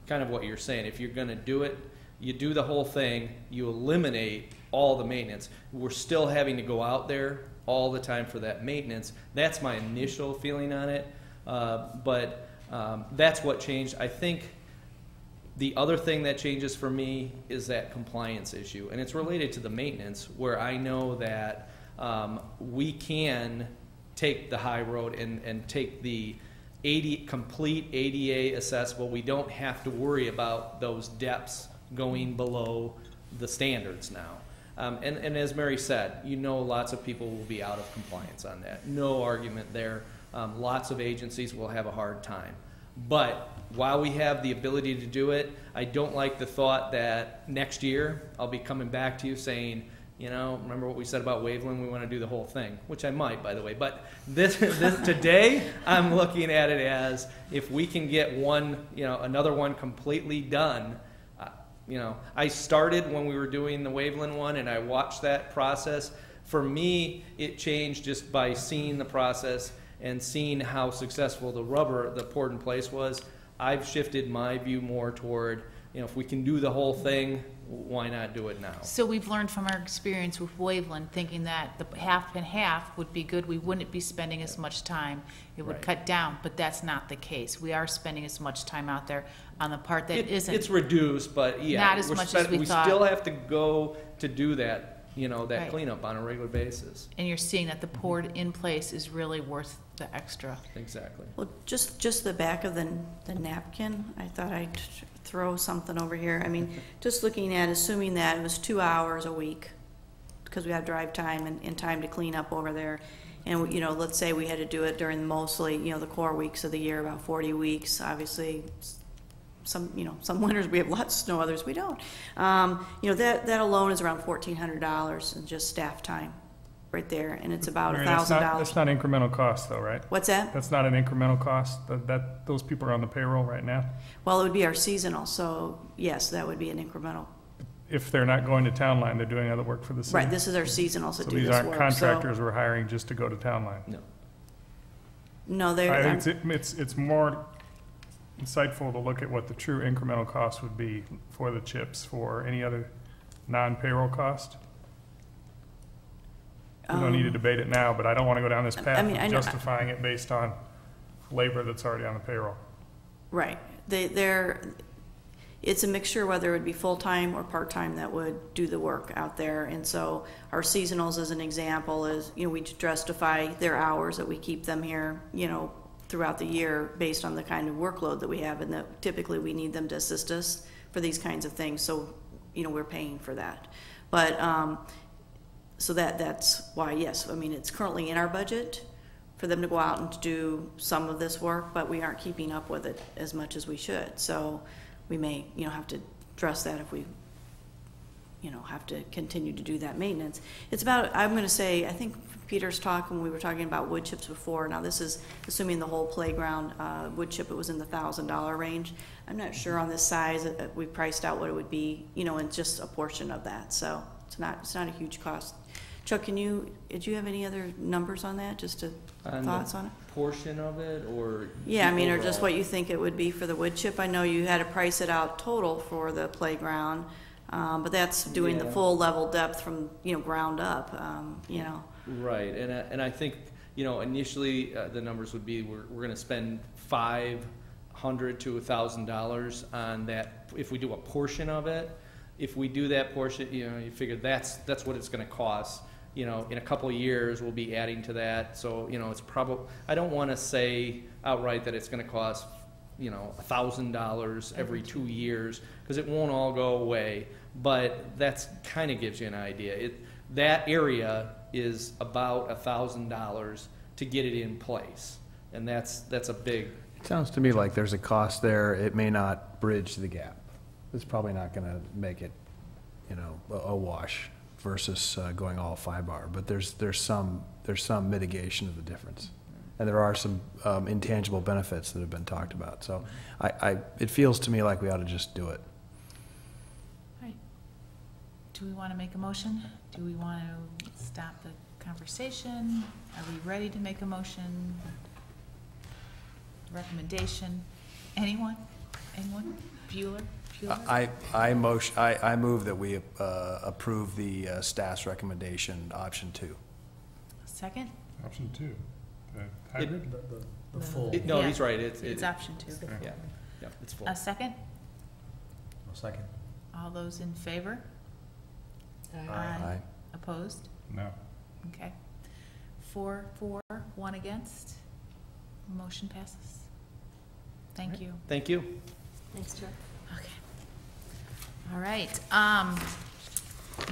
kind of what you're saying, if you're going to do it, you do the whole thing, you eliminate all the maintenance. We're still having to go out there all the time for that maintenance. That's my initial feeling on it, but that's what changed. I think the other thing that changes for me is that compliance issue, and it's related to the maintenance, where I know that we can take the high road and take the complete ADA accessible. We don't have to worry about those depths going below the standards now. And as Mary said, lots of people will be out of compliance on that. No argument there. Lots of agencies will have a hard time. But while we have the ability to do it, I don't like the thought that next year I'll be coming back to you saying, remember what we said about Waveland? We want to do the whole thing, which I might, by the way. But this today, I'm looking at it as if we can get another one completely done. I started when we were doing the Waveland one, and I watched that process. For me, it changed just by seeing the process and seeing how successful the rubber, the poured in place was. I've shifted my view more toward, if we can do the whole thing, why not do it now? So we've learned from our experience with Waveland, thinking that the half and half would be good. We wouldn't be spending as much time. It would cut down, but that's not the case. We are spending as much time out there on the part that isn't. It's reduced, but not as much as we thought. We still have to go to do that, that cleanup on a regular basis. And you're seeing that the poured in place is really worth the extra. Exactly. Well, just the back of the napkin, I thought I'd throw something over here. I mean, just looking at, assuming that it was 2 hours a week, because we have drive time and time to clean up over there. And, let's say we had to do it during mostly, the core weeks of the year, about 40 weeks. Obviously, some winters we have lots of snow, others we don't. That alone is around $1,400 in just staff time right there, and it's about $1,000. That's not incremental cost, though, right? What's that? That's not an incremental cost. Those people are on the payroll right now. Well, it would be our seasonal, so yes, that would be an incremental. If they're not going to town line, they're doing other work for the city. Right, this is our seasonals that do this work. So these aren't contractors we're hiring just to go to town line. No. No, they're. It's more insightful to look at what the true incremental cost would be for the chips for any other non-payroll cost. We don't need to debate it now, but I don't want to go down this path of justifying it based on labor that's already on the payroll. Right. It's a mixture, whether it would be full-time or part-time, that would do the work out there. And so our seasonals, as an example, is, we justify their hours that we keep them here, throughout the year based on the kind of workload that we have, and that typically we need them to assist us for these kinds of things. So, we're paying for that. But, so that's why, yes, it's currently in our budget for them to go out and to do some of this work, but we aren't keeping up with it as much as we should. So we may, have to address that if we, have to continue to do that maintenance. It's about, I'm going to say, I think Peter's talk when we were talking about wood chips before. Now this is assuming the whole playground wood chip, it was in the $1,000 range. I'm not sure on this size. We priced out what it would be, and just a portion of that. So it's not a huge cost. Chuck, did you have any other numbers on that, thoughts on it? Portion of it, or? Yeah, or just what you think it would be for the wood chip. I know you had to price it out total for the playground, but that's doing the full level depth from, ground up, Right, and I think, initially the numbers would be we're going to spend $500 to $1,000 on that if we do a portion of it. If we do that portion, you figure that's what it's going to cost. In a couple of years, we'll be adding to that. So, it's probably, I don't want to say outright that it's going to cost, $1,000 every 2 years, because it won't all go away. But that's kind of gives you an idea. That area is about $1,000 to get it in place, and that's a big. It sounds to me like there's a cost there. It may not bridge the gap. It's probably not going to make it, a wash versus going all 5-bar. But there's some mitigation of the difference, and there are some intangible benefits that have been talked about. So, it feels to me like we ought to just do it. Right. Do we want to make a motion? Do we want to stop the conversation? Are we ready to make a motion? Recommendation? Anyone? Bueller? I move that we approve the staff's recommendation, option 2. Second? Option 2, the hybrid? The full. No, Yeah. he's right. It's option 2. Yeah, yeah, it's full. A second? I'll second. All those in favor? Aye. Opposed? No. Okay. 4 for, 1 against. Motion passes. Thank you. Thank you. Thanks, Chuck. Okay. All right.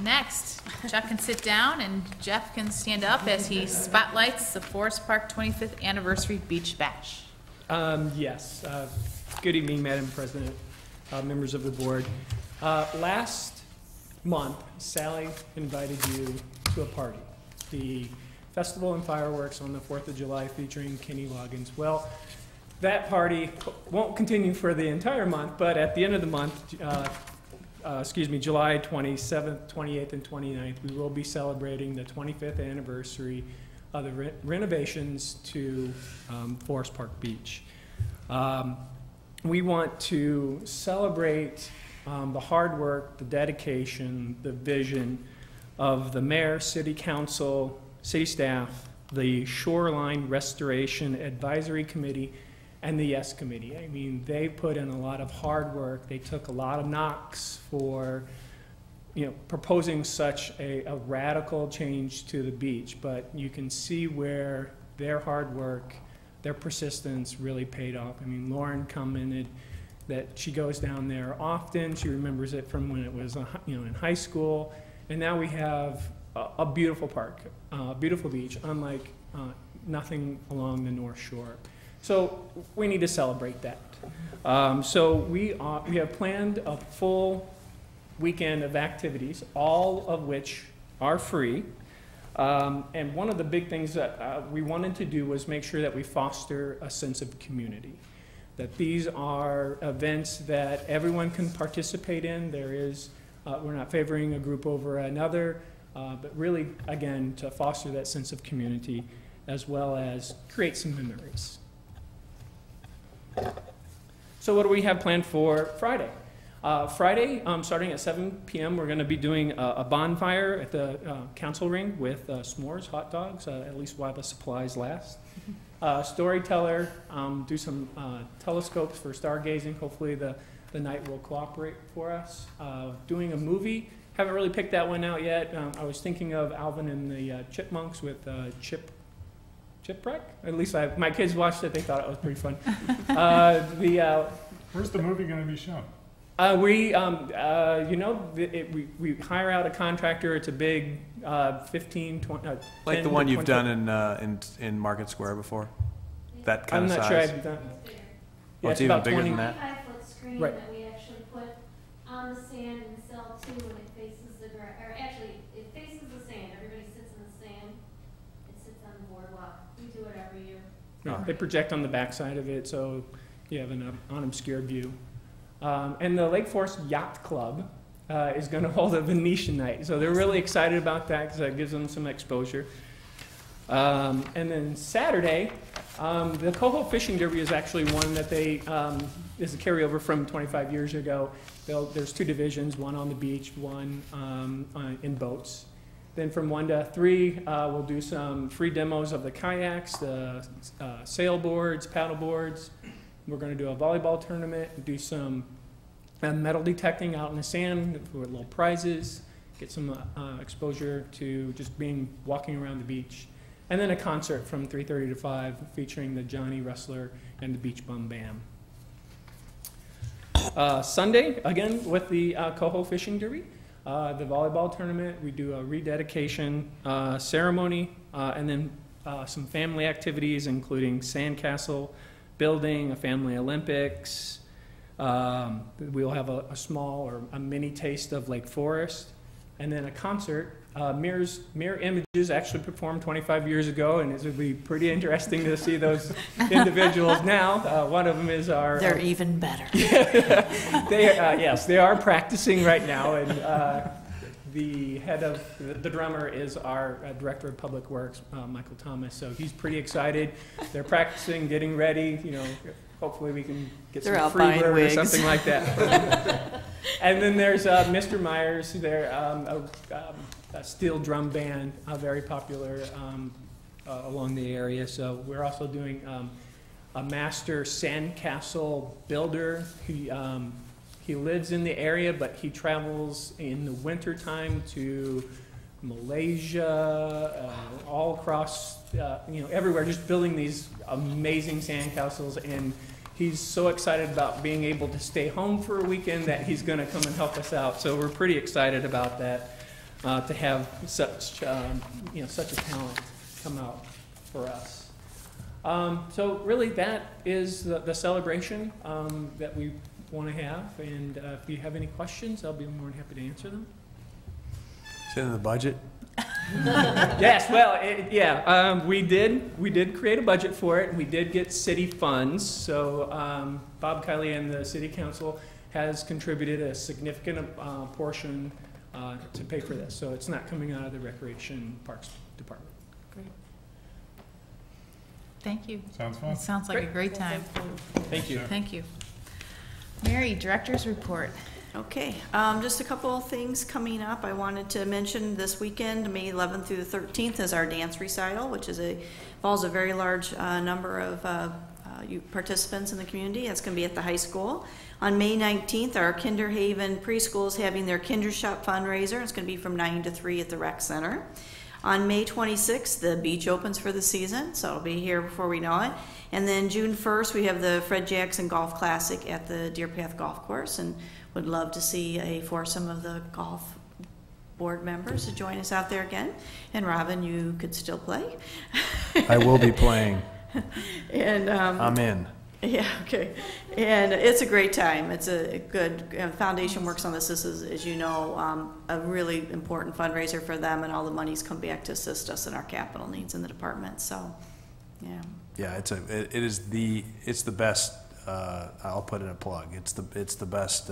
Next, Chuck can sit down and Jeff can stand up as he spotlights the Forest Park 25th Anniversary Beach Bash. Yes. Good evening, Madam President, members of the board. Last month, Sally invited you to a party, the Festival and Fireworks on the 4th of July featuring Kenny Loggins. Well, that party won't continue for the entire month, but at the end of the month, July 27th, 28th, and 29th, we will be celebrating the 25th anniversary of the renovations to Forest Park Beach. We want to celebrate the hard work, the dedication, the vision of the mayor, city council, city staff, the Shoreline Restoration Advisory Committee, and the YES Committee. I mean, they put in a lot of hard work. They took a lot of knocks for, proposing such a radical change to the beach. But you can see where their hard work, their persistence really paid off. I mean, Lauren commented that she goes down there often. She remembers it from when it was, in high school. And now we have a beautiful park, a beautiful beach, unlike nothing along the North Shore. So we need to celebrate that. So we have planned a full weekend of activities, all of which are free. And one of the big things that we wanted to do was make sure that we foster a sense of community, that these are events that everyone can participate in. There is, we're not favoring a group over another, but really, again, to foster that sense of community as well as create some memories. So what do we have planned for Friday? Friday, starting at 7 p.m., we're going to be doing a bonfire at the council ring with s'mores, hot dogs, at least while the supplies last. Storyteller, do some telescopes for stargazing. Hopefully the night will cooperate for us. Doing a movie. Haven't really picked that one out yet. I was thinking of Alvin and the Chipmunks with Chipwreck? At least my kids watched it. They thought it was pretty fun. Where's the movie going to be shown? We hire out a contractor. It's a big 15, 20, like 10 the one to you've 20. done in Market Square before? That kind I'm of not size? sure I've done. Oh, it's even bigger than that? 25-foot screen Right. that we actually put on the sand and sell too, and it faces the ground, or actually, it faces the sand. Everybody sits in the sand. It sits on the boardwalk. We do it every year. Yeah, they project on the backside of it, so you have an unobscured view. And the Lake Forest Yacht Club is going to hold a Venetian night, so they're really excited about that because that gives them some exposure. And then Saturday, the Coho Fishing Derby is actually one that is a carryover from 25 years ago. There's 2 divisions, one on the beach, one in boats. Then from 1 to 3, we'll do some free demos of the kayaks, the sailboards, paddleboards. We're going to do a volleyball tournament, do some metal detecting out in the sand with little prizes, get some exposure to just walking around the beach. And then a concert from 3:30 to 5 featuring the Johnny Wrestler and the Beach Bum Band. Sunday, again, with the Coho Fishing Derby, the volleyball tournament, we do a rededication ceremony, and then some family activities, including sandcastle building, a family Olympics. We'll have a small or a mini taste of Lake Forest, and then a concert. Mirror Images actually performed 25 years ago, and it would be pretty interesting to see those individuals now. One of them is our... They're even better. Yes, they are practicing right now, and the head of, the drummer is our Director of Public Works, Michael Thomas, so he's pretty excited. They're practicing, getting ready, hopefully we can get some free bird or something like that. And then there's Mr. Myers, they're a steel drum band, very popular along the area. So we're also doing a master sandcastle builder. He lives in the area, but he travels in the wintertime to Malaysia, all across, everywhere, just building these amazing sandcastles. And he's so excited about being able to stay home for a weekend that he's going to come and help us out. So we're pretty excited about that, to have such, such a talent come out for us. So really, that is the celebration that we want to have. And if you have any questions, I'll be more than happy to answer them. Is it in the budget? Yes, well, we did create a budget for it. We did get city funds. So Bob Kiley and the city council has contributed a significant portion to pay for this. So it's not coming out of the Recreation Parks Department. Great. Thank you. Sounds fun. It sounds like a great time. Thank you. Thank you. Mary, Director's Report. Okay, just a couple of things coming up. I wanted to mention this weekend, May 11th through the 13th, is our dance recital, which involves a very large number of participants in the community. It's going to be at the high school. On May 19th, our Kinderhaven preschool is having their Kinder Shop fundraiser. It's going to be from 9 to 3 at the rec center. On May 26th, the beach opens for the season, so it'll be here before we know it. And then June 1st, we have the Fred Jackson Golf Classic at the Deerpath Golf Course, and would love to see a foursome of the golf board members to join us out there again. And Robin, you could still play. I will be playing. And I'm in. Yeah, okay. And it's a great time. It's a good, Foundation works on this. This is, as you know, a really important fundraiser for them, and all the monies come back to assist us in our capital needs in the department. So, yeah. Yeah, it's the best. I'll put in a plug. It's the best.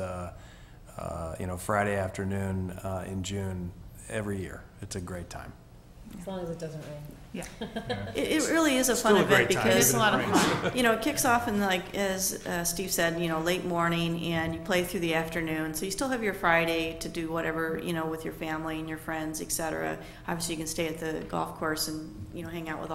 Friday afternoon in June every year. It's a great time. As long as it doesn't rain. Yeah. It really is a fun Still a event great time. because It's a lot of fun. it kicks off in, like, as Steve said, late morning, and you play through the afternoon. So you still have your Friday to do whatever, with your family and your friends, etc. Obviously, you can stay at the golf course and, hang out with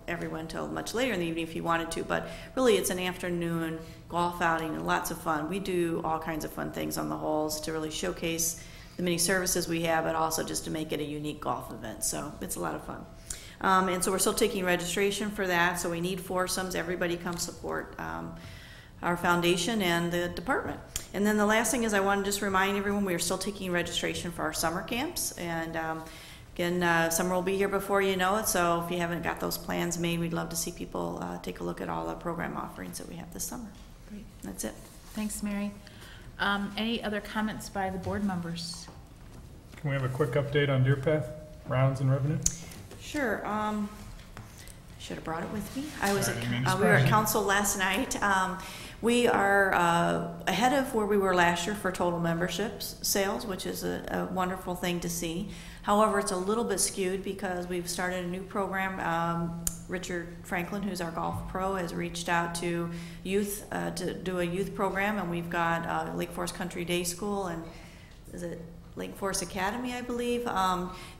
everyone till much later in the evening if you wanted to. But really, it's an afternoon golf outing and lots of fun. We do all kinds of fun things on the holes to really showcase the many services we have, but also just to make it a unique golf event. So it's a lot of fun. And so we're still taking registration for that. So we need foursomes. Everybody come support our foundation and the department. And then the last thing is I want to just remind everyone we are still taking registration for our summer camps. And again, summer will be here before you know it. So if you haven't got those plans made, we'd love to see people take a look at all the program offerings that we have this summer. Great. That's it. Thanks, Mary. Any other comments by the board members? Can we have a quick update on Deerpath, rounds and revenue? Sure. Should have brought it with me. We were surprise at you. council last night. We are ahead of where we were last year for total memberships sales, which is a wonderful thing to see. However, it's a little bit skewed because we've started a new program. Richard Franklin, who's our golf pro, has reached out to youth to do a youth program, and we've got Lake Forest Country Day School and is it Lake Forest Academy, I believe.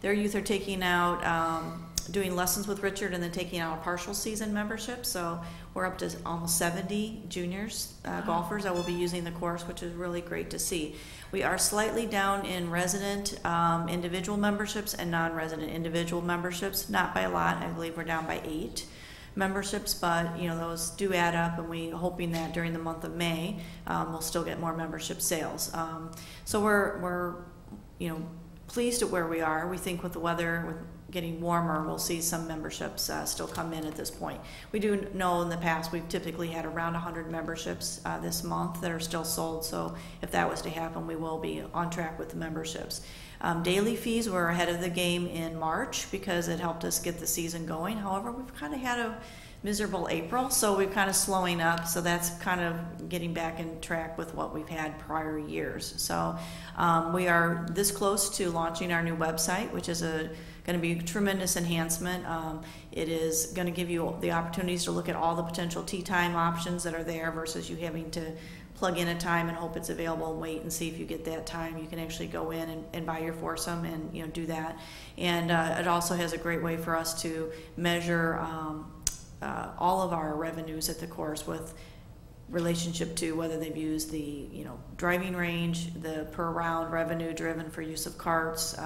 Their youth are taking out, doing lessons with Richard and then taking out a partial season membership. So we're up to almost 70 juniors, golfers that will be using the course, which is really great to see. We are slightly down in resident individual memberships and non-resident individual memberships, not by a lot. I believe we're down by 8 memberships, but those do add up, and we're hoping that during the month of May we'll still get more membership sales. So we're pleased at where we are. We think with the weather, with getting warmer, we'll see some memberships still come in at this point. We do know in the past we've typically had around 100 memberships this month that are still sold, so if that was to happen, we will be on track with the memberships. Daily fees were ahead of the game in March because it helped us get the season going. However, we've kind of had a miserable April, so we're kind of slowing up, so that's kind of getting back in track with what we've had prior years. So we are this close to launching our new website, which is going to be a tremendous enhancement. It is going to give you the opportunities to look at all the potential tee time options that are there versus you having to plug in a time and hope it's available and wait and see if you get that time. You can actually go in and buy your foursome and, you know, do that. And it also has a great way for us to measure all of our revenues at the course with relationship to whether they've used the, you know, driving range, the per round revenue driven for use of carts.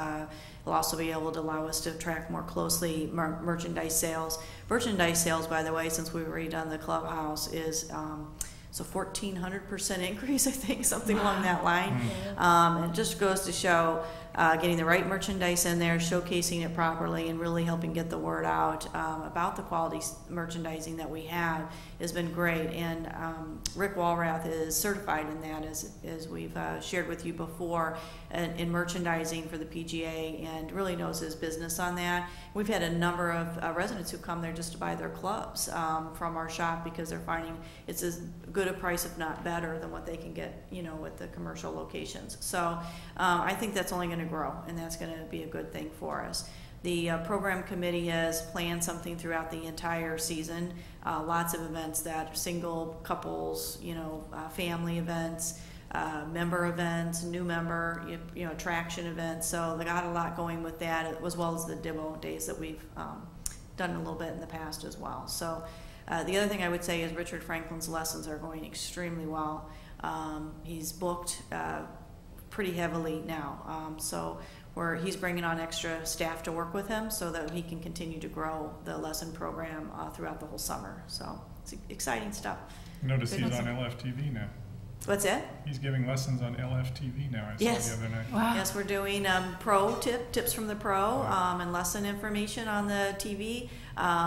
We'll also be able to allow us to track more closely merchandise sales. Merchandise sales, by the way, since we've redone the clubhouse, is so 1,400% increase, I think, something along that line. It just goes to show getting the right merchandise in there, showcasing it properly, and really helping get the word out about the quality merchandising that we have has been great. And Rick Walrath is certified in that, as we've shared with you before, in merchandising for the PGA, and really knows his business on that. We've had a number of residents who come there just to buy their clubs from our shop because they're finding it's as good a price, if not better, than what they can get, you know, at the commercial locations. So I think that's only going to grow, and that's going to be a good thing for us. The program committee has planned something throughout the entire season. Lots of events that are single, couples, you know, family events, member events, new member, you know, attraction events. So they got a lot going with that, as well as the demo days that we've done a little bit in the past as well. So the other thing I would say is Richard Franklin's lessons are going extremely well. He's booked pretty heavily now. So he's bringing on extra staff to work with him so that he can continue to grow the lesson program throughout the whole summer. So it's exciting stuff. I notice he's on LFTV now. What's that? He's giving lessons on LFTV now, I saw the other night. Wow. Yes, we're doing tips from the pro, and lesson information on the TV.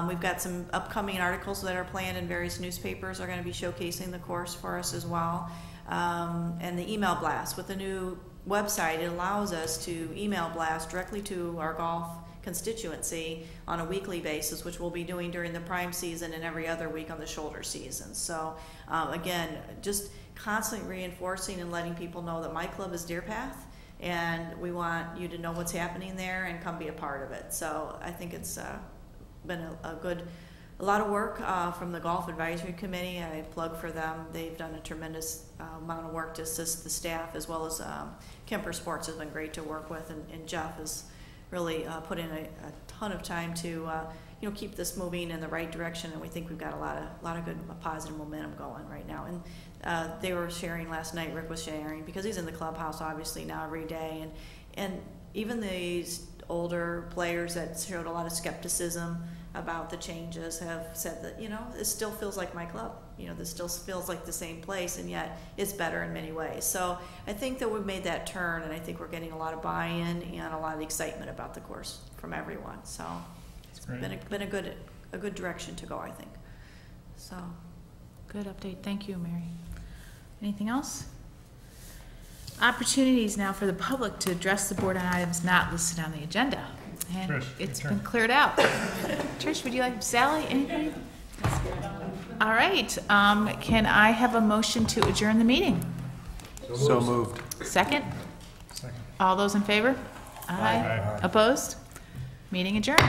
We've got some upcoming articles that are planned in various newspapers are going to be showcasing the course for us as well. And the email blast with the new website, it allows us to email blast directly to our golf constituency on a weekly basis, which we'll be doing during the prime season and every other week on the shoulder season. So again, just constantly reinforcing and letting people know that my club is Deerpath, and we want you to know what's happening there and come be a part of it. So I think it's been a lot of work from the Golf Advisory Committee. I plug for them. They've done a tremendous amount of work to assist the staff, as well as Kemper Sports has been great to work with, and Jeff has really put in a ton of time to keep this moving in the right direction, and we think we've got a lot of good positive momentum going right now. And they were sharing last night, Rick was sharing, because he's in the clubhouse obviously now every day, and even these older players that showed a lot of skepticism about the changes have said that, it still feels like my club. This still feels like the same place, and yet it's better in many ways. So I think that we've made that turn, and I think we're getting a lot of buy-in and a lot of excitement about the course from everyone. So it's been a good direction to go, I think. So good update. Thank you, Mary. Anything else? Opportunities now for the public to address the board on items not listed on the agenda. And Trish, it's been cleared out. Trish, would you like, Sally, anything? All right. Can I have a motion to adjourn the meeting? So moved. Second? Second. All those in favor? Aye. Opposed? Meeting adjourned.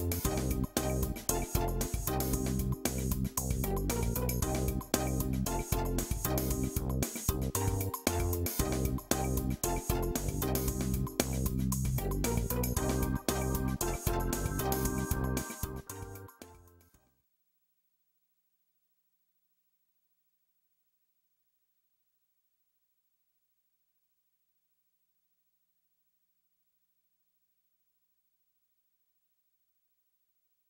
you.